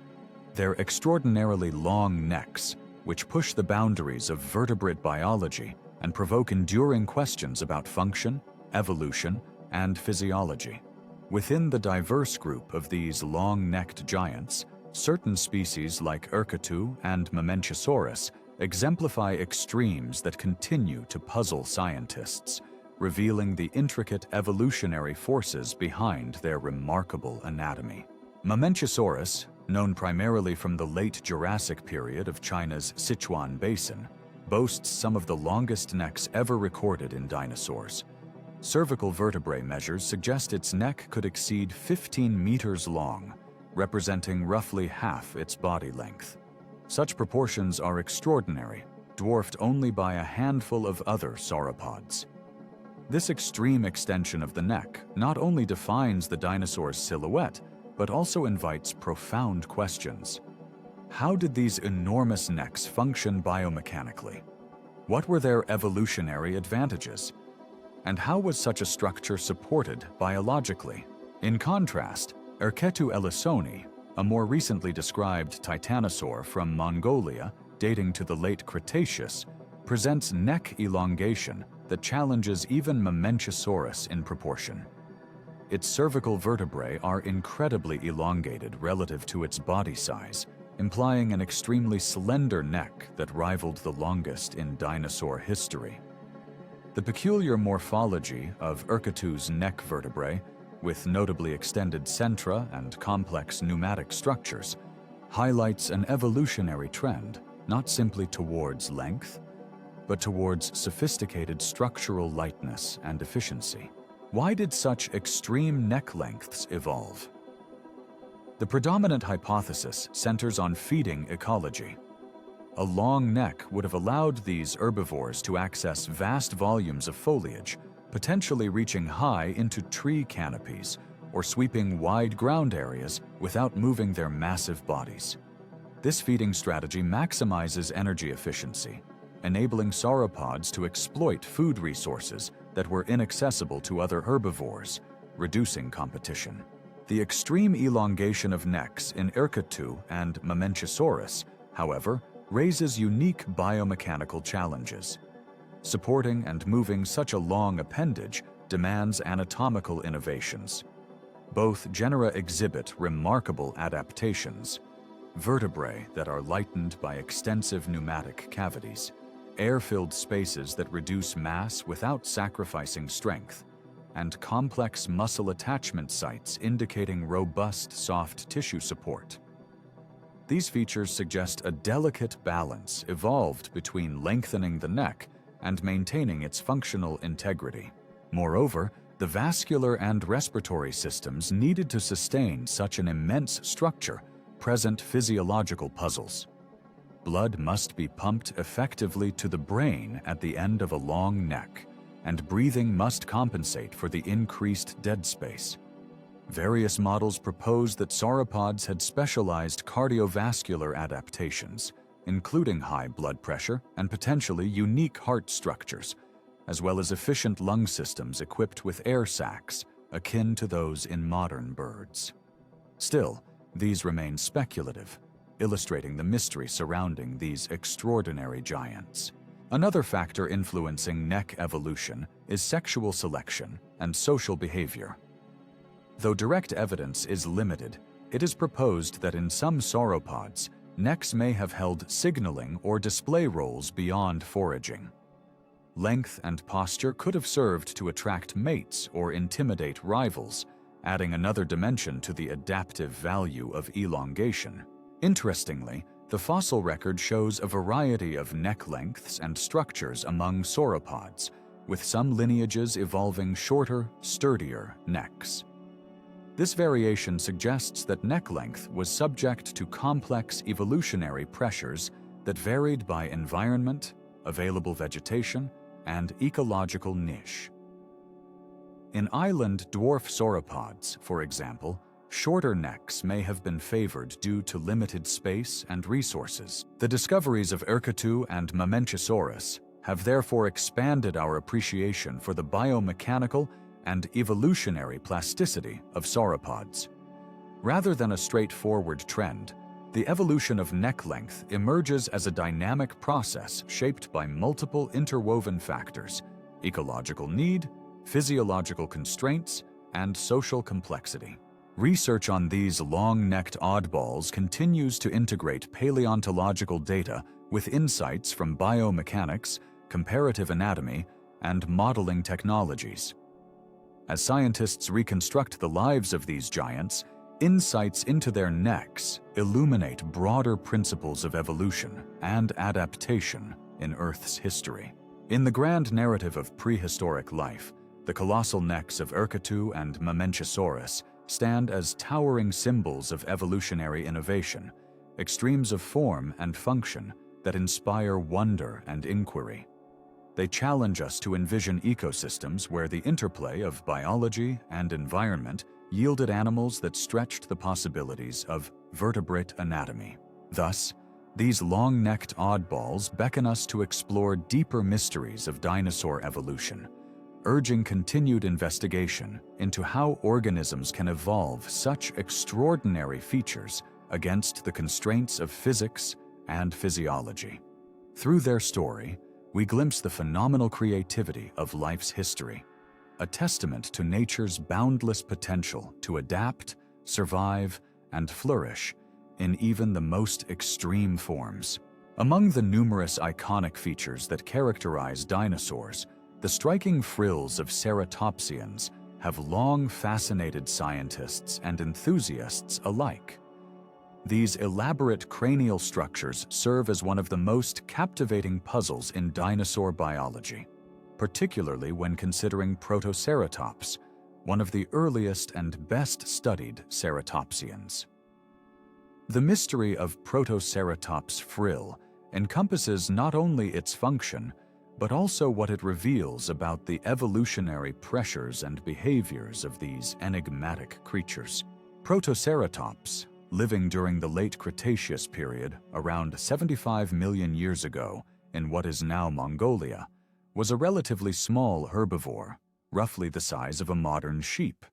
Speaker 1: their extraordinarily long necks, which push the boundaries of vertebrate biology and provoke enduring questions about function, evolution, and physiology. Within the diverse group of these long-necked giants, certain species like Erketu and Mamenchisaurus exemplify extremes that continue to puzzle scientists, revealing the intricate evolutionary forces behind their remarkable anatomy. Mamenchisaurus, known primarily from the late Jurassic period of China's Sichuan Basin, boasts some of the longest necks ever recorded in dinosaurs. Cervical vertebrae measures suggest its neck could exceed 15 meters long, representing roughly half its body length. Such proportions are extraordinary, dwarfed only by a handful of other sauropods. This extreme extension of the neck not only defines the dinosaur's silhouette, but also invites profound questions. How did these enormous necks function biomechanically? What were their evolutionary advantages? And how was such a structure supported biologically? In contrast, Erketu ellisoni, a more recently described titanosaur from Mongolia dating to the late Cretaceous, presents neck elongation that challenges even Mamenchisaurus in proportion. Its cervical vertebrae are incredibly elongated relative to its body size, implying an extremely slender neck that rivaled the longest in dinosaur history. The peculiar morphology of Erketu's neck vertebrae, with notably extended centra and complex pneumatic structures, highlights an evolutionary trend not simply towards length, but towards sophisticated structural lightness and efficiency. Why did such extreme neck lengths evolve? The predominant hypothesis centers on feeding ecology. A long neck would have allowed these herbivores to access vast volumes of foliage, potentially reaching high into tree canopies or sweeping wide ground areas without moving their massive bodies. This feeding strategy maximizes energy efficiency, enabling sauropods to exploit food resources that were inaccessible to other herbivores, reducing competition. The extreme elongation of necks in Erketu and Mamenchisaurus, however, raises unique biomechanical challenges. Supporting and moving such a long appendage demands anatomical innovations. Both genera exhibit remarkable adaptations: vertebrae that are lightened by extensive pneumatic cavities, air-filled spaces that reduce mass without sacrificing strength, and complex muscle attachment sites indicating robust soft tissue support. These features suggest a delicate balance evolved between lengthening the neck and maintaining its functional integrity. Moreover, the vascular and respiratory systems needed to sustain such an immense structure present physiological puzzles. Blood must be pumped effectively to the brain at the end of a long neck, and breathing must compensate for the increased dead space. Various models propose that sauropods had specialized cardiovascular adaptations, including high blood pressure and potentially unique heart structures, as well as efficient lung systems equipped with air sacs, akin to those in modern birds. Still, these remain speculative, illustrating the mystery surrounding these extraordinary giants. Another factor influencing neck evolution is sexual selection and social behavior. Though direct evidence is limited, it is proposed that in some sauropods, necks may have held signaling or display roles beyond foraging. Length and posture could have served to attract mates or intimidate rivals, adding another dimension to the adaptive value of elongation. Interestingly, The fossil record shows a variety of neck lengths and structures among sauropods, with some lineages evolving shorter, sturdier necks. This variation suggests that neck length was subject to complex evolutionary pressures that varied by environment, available vegetation, and ecological niche. In island dwarf sauropods, for example, shorter necks may have been favored due to limited space and resources. The discoveries of Erketu and Mamenchisaurus have therefore expanded our appreciation for the biomechanical and evolutionary plasticity of sauropods. Rather than a straightforward trend, the evolution of neck length emerges as a dynamic process shaped by multiple interwoven factors: ecological need, physiological constraints, and social complexity. Research on these long-necked oddballs continues to integrate paleontological data with insights from biomechanics, comparative anatomy, and modeling technologies. As scientists reconstruct the lives of these giants, insights into their necks illuminate broader principles of evolution and adaptation in Earth's history. In the grand narrative of prehistoric life, the colossal necks of Erketu and Mamenchisaurus stand as towering symbols of evolutionary innovation, extremes of form and function that inspire wonder and inquiry. They challenge us to envision ecosystems where the interplay of biology and environment yielded animals that stretched the possibilities of vertebrate anatomy. Thus, these long-necked oddballs beckon us to explore deeper mysteries of dinosaur evolution, urging continued investigation into how organisms can evolve such extraordinary features against the constraints of physics and physiology. Through their story, we glimpse the phenomenal creativity of life's history, a testament to nature's boundless potential to adapt, survive, and flourish in even the most extreme forms. Among the numerous iconic features that characterize dinosaurs, the striking frills of ceratopsians have long fascinated scientists and enthusiasts alike. These elaborate cranial structures serve as one of the most captivating puzzles in dinosaur biology, particularly when considering Protoceratops, one of the earliest and best-studied ceratopsians. The mystery of Protoceratops' frill encompasses not only its function, but also what it reveals about the evolutionary pressures and behaviors of these enigmatic creatures. Protoceratops, living during the late Cretaceous period around 75 million years ago in what is now Mongolia, was a relatively small herbivore, roughly the size of a modern sheep.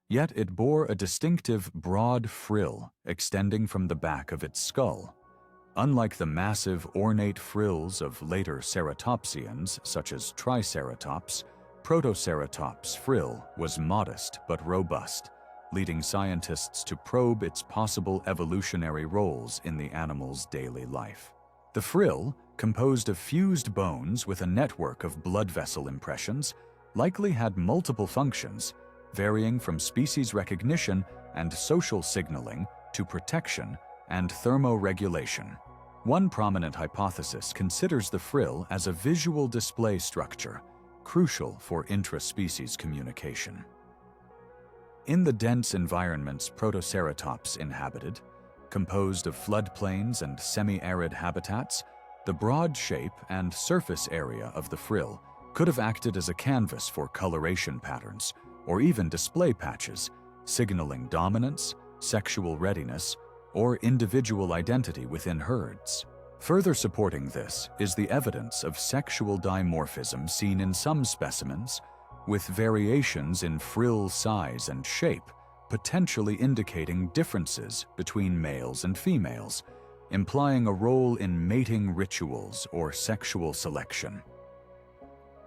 Speaker 1: Yet it bore a distinctive broad frill extending from the back of its skull. Unlike the massive ornate frills of later ceratopsians such as Triceratops, Protoceratops' frill was modest but robust, leading scientists to probe its possible evolutionary roles in the animal's daily life. The frill, composed of fused bones with a network of blood vessel impressions, likely had multiple functions, varying from species recognition and social signaling to protection and thermoregulation. One prominent hypothesis considers the frill as a visual display structure, crucial for intra-species communication. In the dense environments Protoceratops inhabited, composed of floodplains and semi-arid habitats, the broad shape and surface area of the frill could have acted as a canvas for coloration patterns or even display patches, signaling dominance, sexual readiness, or individual identity within herds. Further supporting this is the evidence of sexual dimorphism seen in some specimens, with variations in frill size and shape potentially indicating differences between males and females, implying a role in mating rituals or sexual selection.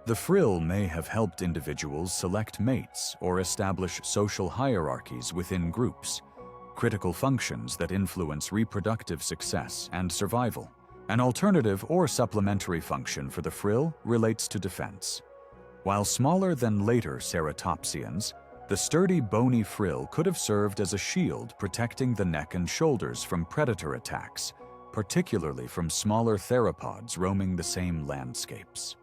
Speaker 1: The frill may have helped individuals select mates or establish social hierarchies within groups, critical functions that influence reproductive success and survival. An alternative or supplementary function for the frill relates to defense. While smaller than later ceratopsians, the sturdy bony frill could have served as a shield protecting the neck and shoulders from predator attacks, particularly from smaller theropods roaming the same landscapes.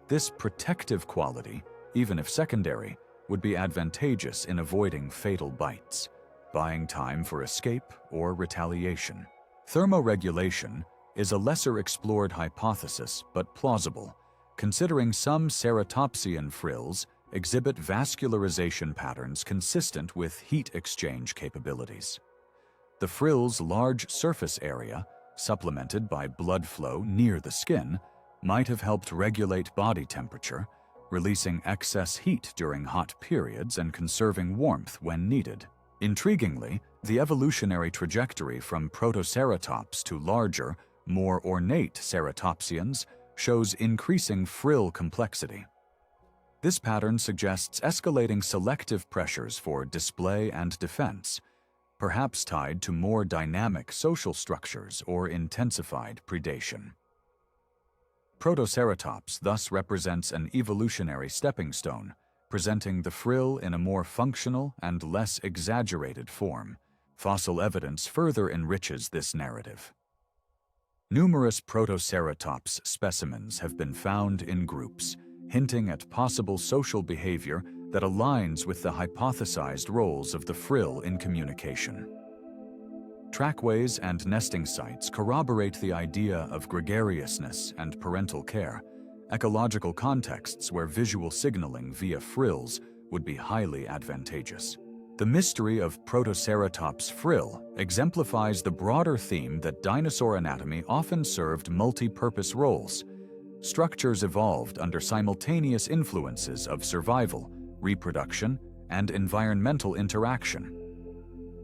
Speaker 1: This protective quality, even if secondary, would be advantageous in avoiding fatal bites, buying time for escape or retaliation. Thermoregulation is a lesser explored hypothesis but plausible, considering some ceratopsian frills exhibit vascularization patterns consistent with heat exchange capabilities. The frill's large surface area, supplemented by blood flow near the skin, might have helped regulate body temperature, releasing excess heat during hot periods and conserving warmth when needed. Intriguingly, the evolutionary trajectory from protoceratops to larger, more ornate ceratopsians shows increasing frill complexity. This pattern suggests escalating selective pressures for display and defense, perhaps tied to more dynamic social structures or intensified predation. Protoceratops thus represents an evolutionary stepping stone, presenting the frill in a more functional and less exaggerated form. Fossil evidence further enriches this narrative. Numerous protoceratops specimens have been found in groups, hinting at possible social behavior that aligns with the hypothesized roles of the frill in communication. Trackways and nesting sites corroborate the idea of gregariousness and parental care, ecological contexts where visual signaling via frills would be highly advantageous. The mystery of Protoceratops frill exemplifies the broader theme that dinosaur anatomy often served multi-purpose roles. Structures evolved under simultaneous influences of survival, reproduction, and environmental interaction.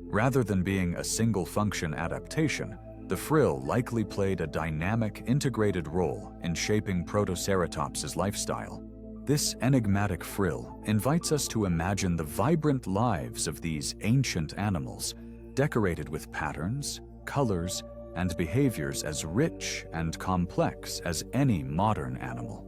Speaker 1: Rather than being a single-function adaptation, the frill likely played a dynamic, integrated role in shaping Protoceratops's lifestyle. This enigmatic frill invites us to imagine the vibrant lives of these ancient animals, decorated with patterns, colors, and behaviors as rich and complex as any modern animal.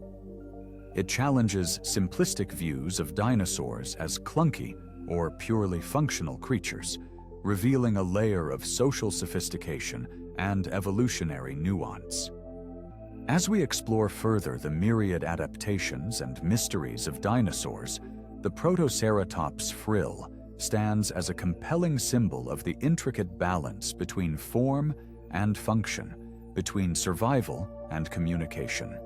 Speaker 1: It challenges simplistic views of dinosaurs as clunky or purely functional creatures, revealing a layer of social sophistication and evolutionary nuance. As we explore further the myriad adaptations and mysteries of dinosaurs, the Protoceratops frill stands as a compelling symbol of the intricate balance between form and function, between survival and communication.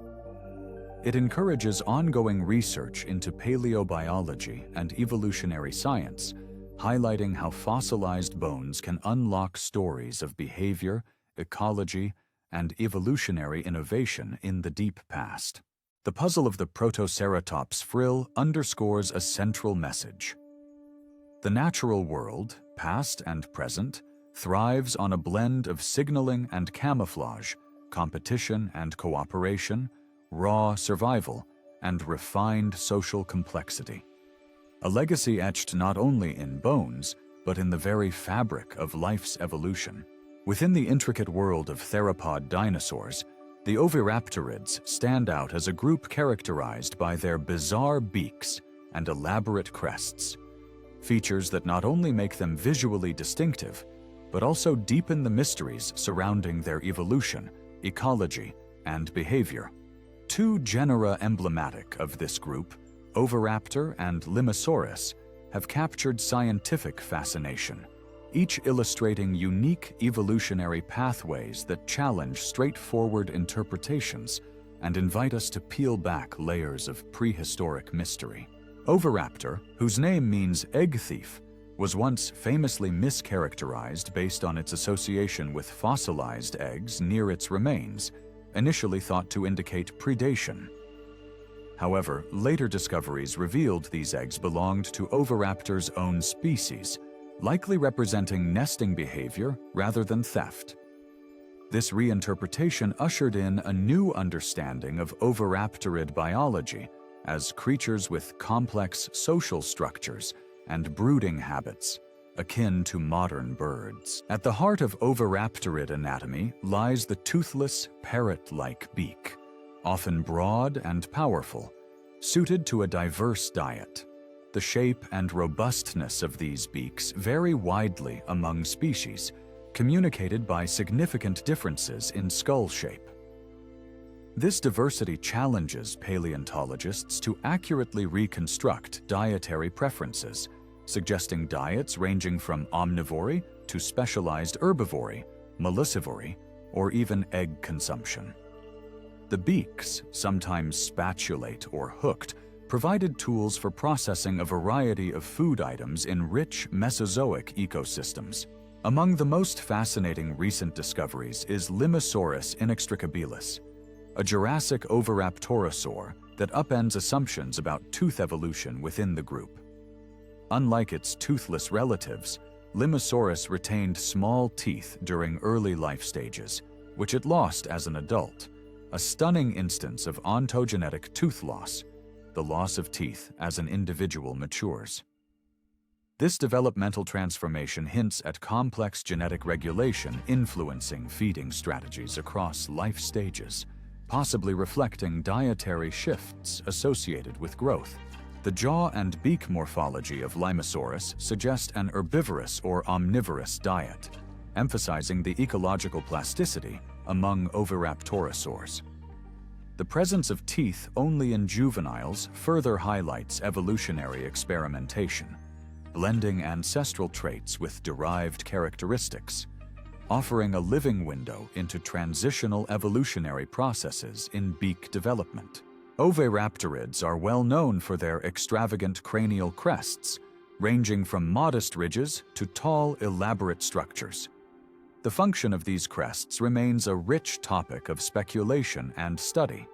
Speaker 1: It encourages ongoing research into paleobiology and evolutionary science, highlighting how fossilized bones can unlock stories of behavior, ecology, and evolutionary innovation in the deep past. The puzzle of the Protoceratops frill underscores a central message. The natural world, past and present, thrives on a blend of signaling and camouflage, competition and cooperation, raw survival, and refined social complexity. A legacy etched not only in bones, but in the very fabric of life's evolution. Within the intricate world of theropod dinosaurs, the oviraptorids stand out as a group characterized by their bizarre beaks and elaborate crests, features that not only make them visually distinctive, but also deepen the mysteries surrounding their evolution, ecology, and behavior. Two genera emblematic of this group, Oviraptor and Limosaurus, have captured scientific fascination, each illustrating unique evolutionary pathways that challenge straightforward interpretations and invite us to peel back layers of prehistoric mystery. Oviraptor, whose name means egg thief, was once famously mischaracterized based on its association with fossilized eggs near its remains, initially thought to indicate predation. However, later discoveries revealed these eggs belonged to Oviraptor's own species, likely representing nesting behavior rather than theft. This reinterpretation ushered in a new understanding of oviraptorid biology as creatures with complex social structures and brooding habits, akin to modern birds. At the heart of oviraptorid anatomy lies the toothless, parrot-like beak, often broad and powerful, suited to a diverse diet. The shape and robustness of these beaks vary widely among species, communicated by significant differences in skull shape. This diversity challenges paleontologists to accurately reconstruct dietary preferences, suggesting diets ranging from omnivory to specialized herbivory, mollucivory, or even egg consumption. The beaks, sometimes spatulate or hooked, provided tools for processing a variety of food items in rich Mesozoic ecosystems. Among the most fascinating recent discoveries is Limosaurus inextricabilis, a Jurassic oviraptorosaur that upends assumptions about tooth evolution within the group. Unlike its toothless relatives, Limosaurus retained small teeth during early life stages, which it lost as an adult, a stunning instance of ontogenetic tooth loss, the loss of teeth as an individual matures. This developmental transformation hints at complex genetic regulation influencing feeding strategies across life stages, possibly reflecting dietary shifts associated with growth. The jaw and beak morphology of Limosaurus suggest an herbivorous or omnivorous diet, emphasizing the ecological plasticity among oviraptorosaurs. The presence of teeth only in juveniles further highlights evolutionary experimentation, blending ancestral traits with derived characteristics, offering a living window into transitional evolutionary processes in beak development. Oviraptorids are well known for their extravagant cranial crests, ranging from modest ridges to tall, elaborate structures. The function of these crests remains a rich topic of speculation and study.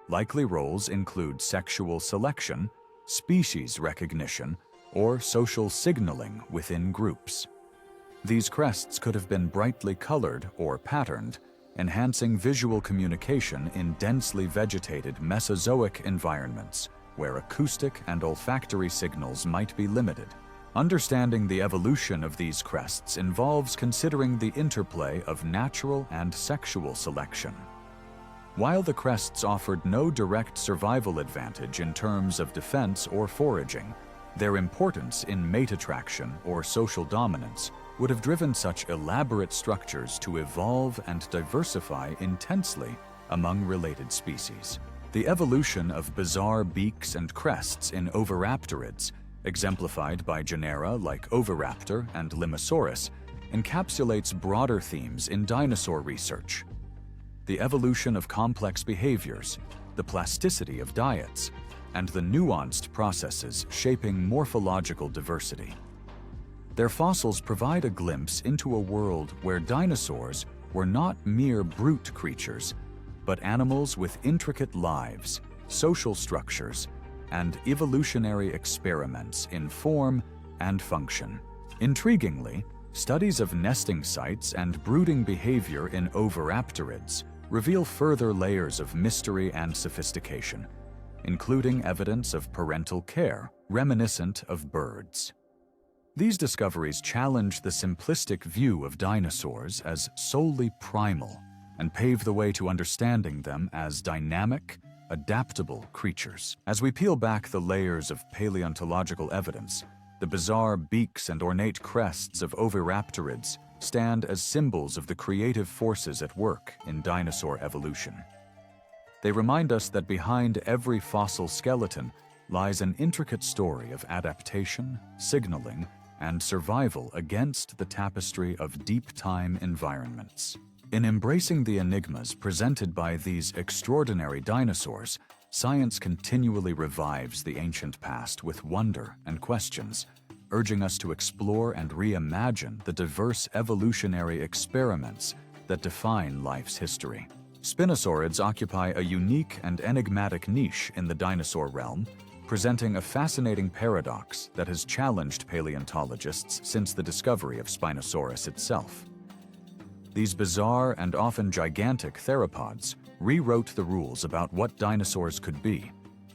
Speaker 1: Likely roles include sexual selection, species recognition, or social signaling within groups. These crests could have been brightly colored or patterned, enhancing visual communication in densely vegetated Mesozoic environments where acoustic and olfactory signals might be limited. Understanding the evolution of these crests involves considering the interplay of natural and sexual selection. While the crests offered no direct survival advantage in terms of defense or foraging, their importance in mate attraction or social dominance would have driven such elaborate structures to evolve and diversify intensely among related species. The evolution of bizarre beaks and crests in oviraptorids, exemplified by genera like Oviraptor and Limosaurus, encapsulates broader themes in dinosaur research. The evolution of complex behaviors, the plasticity of diets, and the nuanced processes shaping morphological diversity. Their fossils provide a glimpse into a world where dinosaurs were not mere brute creatures, but animals with intricate lives, social structures, and evolutionary experiments in form and function. Intriguingly, studies of nesting sites and brooding behavior in oviraptorids reveal further layers of mystery and sophistication, including evidence of parental care reminiscent of birds. These discoveries challenge the simplistic view of dinosaurs as solely primal and pave the way to understanding them as dynamic, adaptable creatures. As we peel back the layers of paleontological evidence, the bizarre beaks and ornate crests of oviraptorids stand as symbols of the creative forces at work in dinosaur evolution. They remind us that behind every fossil skeleton lies an intricate story of adaptation, signaling, and survival against the tapestry of deep-time environments. In embracing the enigmas presented by these extraordinary dinosaurs, science continually revives the ancient past with wonder and questions, urging us to explore and reimagine the diverse evolutionary experiments that define life's history. Spinosaurids occupy a unique and enigmatic niche in the dinosaur realm, presenting a fascinating paradox that has challenged paleontologists since the discovery of Spinosaurus itself. These bizarre and often gigantic theropods rewrote the rules about what dinosaurs could be,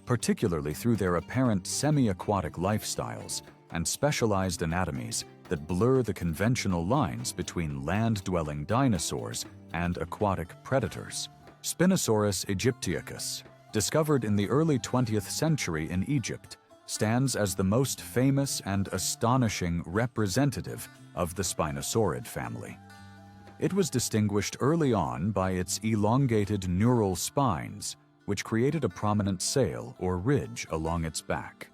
Speaker 1: particularly through their apparent semi-aquatic lifestyles and specialized anatomies that blur the conventional lines between land-dwelling dinosaurs and aquatic predators. Spinosaurus aegyptiacus, discovered in the early 20th century in Egypt, stands as the most famous and astonishing representative of the Spinosaurid family. It was distinguished early on by its elongated neural spines, which created a prominent sail or ridge along its back,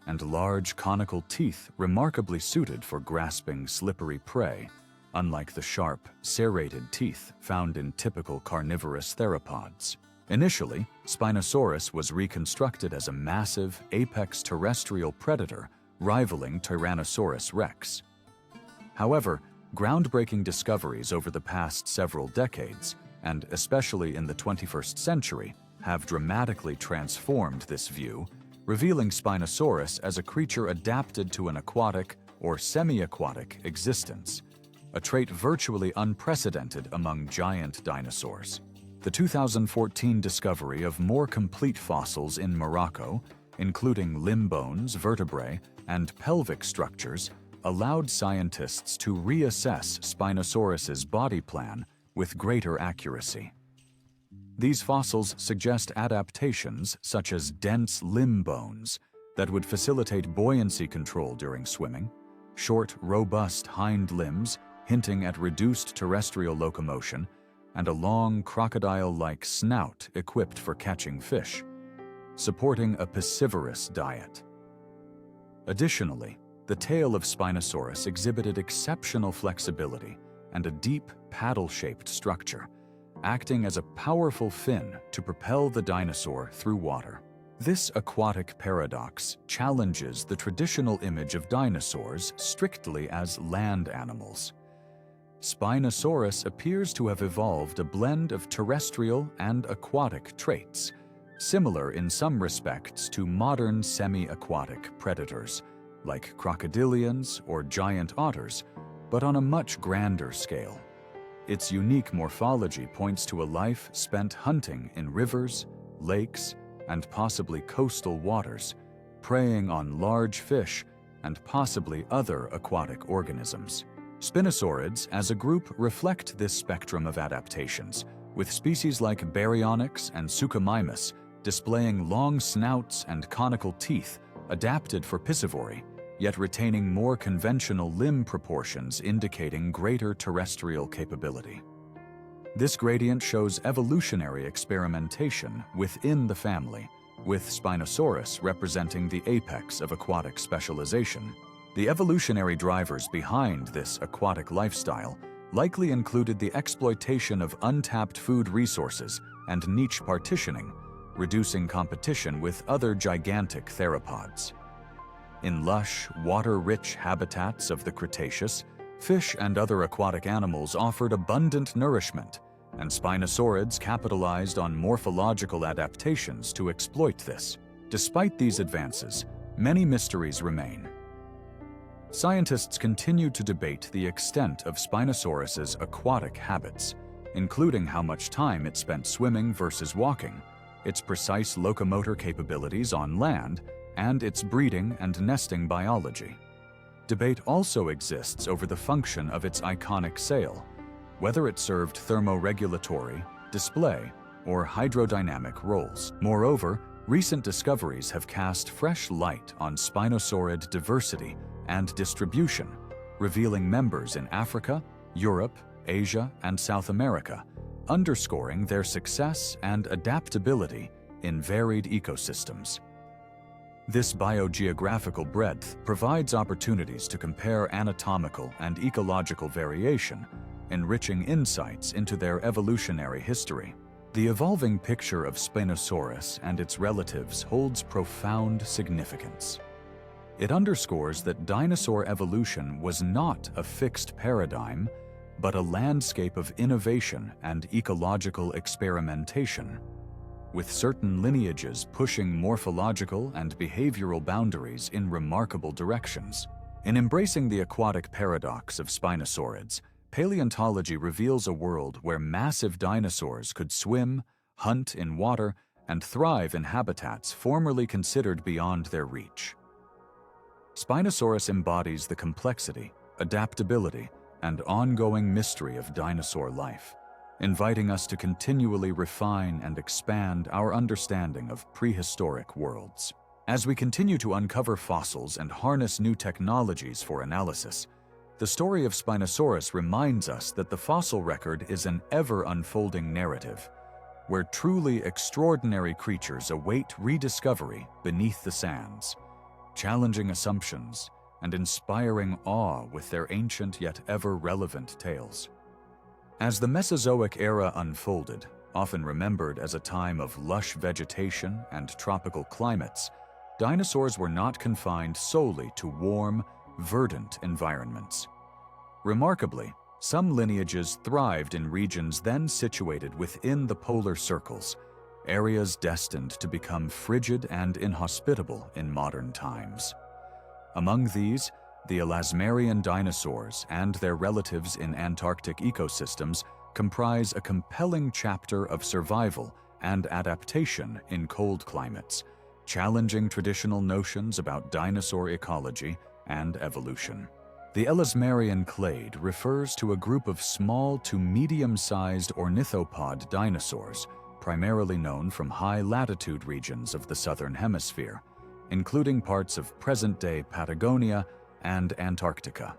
Speaker 1: and large conical teeth remarkably suited for grasping slippery prey, unlike the sharp, serrated teeth found in typical carnivorous theropods. Initially, Spinosaurus was reconstructed as a massive, apex terrestrial predator rivaling Tyrannosaurus rex. However, groundbreaking discoveries over the past several decades, and especially in the 21st century, have dramatically transformed this view, revealing Spinosaurus as a creature adapted to an aquatic or semi-aquatic existence, a trait virtually unprecedented among giant dinosaurs. The 2014 discovery of more complete fossils in Morocco, including limb bones, vertebrae, and pelvic structures, allowed scientists to reassess Spinosaurus's body plan with greater accuracy. These fossils suggest adaptations such as dense limb bones that would facilitate buoyancy control during swimming, short, robust hind limbs hinting at reduced terrestrial locomotion, and a long crocodile-like snout equipped for catching fish, supporting a piscivorous diet. Additionally, the tail of Spinosaurus exhibited exceptional flexibility and a deep paddle-shaped structure, acting as a powerful fin to propel the dinosaur through water. This aquatic paradox challenges the traditional image of dinosaurs strictly as land animals. Spinosaurus appears to have evolved a blend of terrestrial and aquatic traits, similar in some respects to modern semi-aquatic predators, like crocodilians or giant otters, but on a much grander scale. Its unique morphology points to a life spent hunting in rivers, lakes, and possibly coastal waters, preying on large fish and possibly other aquatic organisms. Spinosaurids as a group reflect this spectrum of adaptations, with species like Baryonyx and Suchomimus displaying long snouts and conical teeth adapted for piscivory, yet retaining more conventional limb proportions indicating greater terrestrial capability. This gradient shows evolutionary experimentation within the family, with Spinosaurus representing the apex of aquatic specialization. The evolutionary drivers behind this aquatic lifestyle likely included the exploitation of untapped food resources and niche partitioning, reducing competition with other gigantic theropods. In lush, water-rich habitats of the Cretaceous, fish and other aquatic animals offered abundant nourishment, and Spinosaurids capitalized on morphological adaptations to exploit this. Despite these advances, many mysteries remain. Scientists continue to debate the extent of Spinosaurus's aquatic habits, including how much time it spent swimming versus walking, its precise locomotor capabilities on land, and its breeding and nesting biology. Debate also exists over the function of its iconic sail, whether it served thermoregulatory, display, or hydrodynamic roles. Moreover, recent discoveries have cast fresh light on Spinosaurid diversity and distribution, revealing members in Africa, Europe, Asia, and South America, underscoring their success and adaptability in varied ecosystems. This biogeographical breadth provides opportunities to compare anatomical and ecological variation, enriching insights into their evolutionary history. The evolving picture of Spinosaurus and its relatives holds profound significance. It underscores that dinosaur evolution was not a fixed paradigm, but a landscape of innovation and ecological experimentation, with certain lineages pushing morphological and behavioral boundaries in remarkable directions. In embracing the aquatic paradox of Spinosaurids, paleontology reveals a world where massive dinosaurs could swim, hunt in water, and thrive in habitats formerly considered beyond their reach. Spinosaurus embodies the complexity, adaptability, and ongoing mystery of dinosaur life, inviting us to continually refine and expand our understanding of prehistoric worlds. As we continue to uncover fossils and harness new technologies for analysis, The story of Spinosaurus reminds us that the fossil record is an ever-unfolding narrative, where truly extraordinary creatures await rediscovery beneath the sands, challenging assumptions and inspiring awe with their ancient yet ever-relevant tales. As the Mesozoic era unfolded, often remembered as a time of lush vegetation and tropical climates, dinosaurs were not confined solely to warm, verdant environments. Remarkably, some lineages thrived in regions then situated within the polar circles, areas destined to become frigid and inhospitable in modern times. Among these, the elasmarian dinosaurs and their relatives in Antarctic ecosystems comprise a compelling chapter of survival and adaptation in cold climates, challenging traditional notions about dinosaur ecology and evolution. The elasmarian clade refers to a group of small to medium-sized ornithopod dinosaurs, primarily known from high-latitude regions of the southern hemisphere, including parts of present-day Patagonia and Antarctica.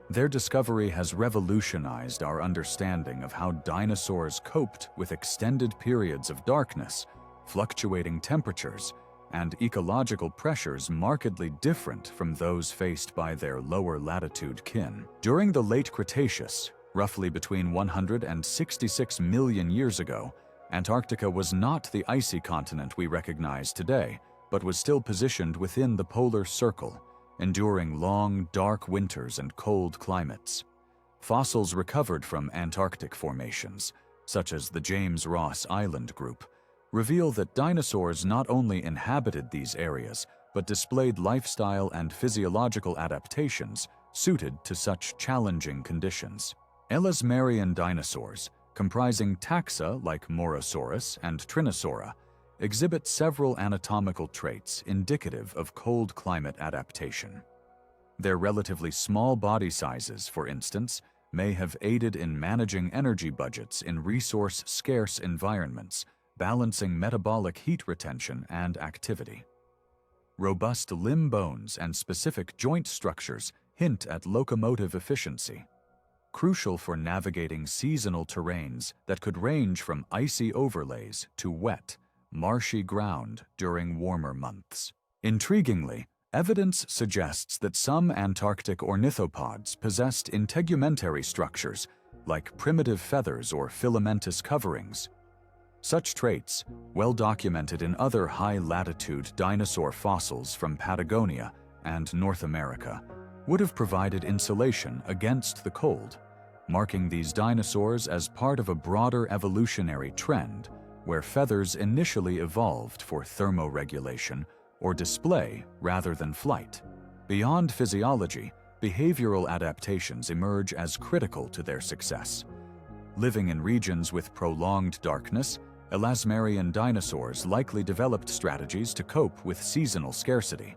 Speaker 1: Their discovery has revolutionized our understanding of how dinosaurs coped with extended periods of darkness, fluctuating temperatures, and ecological pressures markedly different from those faced by their lower latitude kin. During the late Cretaceous, roughly between 100 and 66 million years ago, Antarctica was not the icy continent we recognize today, but was still positioned within the polar circle, enduring long, dark winters and cold climates. Fossils recovered from Antarctic formations, such as the James Ross Island group, reveal that dinosaurs not only inhabited these areas, but displayed lifestyle and physiological adaptations suited to such challenging conditions. Elasmarian dinosaurs, comprising taxa like Morosaurus and Trinosaura, exhibit several anatomical traits indicative of cold climate adaptation. Their relatively small body sizes, for instance, may have aided in managing energy budgets in resource-scarce environments, balancing metabolic heat retention and activity. Robust limb bones and specific joint structures hint at locomotive efficiency, crucial for navigating seasonal terrains that could range from icy overlays to wet, marshy ground during warmer months. Intriguingly, evidence suggests that some Antarctic ornithopods possessed integumentary structures, like primitive feathers or filamentous coverings. Such traits, well documented in other high-latitude dinosaur fossils from Patagonia and North America, would have provided insulation against the cold, marking these dinosaurs as part of a broader evolutionary trend where feathers initially evolved for thermoregulation or display rather than flight. Beyond physiology, behavioral adaptations emerge as critical to their success. Living in regions with prolonged darkness, elasmarian dinosaurs likely developed strategies to cope with seasonal scarcity,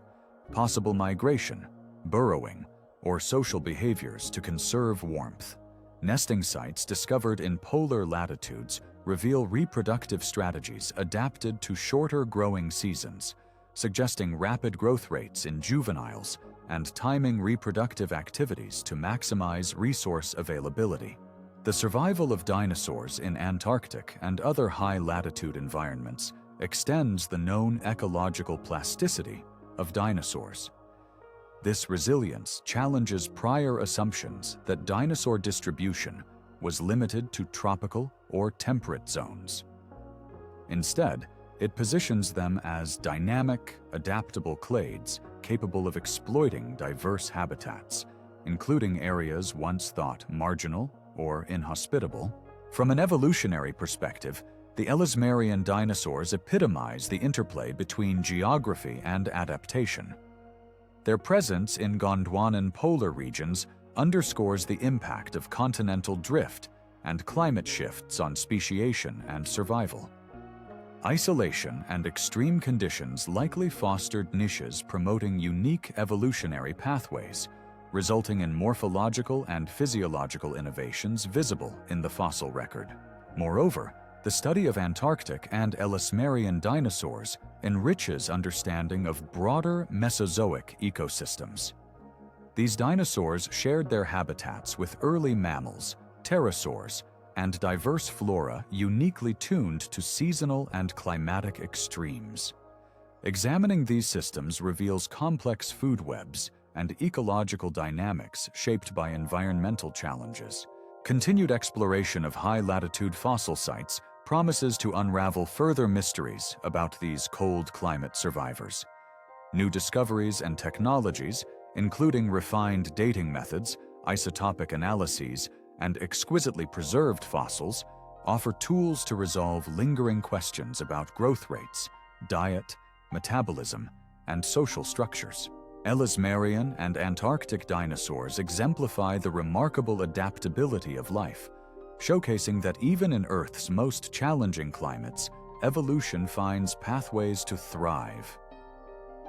Speaker 1: possible migration, burrowing, or social behaviors to conserve warmth. Nesting sites discovered in polar latitudes reveal reproductive strategies adapted to shorter growing seasons, suggesting rapid growth rates in juveniles and timing reproductive activities to maximize resource availability. The survival of dinosaurs in Antarctic and other high-latitude environments extends the known ecological plasticity of dinosaurs. This resilience challenges prior assumptions that dinosaur distribution was limited to tropical or temperate zones. Instead, it positions them as dynamic, adaptable clades capable of exploiting diverse habitats, including areas once thought marginal or inhospitable. From an evolutionary perspective, the elasmarian dinosaurs epitomize the interplay between geography and adaptation. Their presence in Gondwanan polar regions underscores the impact of continental drift and climate shifts on speciation and survival. Isolation and extreme conditions likely fostered niches promoting unique evolutionary pathways, resulting in morphological and physiological innovations visible in the fossil record. Moreover, the study of Antarctic and elasmarian dinosaurs enriches understanding of broader Mesozoic ecosystems. These dinosaurs shared their habitats with early mammals, pterosaurs, and diverse flora uniquely tuned to seasonal and climatic extremes. Examining these systems reveals complex food webs and ecological dynamics shaped by environmental challenges. Continued exploration of high-latitude fossil sites promises to unravel further mysteries about these cold-climate survivors. New discoveries and technologies, including refined dating methods, isotopic analyses, and exquisitely preserved fossils, offer tools to resolve lingering questions about growth rates, diet, metabolism, and social structures. Elasmarian and Antarctic dinosaurs exemplify the remarkable adaptability of life, showcasing that even in Earth's most challenging climates, evolution finds pathways to thrive.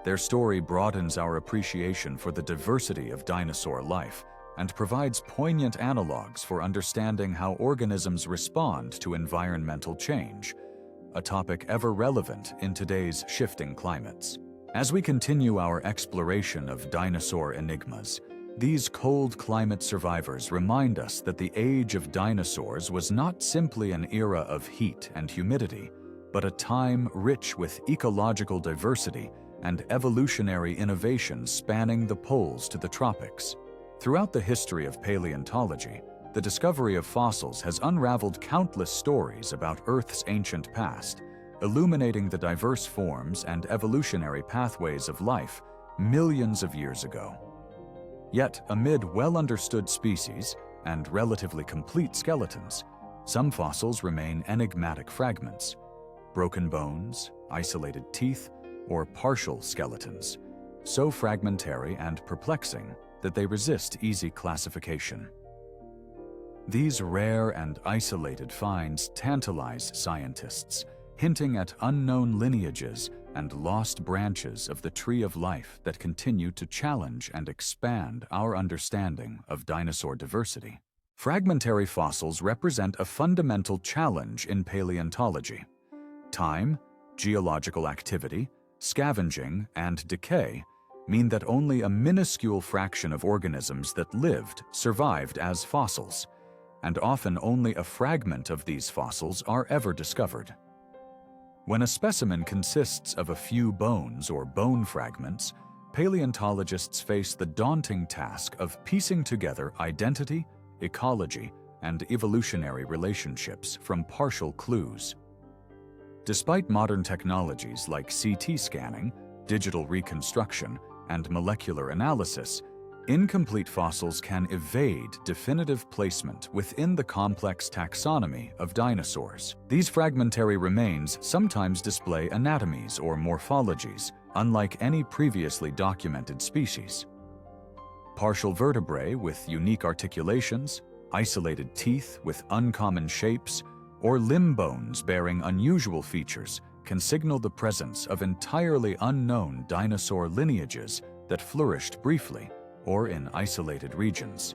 Speaker 1: Their story broadens our appreciation for the diversity of dinosaur life and provides poignant analogues for understanding how organisms respond to environmental change, a topic ever relevant in today's shifting climates. As we continue our exploration of dinosaur enigmas, these cold climate survivors remind us that the age of dinosaurs was not simply an era of heat and humidity, but a time rich with ecological diversity and evolutionary innovations spanning the poles to the tropics. Throughout the history of paleontology, the discovery of fossils has unraveled countless stories about Earth's ancient past, illuminating the diverse forms and evolutionary pathways of life millions of years ago. Yet, amid well-understood species and relatively complete skeletons, some fossils remain enigmatic fragments, broken bones, isolated teeth, or partial skeletons, so fragmentary and perplexing that they resist easy classification. These rare and isolated finds tantalize scientists, hinting at unknown lineages and lost branches of the tree of life that continue to challenge and expand our understanding of dinosaur diversity. Fragmentary fossils represent a fundamental challenge in paleontology. Time, geological activity, scavenging, and decay mean that only a minuscule fraction of organisms that lived survived as fossils, and often only a fragment of these fossils are ever discovered. When a specimen consists of a few bones or bone fragments, paleontologists face the daunting task of piecing together identity, ecology, and evolutionary relationships from partial clues. Despite modern technologies like CT scanning, digital reconstruction, and molecular analysis, incomplete fossils can evade definitive placement within the complex taxonomy of dinosaurs. These fragmentary remains sometimes display anatomies or morphologies unlike any previously documented species. Partial vertebrae with unique articulations, isolated teeth with uncommon shapes, or limb bones bearing unusual features can signal the presence of entirely unknown dinosaur lineages that flourished briefly or in isolated regions.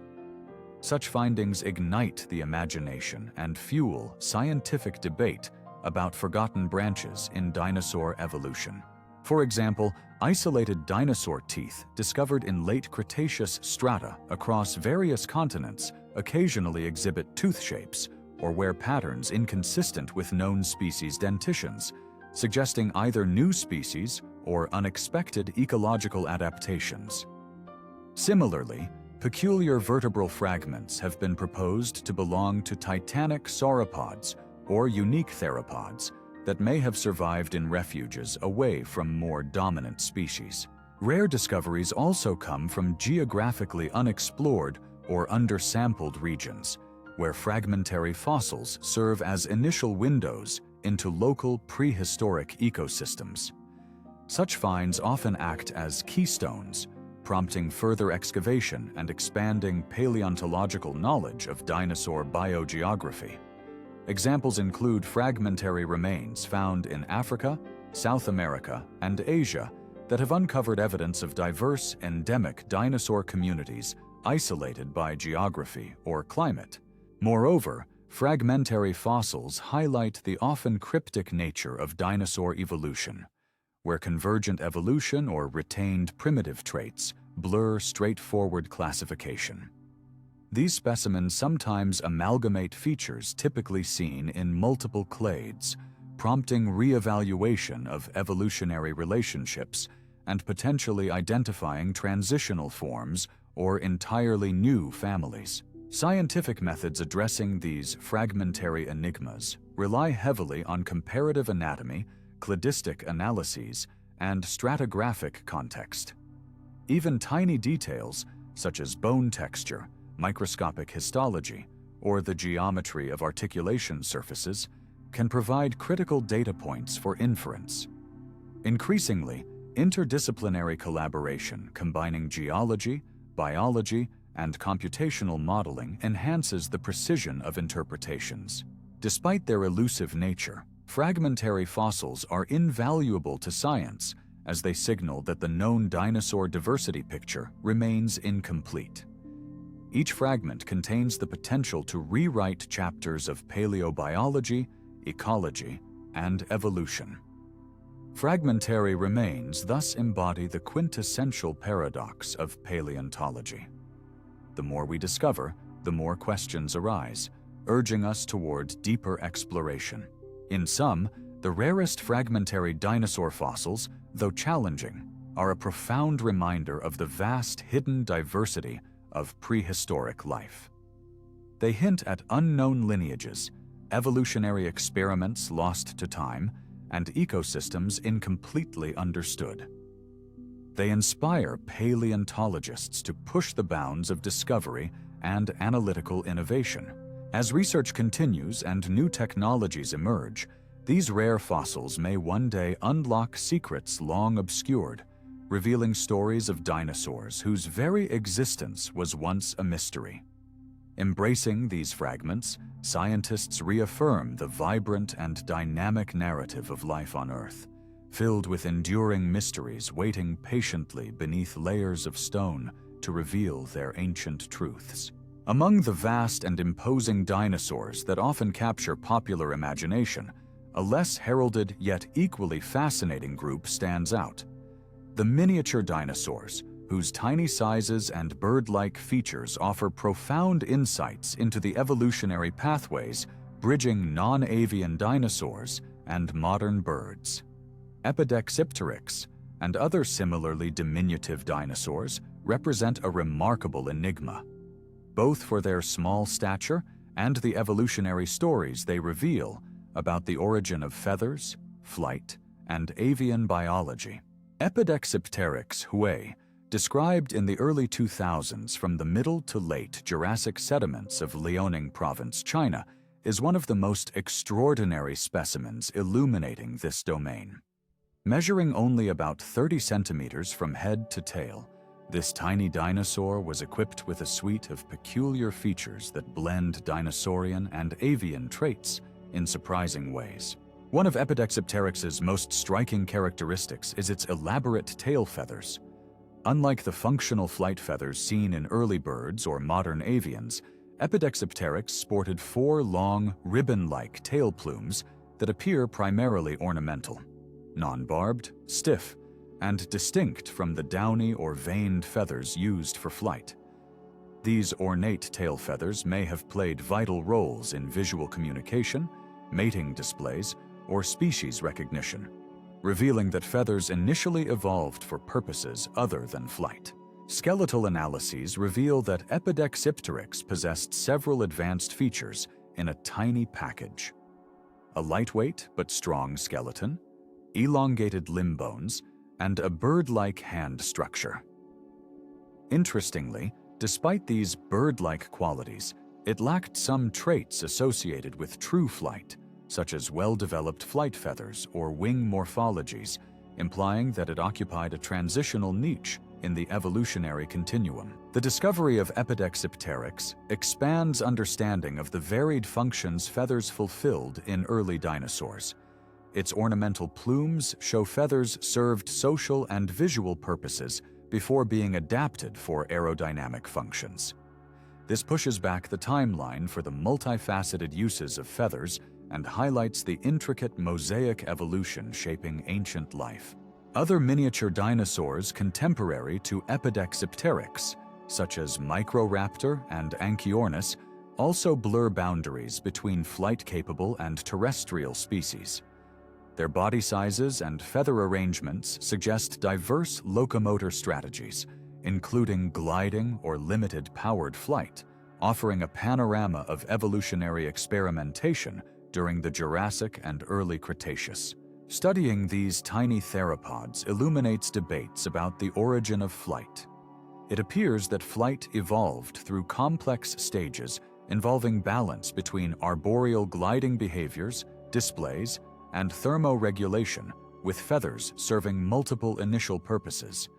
Speaker 1: Such findings ignite the imagination and fuel scientific debate about forgotten branches in dinosaur evolution. For example, isolated dinosaur teeth discovered in late Cretaceous strata across various continents occasionally exhibit tooth shapes or wear patterns inconsistent with known species dentitions, suggesting either new species or unexpected ecological adaptations. Similarly, peculiar vertebral fragments have been proposed to belong to titanic sauropods or unique theropods that may have survived in refuges away from more dominant species. Rare discoveries also come from geographically unexplored or undersampled regions, where fragmentary fossils serve as initial windows into local prehistoric ecosystems. Such finds often act as keystones, prompting further excavation and expanding paleontological knowledge of dinosaur biogeography. Examples include fragmentary remains found in Africa, South America, and Asia that have uncovered evidence of diverse endemic dinosaur communities isolated by geography or climate. Moreover, fragmentary fossils highlight the often cryptic nature of dinosaur evolution, where convergent evolution or retained primitive traits blur straightforward classification. These specimens sometimes amalgamate features typically seen in multiple clades, prompting re-evaluation of evolutionary relationships and potentially identifying transitional forms or entirely new families. Scientific methods addressing these fragmentary enigmas rely heavily on comparative anatomy, cladistic analyses, and stratigraphic context. Even tiny details, such as bone texture, microscopic histology, or the geometry of articulation surfaces, can provide critical data points for inference. Increasingly, interdisciplinary collaboration combining geology, biology, and computational modeling enhances the precision of interpretations. Despite their elusive nature, fragmentary fossils are invaluable to science as they signal that the known dinosaur diversity picture remains incomplete. Each fragment contains the potential to rewrite chapters of paleobiology, ecology, and evolution. Fragmentary remains thus embody the quintessential paradox of paleontology. The more we discover, the more questions arise, urging us toward deeper exploration. In sum, the rarest fragmentary dinosaur fossils, though challenging, are a profound reminder of the vast hidden diversity of prehistoric life. They hint at unknown lineages, evolutionary experiments lost to time, and ecosystems incompletely understood. They inspire paleontologists to push the bounds of discovery and analytical innovation. As research continues and new technologies emerge, these rare fossils may one day unlock secrets long obscured, revealing stories of dinosaurs whose very existence was once a mystery. Embracing these fragments, scientists reaffirm the vibrant and dynamic narrative of life on Earth, filled with enduring mysteries waiting patiently beneath layers of stone to reveal their ancient truths. Among the vast and imposing dinosaurs that often capture popular imagination, a less heralded yet equally fascinating group stands out: the miniature dinosaurs, whose tiny sizes and bird-like features offer profound insights into the evolutionary pathways bridging non-avian dinosaurs and modern birds. Epidexipteryx and other similarly diminutive dinosaurs represent a remarkable enigma, both for their small stature and the evolutionary stories they reveal about the origin of feathers, flight, and avian biology. Epidexipteryx Hui, described in the early 2000s from the middle to late Jurassic sediments of Liaoning Province, China, is one of the most extraordinary specimens illuminating this domain. Measuring only about 30 centimeters from head to tail, this tiny dinosaur was equipped with a suite of peculiar features that blend dinosaurian and avian traits in surprising ways. One of Epidexipteryx's most striking characteristics is its elaborate tail feathers. Unlike the functional flight feathers seen in early birds or modern avians, Epidexipteryx sported 4 long, ribbon-like tail plumes that appear primarily ornamental, non-barbed, stiff, and distinct from the downy or veined feathers used for flight. These ornate tail feathers may have played vital roles in visual communication, mating displays, or species recognition, revealing that feathers initially evolved for purposes other than flight. Skeletal analyses reveal that Epidexipteryx possessed several advanced features in a tiny package: a lightweight but strong skeleton, elongated limb bones, and a bird-like hand structure. Interestingly, despite these bird-like qualities, it lacked some traits associated with true flight, such as well-developed flight feathers or wing morphologies, implying that it occupied a transitional niche in the evolutionary continuum. The discovery of Epidexipteryx expands understanding of the varied functions feathers fulfilled in early dinosaurs. Its ornamental plumes show feathers served social and visual purposes before being adapted for aerodynamic functions. This pushes back the timeline for the multifaceted uses of feathers and highlights the intricate mosaic evolution shaping ancient life. Other miniature dinosaurs contemporary to Epidexipteryx, such as Microraptor and Anchiornis, also blur boundaries between flight-capable and terrestrial species. Their body sizes and feather arrangements suggest diverse locomotor strategies, including gliding or limited powered flight, offering a panorama of evolutionary experimentation during the Jurassic and early Cretaceous. Studying these tiny theropods illuminates debates about the origin of flight. It appears that flight evolved through complex stages involving balance between arboreal gliding behaviors, displays, and thermoregulation, with feathers serving multiple initial purposes.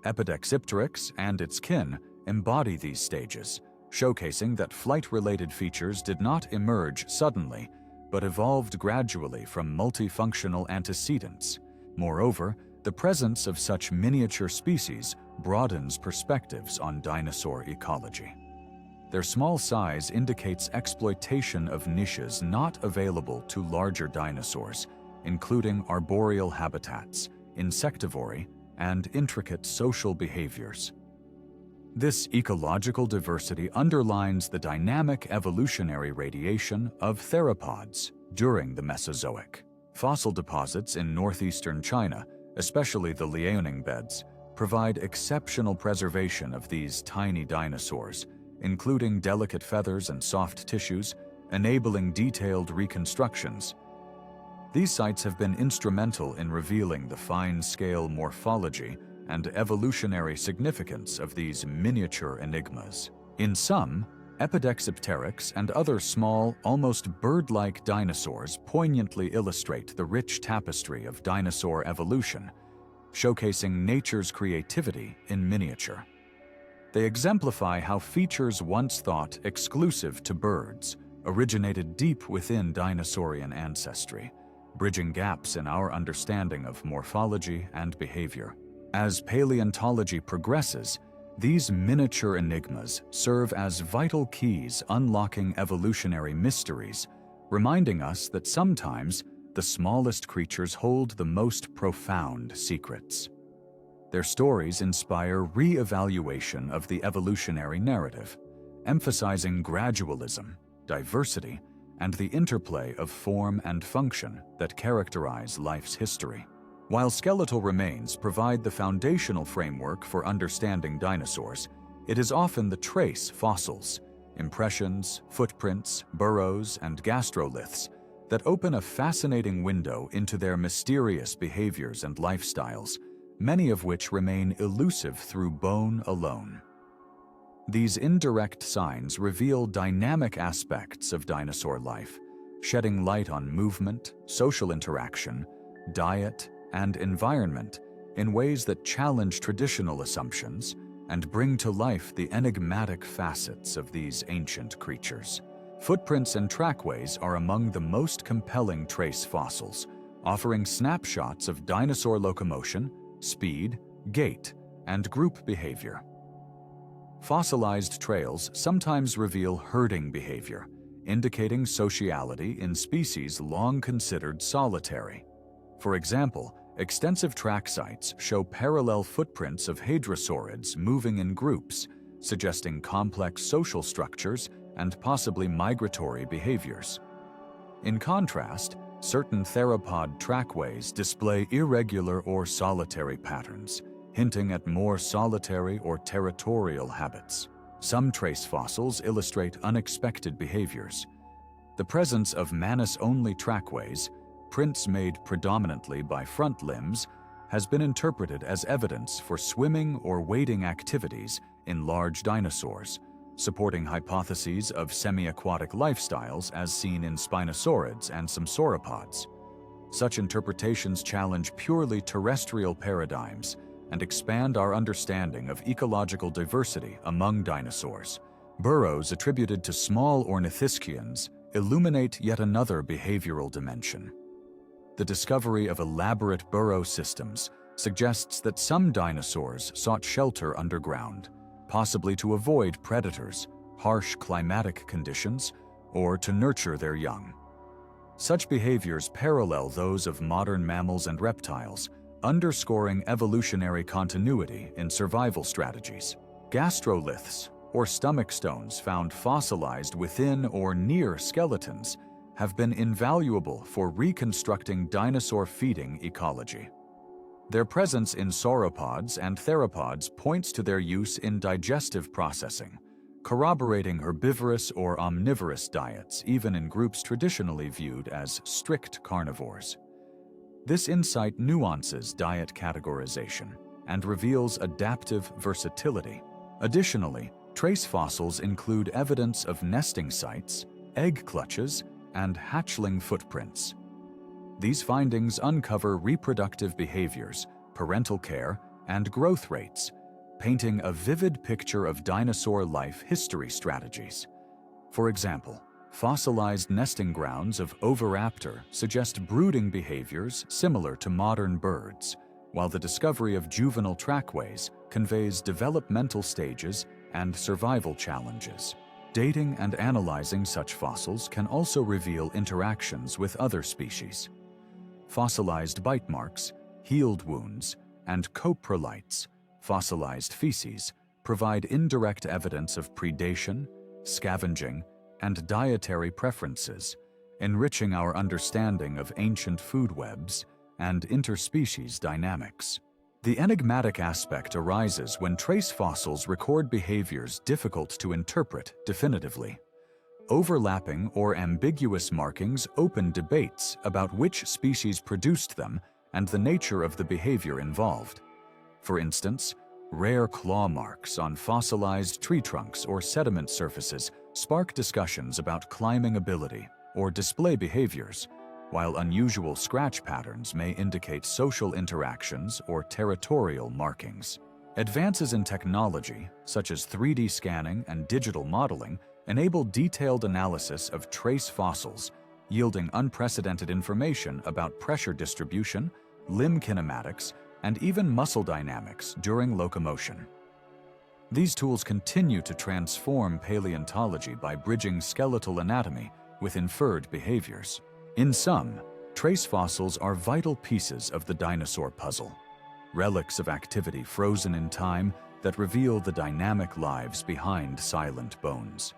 Speaker 1: Epidexipteryx and its kin embody these stages, showcasing that flight-related features did not emerge suddenly, but evolved gradually from multifunctional antecedents. Moreover, the presence of such miniature species broadens perspectives on dinosaur ecology. Their small size indicates exploitation of niches not available to larger dinosaurs, including arboreal habitats, insectivory, and intricate social behaviors. This ecological diversity underlines the dynamic evolutionary radiation of theropods during the Mesozoic. Fossil deposits in northeastern China, especially the Liaoning beds, provide exceptional preservation of these tiny dinosaurs, including delicate feathers and soft tissues, enabling detailed reconstructions. These sites have been instrumental in revealing the fine-scale morphology and evolutionary significance of these miniature enigmas. In sum, Epidexipteryx and other small, almost bird-like dinosaurs poignantly illustrate the rich tapestry of dinosaur evolution, showcasing nature's creativity in miniature. They exemplify how features once thought exclusive to birds originated deep within dinosaurian ancestry, bridging gaps in our understanding of morphology and behavior. As paleontology progresses, these miniature enigmas serve as vital keys unlocking evolutionary mysteries, reminding us that sometimes the smallest creatures hold the most profound secrets. Their stories inspire re-evaluation of the evolutionary narrative, emphasizing gradualism, diversity, and the interplay of form and function that characterize life's history. While skeletal remains provide the foundational framework for understanding dinosaurs, it is often the trace fossils, impressions, footprints, burrows, and gastroliths that open a fascinating window into their mysterious behaviors and lifestyles, many of which remain elusive through bone alone. These indirect signs reveal dynamic aspects of dinosaur life, shedding light on movement, social interaction, diet, and environment in ways that challenge traditional assumptions and bring to life the enigmatic facets of these ancient creatures. Footprints and trackways are among the most compelling trace fossils, offering snapshots of dinosaur locomotion, speed, gait, and group behavior. Fossilized trails sometimes reveal herding behavior, indicating sociality in species long considered solitary. For example, extensive track sites show parallel footprints of hadrosaurids moving in groups, suggesting complex social structures and possibly migratory behaviors. In contrast, certain theropod trackways display irregular or solitary patterns, hinting at more solitary or territorial habits. Some trace fossils illustrate unexpected behaviors. The presence of manus-only trackways, prints made predominantly by front limbs, has been interpreted as evidence for swimming or wading activities in large dinosaurs, supporting hypotheses of semi-aquatic lifestyles as seen in spinosaurids and some sauropods. Such interpretations challenge purely terrestrial paradigms and expand our understanding of ecological diversity among dinosaurs. Burrows attributed to small ornithischians illuminate yet another behavioral dimension. The discovery of elaborate burrow systems suggests that some dinosaurs sought shelter underground, possibly to avoid predators, harsh climatic conditions, or to nurture their young. Such behaviors parallel those of modern mammals and reptiles, underscoring evolutionary continuity in survival strategies. Gastroliths, or stomach stones found fossilized within or near skeletons, have been invaluable for reconstructing dinosaur feeding ecology. Their presence in sauropods and theropods points to their use in digestive processing, corroborating herbivorous or omnivorous diets even in groups traditionally viewed as strict carnivores. This insight nuances diet categorization and reveals adaptive versatility. Additionally, trace fossils include evidence of nesting sites, egg clutches, and hatchling footprints. These findings uncover reproductive behaviors, parental care, and growth rates, painting a vivid picture of dinosaur life history strategies. For example, fossilized nesting grounds of Oviraptor suggest brooding behaviors similar to modern birds, while the discovery of juvenile trackways conveys developmental stages and survival challenges. Dating and analyzing such fossils can also reveal interactions with other species. Fossilized bite marks, healed wounds, and coprolites, fossilized feces, provide indirect evidence of predation, scavenging, and dietary preferences, enriching our understanding of ancient food webs and interspecies dynamics. The enigmatic aspect arises when trace fossils record behaviors difficult to interpret definitively. Overlapping or ambiguous markings open debates about which species produced them and the nature of the behavior involved. For instance, rare claw marks on fossilized tree trunks or sediment surfaces spark discussions about climbing ability or display behaviors, while unusual scratch patterns may indicate social interactions or territorial markings. Advances in technology, such as 3D scanning and digital modeling, enable detailed analysis of trace fossils, yielding unprecedented information about pressure distribution, limb kinematics, and even muscle dynamics during locomotion. These tools continue to transform paleontology by bridging skeletal anatomy with inferred behaviors. In sum, trace fossils are vital pieces of the dinosaur puzzle, relics of activity frozen in time that reveal the dynamic lives behind silent bones.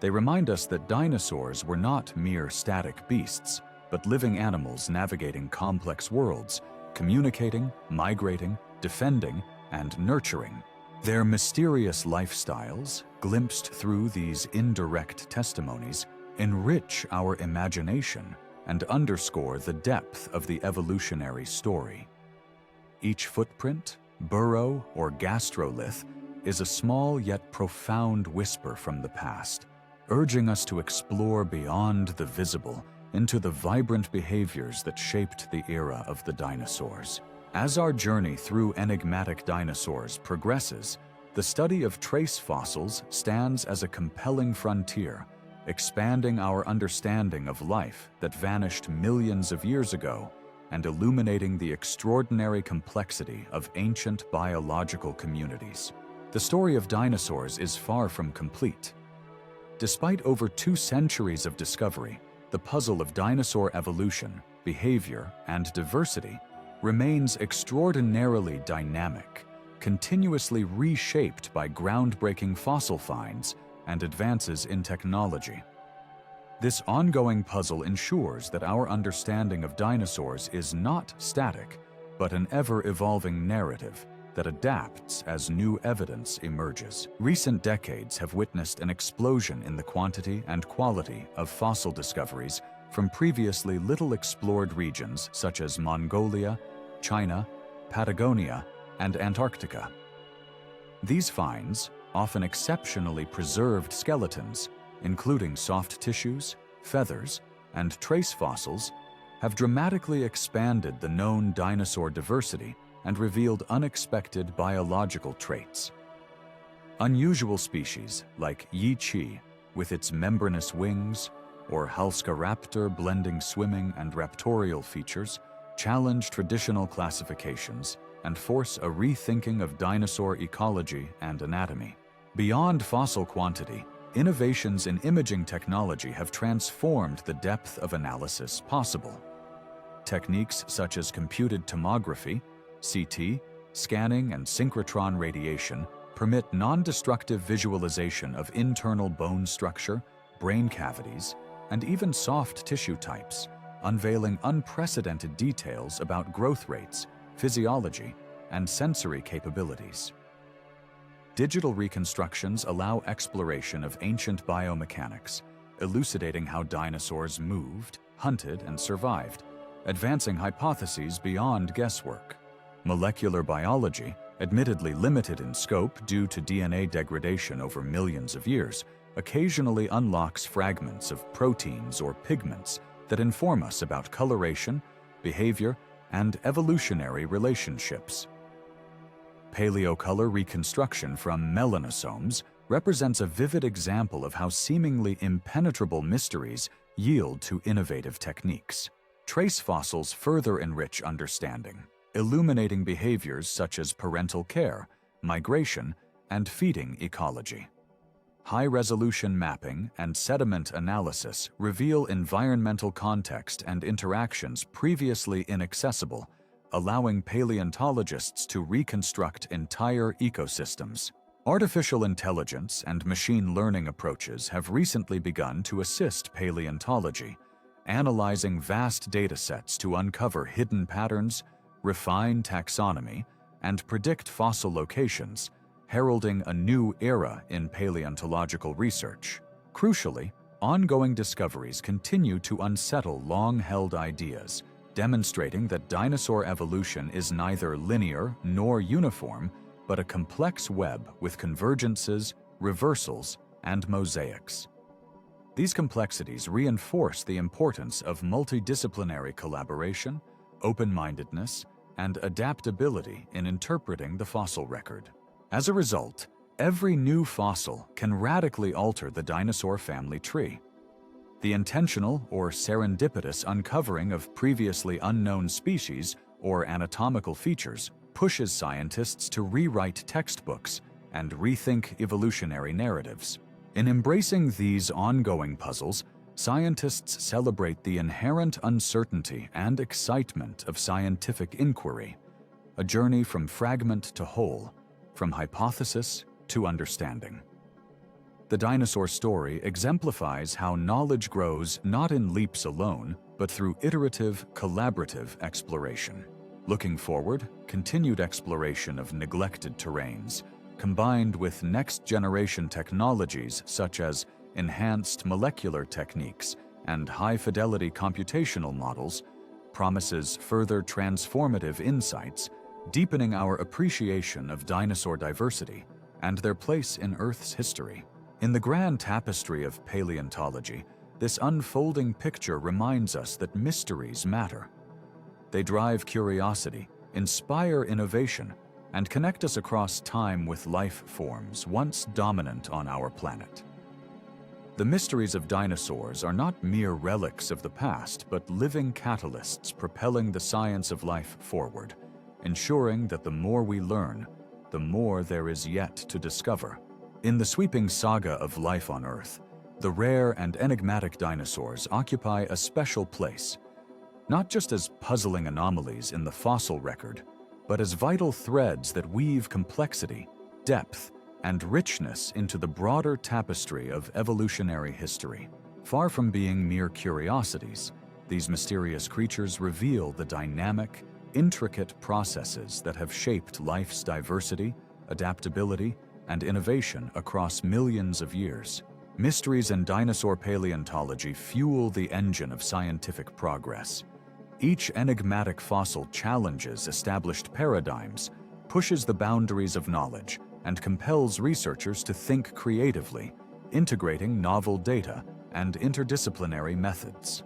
Speaker 1: They remind us that dinosaurs were not mere static beasts, but living animals navigating complex worlds, communicating, migrating, defending, and nurturing. Their mysterious lifestyles, glimpsed through these indirect testimonies, enrich our imagination and underscore the depth of the evolutionary story. Each footprint, burrow, or gastrolith is a small yet profound whisper from the past, urging us to explore beyond the visible into the vibrant behaviors that shaped the era of the dinosaurs. As our journey through enigmatic dinosaurs progresses, the study of trace fossils stands as a compelling frontier, expanding our understanding of life that vanished millions of years ago and illuminating the extraordinary complexity of ancient biological communities. The story of dinosaurs is far from complete. Despite over 2 centuries of discovery, the puzzle of dinosaur evolution, behavior, and diversity remains extraordinarily dynamic, continuously reshaped by groundbreaking fossil finds and advances in technology. This ongoing puzzle ensures that our understanding of dinosaurs is not static, but an ever-evolving narrative that adapts as new evidence emerges. Recent decades have witnessed an explosion in the quantity and quality of fossil discoveries from previously little explored regions such as Mongolia, China, Patagonia, and Antarctica. These finds, often exceptionally preserved skeletons, including soft tissues, feathers, and trace fossils, have dramatically expanded the known dinosaur diversity and revealed unexpected biological traits. Unusual species like Yi-Chi, with its membranous wings, or Halszkaraptor blending swimming and raptorial features, challenge traditional classifications and force a rethinking of dinosaur ecology and anatomy. Beyond fossil quantity, innovations in imaging technology have transformed the depth of analysis possible. Techniques such as computed tomography, CT, scanning, and synchrotron radiation permit non-destructive visualization of internal bone structure, brain cavities, and even soft tissue types, unveiling unprecedented details about growth rates, physiology, and sensory capabilities. Digital reconstructions allow exploration of ancient biomechanics, elucidating how dinosaurs moved, hunted, and survived, advancing hypotheses beyond guesswork. Molecular biology, admittedly limited in scope due to DNA degradation over millions of years, occasionally unlocks fragments of proteins or pigments that inform us about coloration, behavior, and evolutionary relationships. Paleocolor reconstruction from melanosomes represents a vivid example of how seemingly impenetrable mysteries yield to innovative techniques. Trace fossils further enrich understanding, illuminating behaviors such as parental care, migration, and feeding ecology. High-resolution mapping and sediment analysis reveal environmental context and interactions previously inaccessible, allowing paleontologists to reconstruct entire ecosystems. Artificial intelligence and machine learning approaches have recently begun to assist paleontology, analyzing vast datasets to uncover hidden patterns, refine taxonomy, and predict fossil locations, heralding a new era in paleontological research. Crucially, ongoing discoveries continue to unsettle long-held ideas, demonstrating that dinosaur evolution is neither linear nor uniform, but a complex web with convergences, reversals, and mosaics. These complexities reinforce the importance of multidisciplinary collaboration, open-mindedness, and adaptability in interpreting the fossil record. As a result, every new fossil can radically alter the dinosaur family tree. The intentional or serendipitous uncovering of previously unknown species or anatomical features pushes scientists to rewrite textbooks and rethink evolutionary narratives. In embracing these ongoing puzzles, scientists celebrate the inherent uncertainty and excitement of scientific inquiry, a journey from fragment to whole, from hypothesis to understanding. The dinosaur story exemplifies how knowledge grows not in leaps alone, but through iterative, collaborative exploration. Looking forward, continued exploration of neglected terrains, combined with next-generation technologies such as enhanced molecular techniques and high-fidelity computational models, promises further transformative insights, deepening our appreciation of dinosaur diversity and their place in Earth's history. In the grand tapestry of paleontology, this unfolding picture reminds us that mysteries matter. They drive curiosity, inspire innovation, and connect us across time with life forms once dominant on our planet. The mysteries of dinosaurs are not mere relics of the past, but living catalysts propelling the science of life forward, ensuring that the more we learn, the more there is yet to discover. In the sweeping saga of life on Earth, the rare and enigmatic dinosaurs occupy a special place, not just as puzzling anomalies in the fossil record, but as vital threads that weave complexity, depth, and richness into the broader tapestry of evolutionary history. Far from being mere curiosities, these mysterious creatures reveal the dynamic, intricate processes that have shaped life's diversity, adaptability, and innovation across millions of years. Mysteries in dinosaur paleontology fuel the engine of scientific progress. Each enigmatic fossil challenges established paradigms, pushes the boundaries of knowledge, and compels researchers to think creatively, integrating novel data and interdisciplinary methods.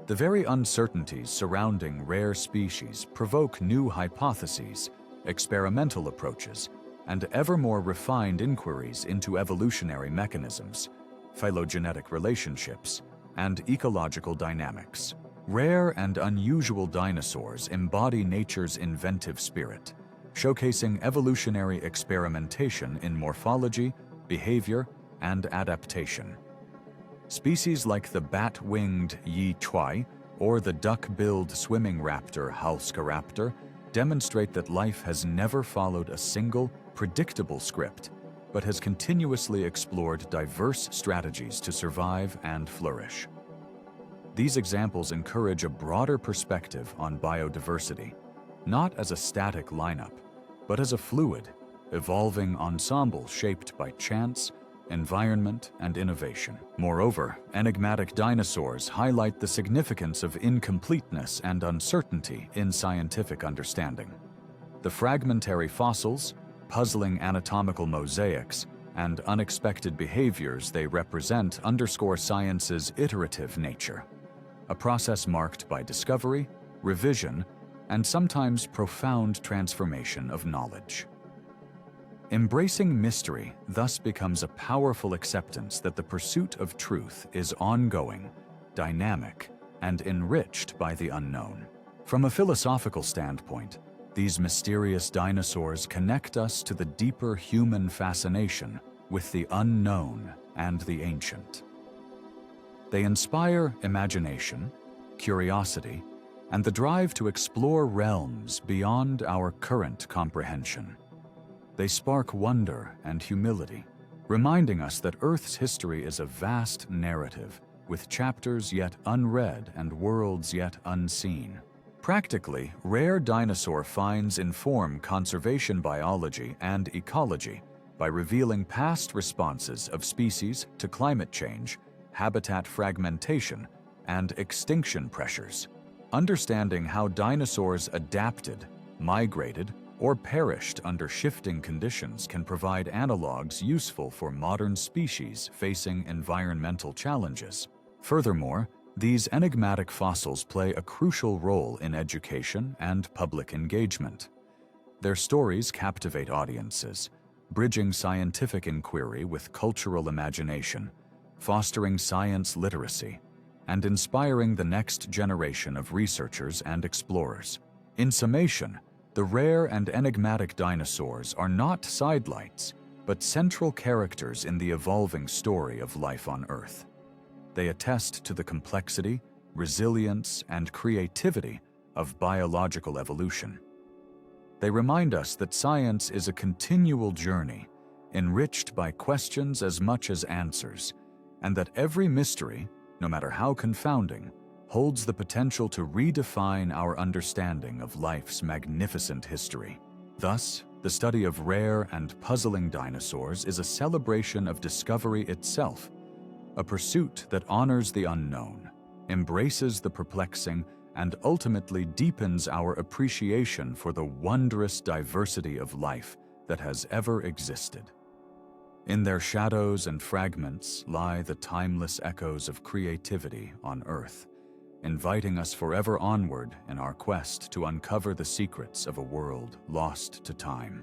Speaker 1: The very uncertainties surrounding rare species provoke new hypotheses, experimental approaches, and ever more refined inquiries into evolutionary mechanisms, phylogenetic relationships, and ecological dynamics. Rare and unusual dinosaurs embody nature's inventive spirit, showcasing evolutionary experimentation in morphology, behavior, and adaptation. Species like the bat-winged yi chuai or the duck-billed swimming raptor Halszkaraptor demonstrate that life has never followed a single, predictable script, but has continuously explored diverse strategies to survive and flourish. These examples encourage a broader perspective on biodiversity, not as a static lineup, but as a fluid, evolving ensemble shaped by chance, environment, and innovation. Moreover, enigmatic dinosaurs highlight the significance of incompleteness and uncertainty in scientific understanding. The fragmentary fossils, puzzling anatomical mosaics, and unexpected behaviors they represent underscore science's iterative nature, a process marked by discovery, revision, and sometimes profound transformation of knowledge. Embracing mystery thus becomes a powerful acceptance that the pursuit of truth is ongoing, dynamic, and enriched by the unknown. From a philosophical standpoint, these mysterious dinosaurs connect us to the deeper human fascination with the unknown and the ancient. They inspire imagination, curiosity, and the drive to explore realms beyond our current comprehension. They spark wonder and humility, reminding us that Earth's history is a vast narrative, with chapters yet unread and worlds yet unseen. Practically, rare dinosaur finds inform conservation biology and ecology by revealing past responses of species to climate change, habitat fragmentation, and extinction pressures. Understanding how dinosaurs adapted, migrated, or perished under shifting conditions can provide analogs useful for modern species facing environmental challenges. Furthermore, these enigmatic fossils play a crucial role in education and public engagement. Their stories captivate audiences, bridging scientific inquiry with cultural imagination, fostering science literacy, and inspiring the next generation of researchers and explorers. In summation, the rare and enigmatic dinosaurs are not sidelights, but central characters in the evolving story of life on Earth. They attest to the complexity, resilience, and creativity of biological evolution. They remind us that science is a continual journey, enriched by questions as much as answers, and that every mystery, no matter how confounding, holds the potential to redefine our understanding of life's magnificent history. Thus, the study of rare and puzzling dinosaurs is a celebration of discovery itself, a pursuit that honors the unknown, embraces the perplexing, and ultimately deepens our appreciation for the wondrous diversity of life that has ever existed. In their shadows and fragments lie the timeless echoes of creativity on Earth, inviting us forever onward in our quest to uncover the secrets of a world lost to time.